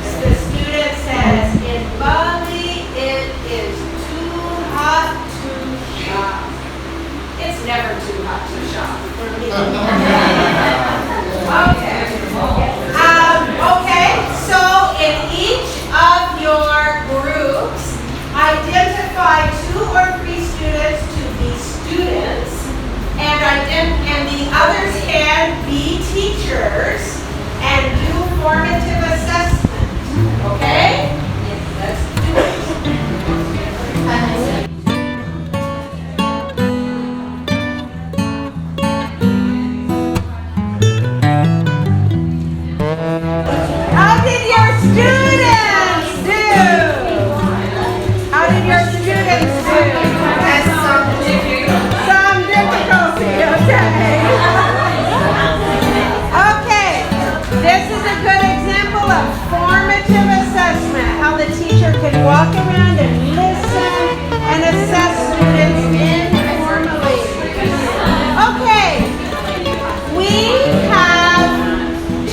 Q: If the student says, in Bali it is too hot to shop. It's never too hot to shop for me. Okay. Okay, so in each of your groups, identify 2 or 3 students to be students, and the others can be teachers and do formative assessment. Okay? Yes, let's do it. How did your students do? How did your students do? Some difficulty, okay. Okay, this is a good example of formative assessment, how the teacher can walk around and listen and assess students informally. Okay, we have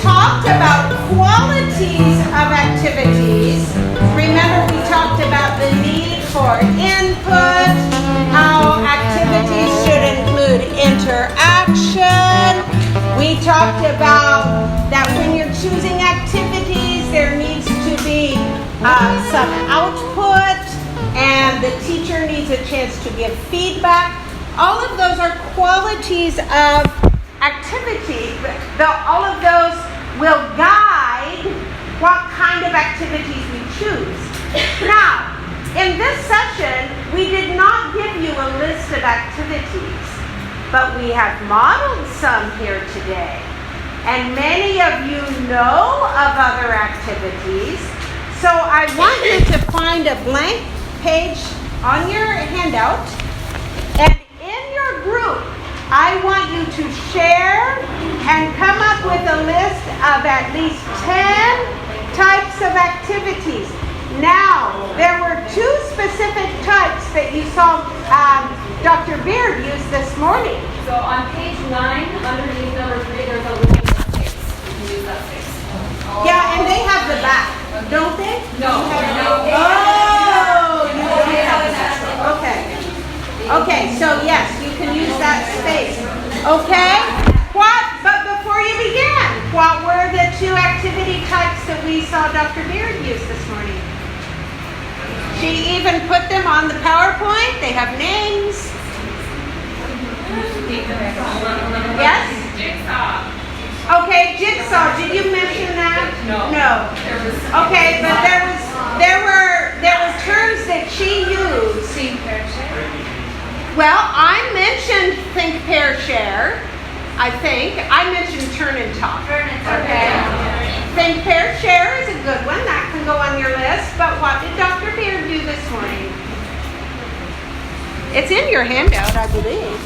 Q: talked about qualities of activities. Remember, we talked about the need for input, how activities should include interaction. We talked about that when you're choosing activities, there needs to be some output, and the teacher needs a chance to give feedback. All of those are qualities of activity. All of those will guide what kind of activities we choose. Now, in this session, we did not give you a list of activities, but we have modeled some here today. And many of you know of other activities. So I want you to find a blank page on your handout. And in your group, I want you to share and come up with a list of at least 10 types of activities. Now, there were 2 specific types that you saw Dr. Beard use this morning.
P: So on page 9, underneath number 3, there's a little space. You can use that space.
Q: Yeah, and they have the back, don't they?
P: No.
Q: Oh, you don't have the back. Okay. Okay, so yes, you can use that space. Okay? But before you began, what were the 2 activity types that we saw Dr. Beard use this morning? She even put them on the PowerPoint. They have names. Yes?
P: Jigsaw.
Q: Okay, jigsaw. Did you mention that?
P: No.
Q: No. Okay, but there were terms that she used. Well, I mentioned think, pair, share. I think I mentioned turn and talk. Okay. Think, pair, share is a good one. That can go on your list. But what did Dr. Beard do this morning? It's in your handout, I believe.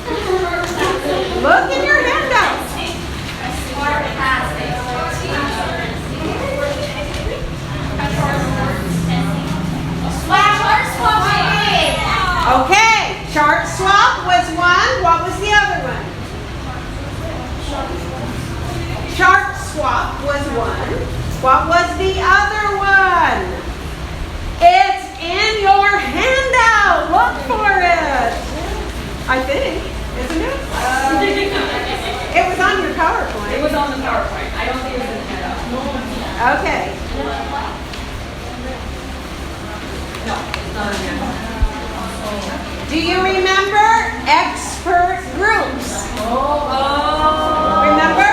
Q: Look in your handout. Okay, chart swap was one. What was the other one? Chart swap was one. What was the other one? It's in your handout. Look for it. I think, isn't it? It was on your PowerPoint.
P: It was on the PowerPoint. I don't think it was in the handout.
Q: Okay.
P: No, it's not in there.
Q: Do you remember expert groups? Remember?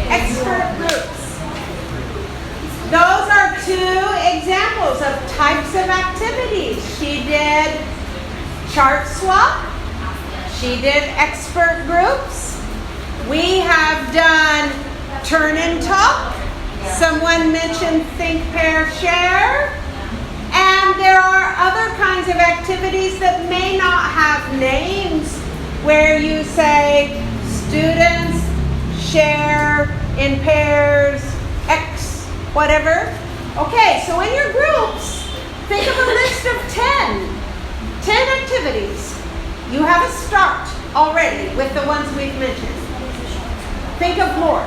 Q: Expert groups. Those are 2 examples of types of activities. She did chart swap. She did expert groups. We have done turn and talk. Someone mentioned think, pair, share. And there are other kinds of activities that may not have names, where you say students share in pairs, X, whatever. Okay, so in your groups, think of a list of 10 activities. You have a start already with the ones we've mentioned. Think of more.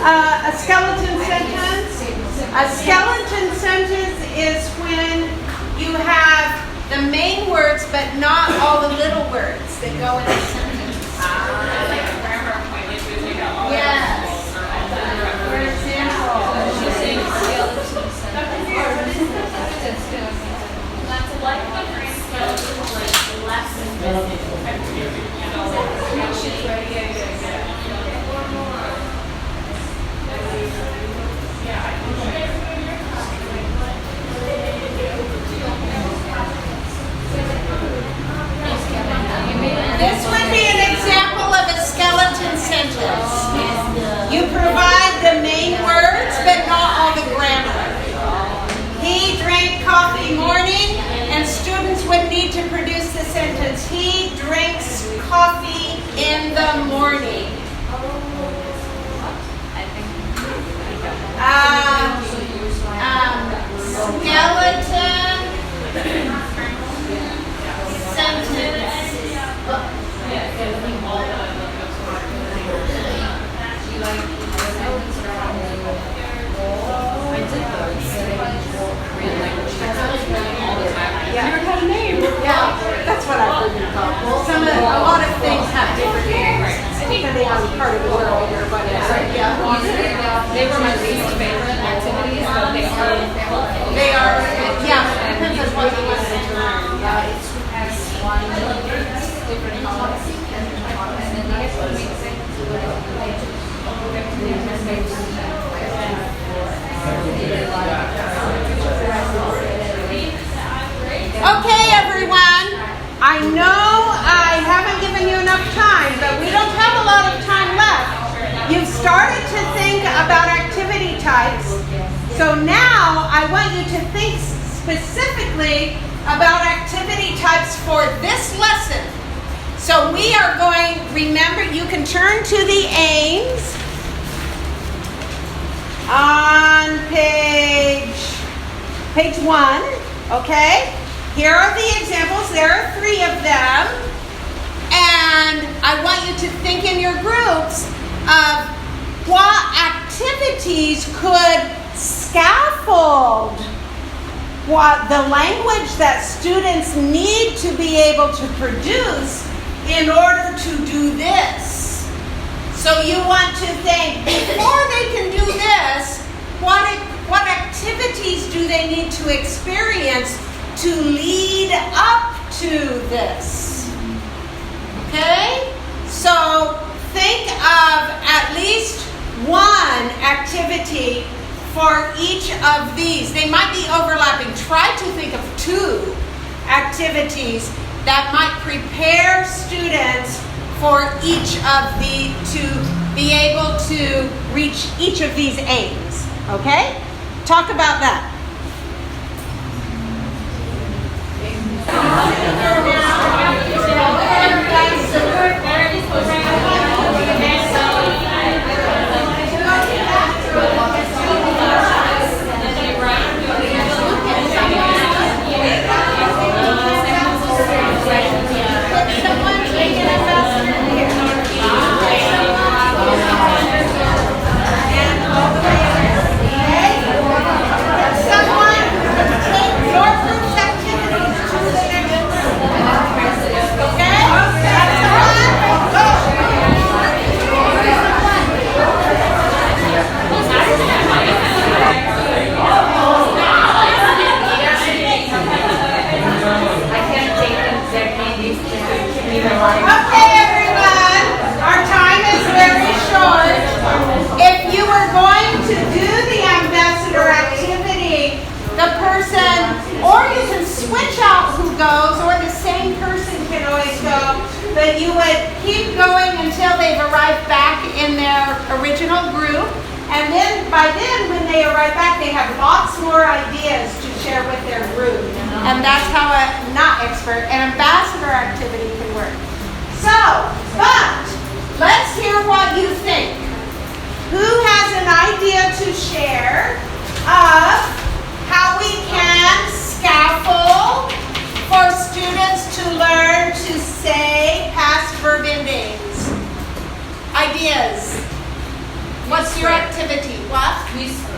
Q: A skeleton sentence. A skeleton sentence is when you have the main words but not all the little words that go in the sentence. Yes. For example.
L: That's like the phrase skeleton, like less than
Q: This would be an example of a skeleton sentence. You provide the main words, but not all the grammar. He drank coffee morning, and students would need to produce the sentence. He drinks coffee in the morning. Skeleton sentence. Yeah, that's what I've heard you call. A lot of things have different names depending on part of the world or whatever.
E: They were my least favorite activities, but they are helpful.
Q: They are, yeah, it depends on what you want to learn. Okay, everyone. I know I haven't given you enough time, but we don't have a lot of time left. You've started to think about activity types. So now I want you to think specifically about activity types for this lesson. So we are going, remember, you can turn to the aims on page 1, okay? Here are the examples. There are 3 of them. And I want you to think in your groups of what activities could scaffold what the language that students need to be able to produce in order to do this. So you want to think, before they can do this, what activities do they need to experience to lead up to this? Okay? So think of at least one activity for each of these. They might be overlapping. Try to think of 2 activities that might prepare students for each of to be able to reach each of these aims. Okay? Talk about that. right back. They have lots more ideas to share with their group. And that's how an ambassador activity can work. So, but let's hear what you think. Who has an idea to share of how we can scaffold for students to learn to say past verb endings? Ideas. What's your activity? What?
G: Whisper.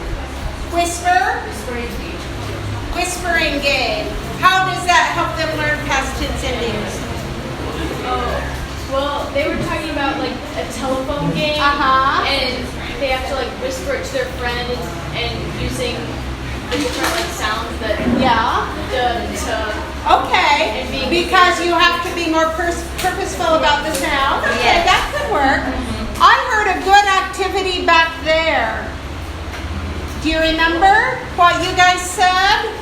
Q: Whisper?
G: Whispering game.
Q: Whispering game. How does that help them learn past tense endings?
M: Well, they were talking about like a telephone game, and they have to like whisper it to their friends and using the different like sounds that
Q: Okay, because you have to be more purposeful about the sound. Okay, that could work. I heard a good activity back there. Do you remember what you guys said?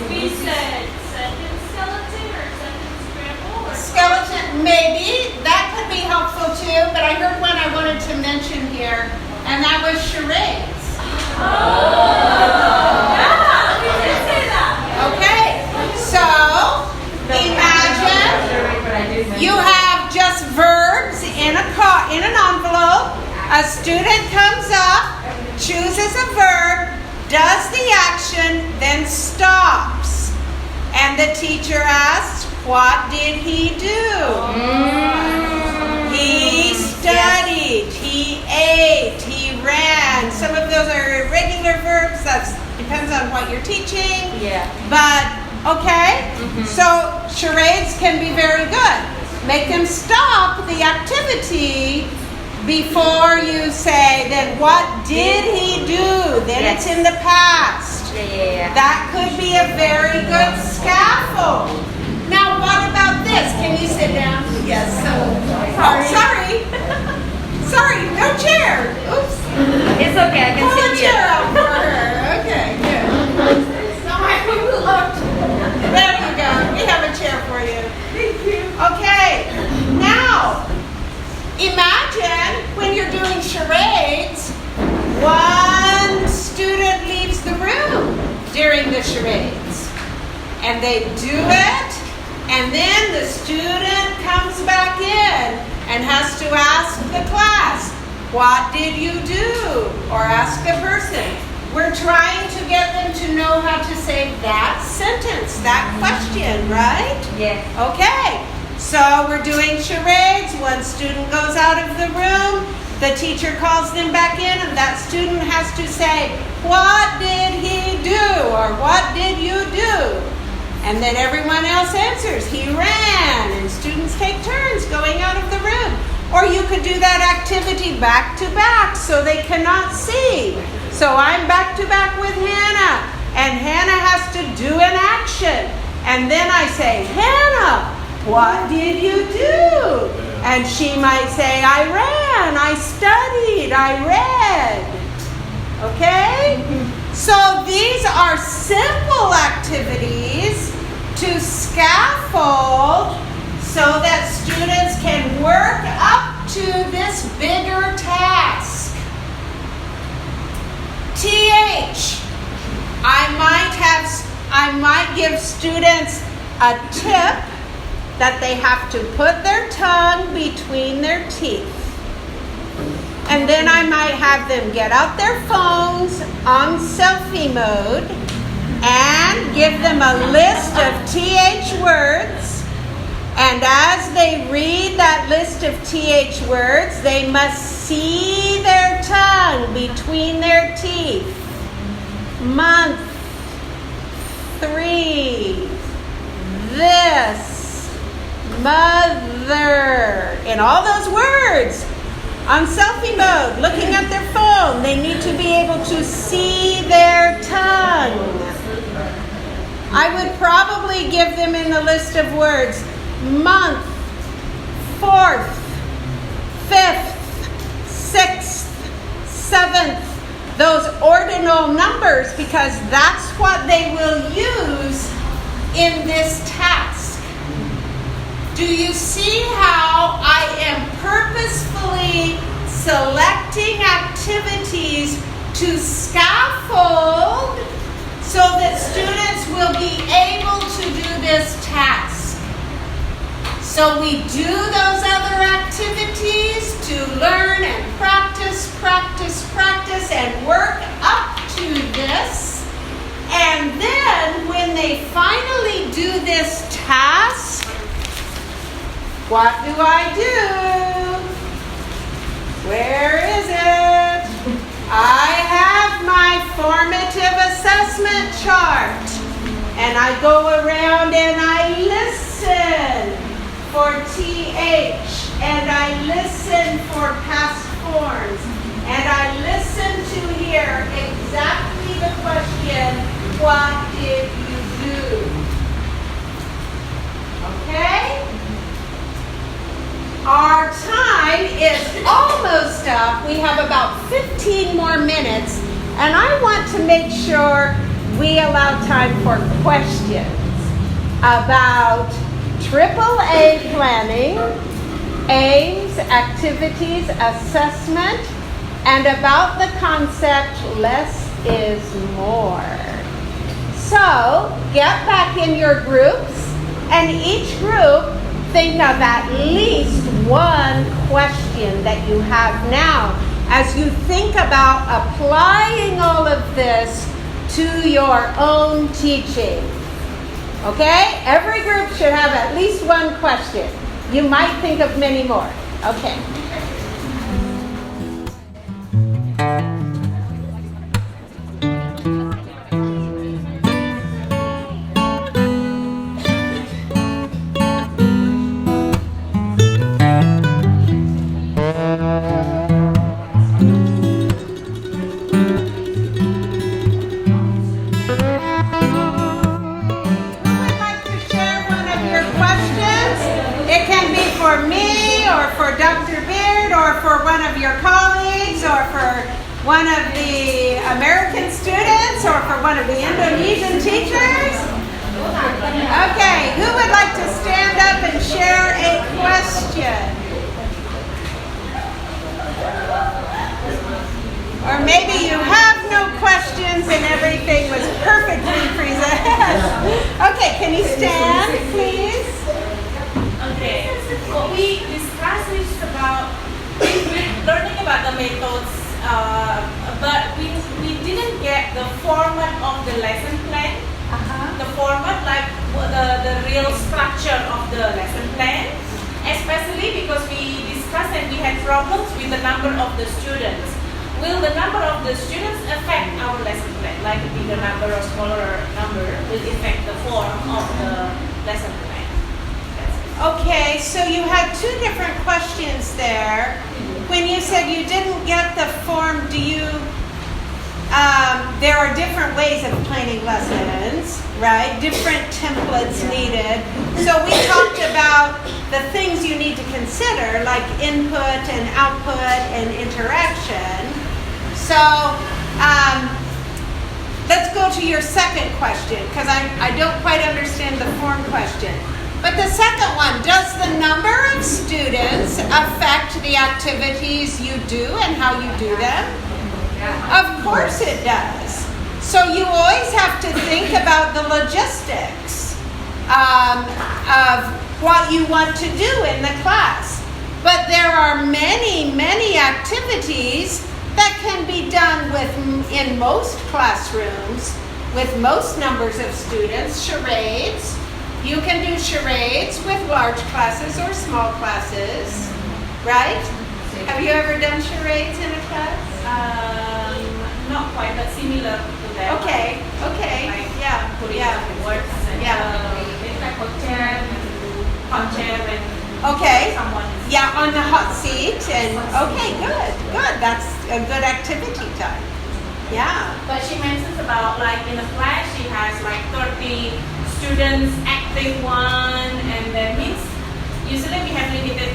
L: We said sentence skeleton or sentence scramble or
Q: Skeleton, maybe. That could be helpful too, but I heard one I wanted to mention here, and that was charades. Okay, so imagine you have just verbs in an envelope. A student comes up, chooses a verb, does the action, then stops. And the teacher asks, what did he do? He studied, he ate, he ran. Some of those are irregular verbs. That depends on what you're teaching. But, okay, so charades can be very good. Make them stop the activity before you say, then what did he do? Then it's in the past. That could be a very good scaffold. Now, what about this? Can you sit down? Yes. Sorry. Sorry, no chair. Oops.
P: It's okay, I can
Q: Pull a
P: sit here.
Q: chair out for her. Okay, good. Now I looked. There you go. We have a chair for you. Thank you. Okay. Now, imagine when you're doing charades, one student leaves the room during the charades. And they do it, and then the student comes back in and has to ask the class, what did you do? Or ask a person. We're trying to get them to know how to say that sentence, that question, right?
P: Yes.
Q: Okay. So we're doing charades. One student goes out of the room. The teacher calls them back in, and that student has to say, what did he do? Or what did you do? And then everyone else answers, he ran. And students take turns going out of the room. Or you could do that activity back to back so they cannot see. So I'm back to back with Hannah. And Hannah has to do an action. And then I say, Hannah, what did you do? And she might say, I ran, I studied, I read. Okay? So these are simple activities to scaffold so that students can work up to this bigger task. TH. I might give students a tip that they have to put their tongue between their teeth. And then I might have them get out their phones on selfie mode and give them a list of TH words. And as they read that list of TH words, they must see their tongue between their teeth. Month, 3, this, mother, and all those words. On selfie mode, looking at their phone, they need to be able to see their tongue. I would probably give them in the list of words, month, 4th, 5th, 6th, 7th, those ordinal numbers, because that's what they will use in this task. Do you see how I am purposefully selecting activities to scaffold so that students will be able to do this task. So we do those other activities to learn and practice, and work up to this. And then when they finally do this task, what do? Where is it? I have my formative assessment chart. And I go around and I listen for TH. And I listen for past forms. And I listen to hear exactly the question, what did you do? Okay? Our time is almost up. We have about 15 more minutes, and I want to make sure we allow time for questions about AAA planning, aims, activities, assessment, and about the concept less is more. So, get back in your groups, and each group think of at least one question that you have now as you think about applying all of this to your own teaching. Okay? Every group should have at least one question. You might think of many more. Okay. One of the American students or for one of the Indonesian teachers? Okay, who would like to stand up and share a question? Or maybe you have no questions and everything was perfectly presented. Okay, can you stand, please?
O: Okay, what we discussed is about learning about the methods. But we didn't get the format of the lesson plan, the format like the real structure of the lesson plan, especially because we discussed and we had problems with the number of the students. Will the number of the students affect our lesson plan? Like a bigger number or smaller number will affect the form of the lesson plan.
Q: Okay, so you had two different questions there. When you said you didn't get the form, do you, there are different ways of planning lessons, right? Different templates needed. So we talked about the things you need to consider, like input and output and interaction. So let's go to your second question, because I don't quite understand the form question. But the second one, does the number of students affect the activities you do and how you do them? Of course it does. So you always have to think about the logistics of what you want to do in the class. But there are many activities that can be done in most classrooms with most numbers of students. Charades. You can do charades with large classes or small classes, right? Have you ever done charades in a class?
O: Not quite, but similar to that.
Q: Okay,
O: Like
Q: yeah.
O: words and it's like hot chair and
Q: Okay.
O: someone.
Q: Yeah, on the hot seat and okay, good. That's a good activity time. Yeah.
O: But she mentions about like in a class she has like 30 students, active one, and then means usually we have limited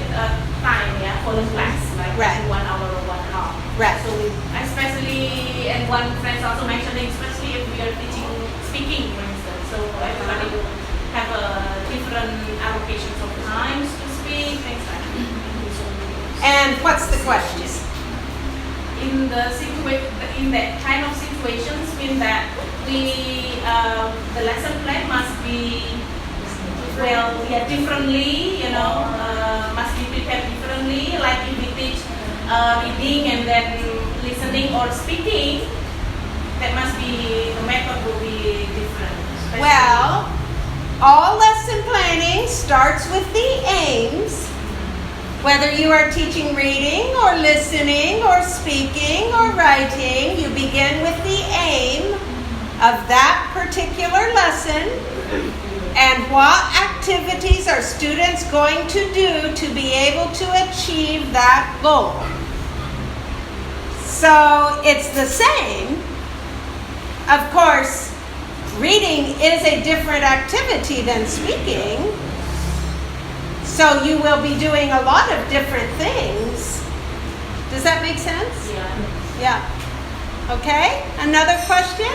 O: time, for the class, like 1 hour or 1 hour.
Q: Right.
O: So especially, and one friend also mentioning, especially if we are teaching speaking, for instance, so everybody will have different allocations of times to speak, things like that.
Q: And what's the question?
O: in that kind of situations mean that the lesson plan must be differently, must be prepared differently. Like if we teach reading and then listening or speaking, that must be, the method will be different.
Q: Well, all lesson planning starts with the aims. Whether you are teaching reading or listening or speaking or writing, you begin with the aim of that particular lesson and what activities are students going to do to be able to achieve that goal. So it's the same. Of course, reading is a different activity than speaking. So you will be doing a lot of different things. Does that make sense? Yeah. Okay, another question?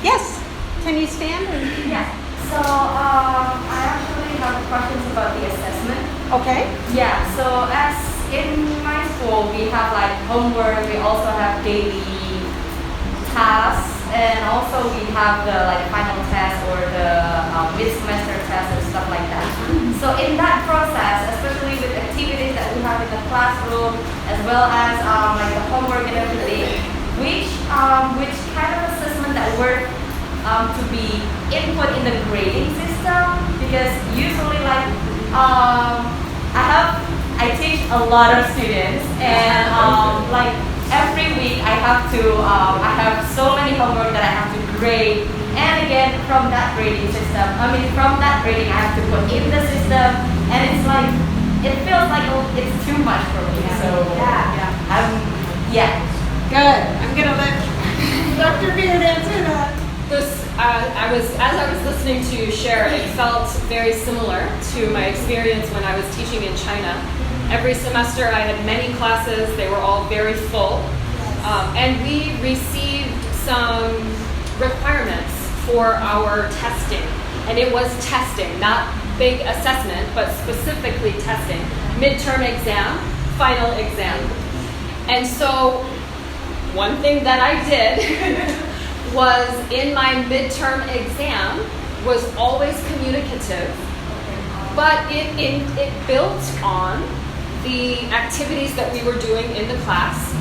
Q: Yes, can you stand?
P: Yeah. So I actually have questions about the assessment.
Q: Okay.
P: Yeah. So as in my school, we have like homework. We also have daily tasks, and also we have the like final test or the mid-semester test and stuff like that. So in that process, especially with activities that we have in the classroom, as well as like the homework and everything, which kind of assessment that work to be input in the grading system? Because usually like I teach a lot of students, and like every week I have so many homework that I have to grade, and again from that grading system, from that grading I have to put in the system, and it's like it feels like it's too much for me. So
Q: Good. I'm gonna let Dr. Beard answer that.
E: As I was listening to share, it felt very similar to my experience when I was teaching in China. Every semester I had many classes, they were all very full, and we received some requirements for our testing. And it was testing, not big assessment, but specifically testing. Midterm exam, final exam. And so one thing that I did was in my midterm exam was always communicative, but it built on the activities that we were doing in the class,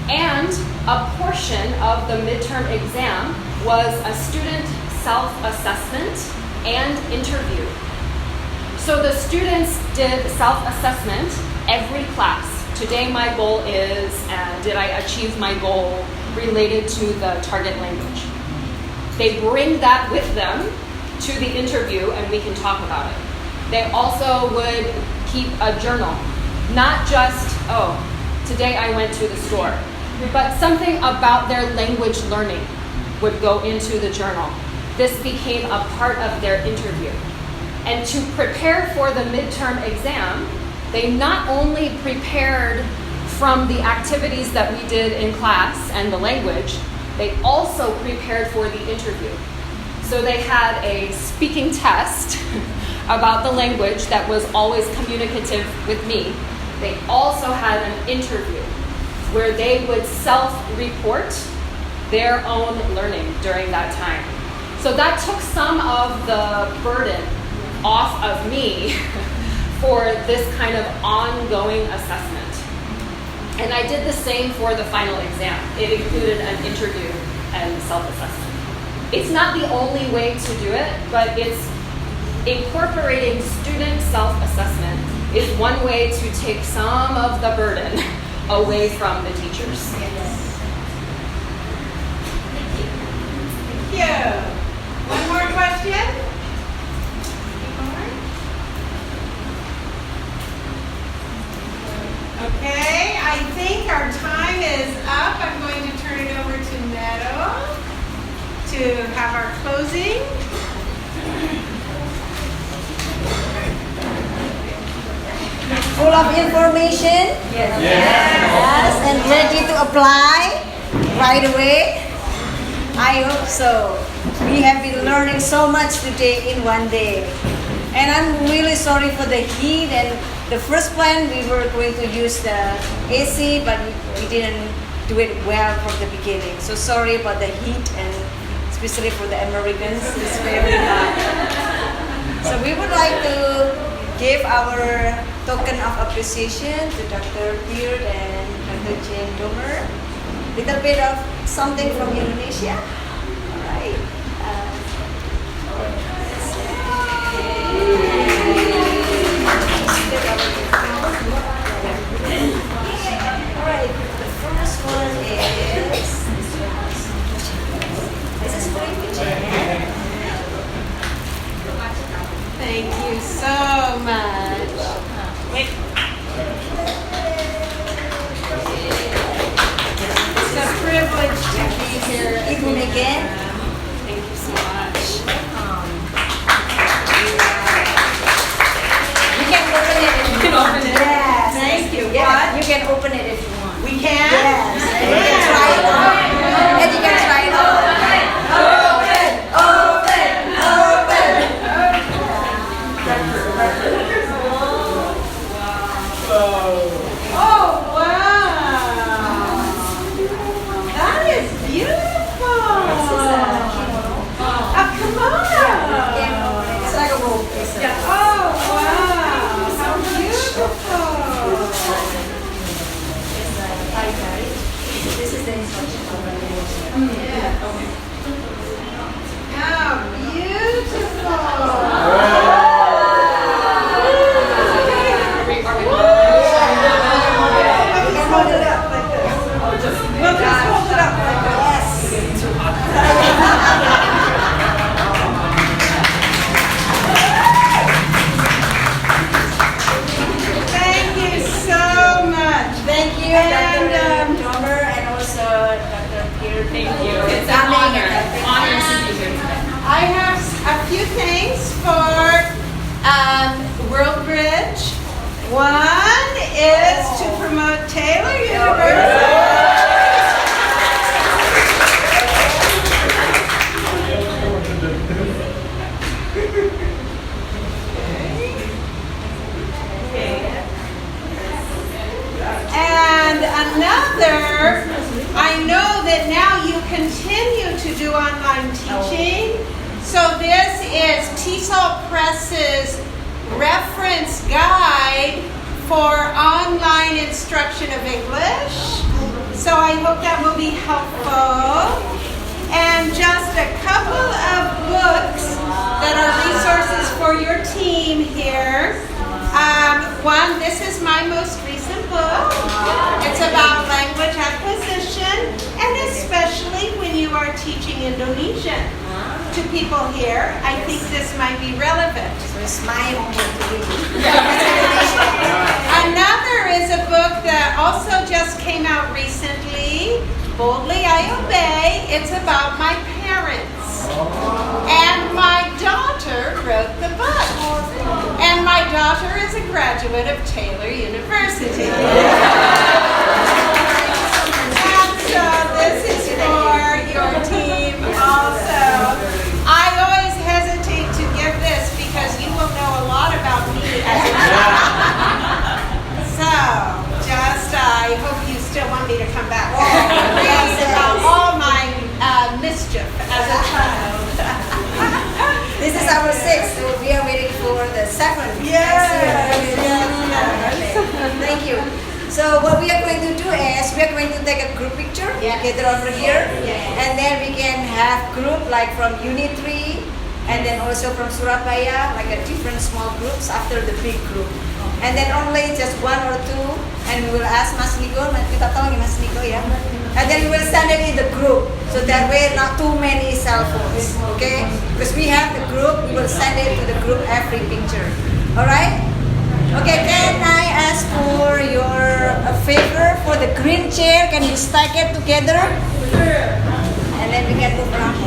E: and a portion of the midterm exam was a student self-assessment and interview. So the students did self-assessment every class. Today my goal is, did I achieve my goal related to the target language? They bring that with them to the interview and we can talk about it. They also would keep a journal. Not just, today I went to the store, but something about their language learning would go into the journal. This became a part of their interview. And to prepare for the midterm exam, they not only prepared from the activities that we did in class and the language, they also prepared for the interview. So they had a speaking test about the language that was always communicative with me. They also had an interview where they would self-report their own learning during that time. So that took some of the burden off of me for this kind of ongoing assessment. And I did the same for the final exam. It included an interview and self-assessment. It's not the only way to do it, but it's incorporating student self-assessment is one way to take some of the burden away from the teachers.
Q: Yes. Thank you. One more question? Okay, I think our time is up. I'm going to turn it over to Meadow to have our closing.
A: Full of information? Yes, and ready to apply right away? I hope so. We have been learning so much today in one day. And I'm really sorry for the heat and The first plan we were going to use the AC, but we didn't do it well from the beginning. So sorry about the heat, and especially for the Americans, it's very hot. So we would like to give our token of appreciation to Dr. Beard and Dr. Jane Domer. Little bit of something from Indonesia. All right. Alright, the first one is this is for you, Jen.
Q: Thank you so much. Wait. It's a privilege to be here.
A: Even again.
Q: Thank you so much.
A: You can open it if you want. Yes.
Q: Thank you.
A: Yes,
Q: What?
A: you can open it if you want.
Q: We can?
A: Yes. And you can try it on. And you can try it on. Open, open, open.
Q: Oh, wow. That is beautiful. A kimono.
A: It's like a robe.
Q: Oh, wow. How beautiful.
A: This is the instruction.
Q: How Hold it up like this. We'll just hold it up like this. Thank you so much.
A: Thank you,
Q: And,
A: Dr. Domer, and also Dr. Peter.
E: Thank you. It's an honor. Honor to be here today.
Q: I have a few things for World Bridge. One is to promote Taylor University. And another, I know that now you continue to do online teaching. So this is TESOL Press's reference guide for online instruction of English. So I hope that will be helpful. And just a couple of books that are resources for your team here. One, this is my most recent book. It's about language acquisition, and especially when you are teaching Indonesian to people here, I think this might be relevant.
A: So it's my
Q: Another is a book that also just came out recently, Boldly I Obey. It's about my parents. And my daughter wrote the book. And my daughter is a graduate of Taylor University. And so this is for your team also. I always hesitate to give this because you will know a lot about me as a child. So, just I hope you still want me to come back. Yes, about all my mischief as a child.
A: This is our sixth, so we are waiting for the seventh.
Q: Yes.
A: Thank you. So what we are going to do is we are going to take a group picture together over here, and then we can have group like from Unit 3, and then also from Surabaya, like a different small groups after the big group. And then only just one or two, and we will ask Mas Niko, kita tolong Mas Niko ya. And then we will send it in the group, so that way not too many cell phones, okay? Because we have the group, we will send it to the group every picture. All right? Okay, can I ask for your favor for the green chair? Can you stack it together? And then we can move around.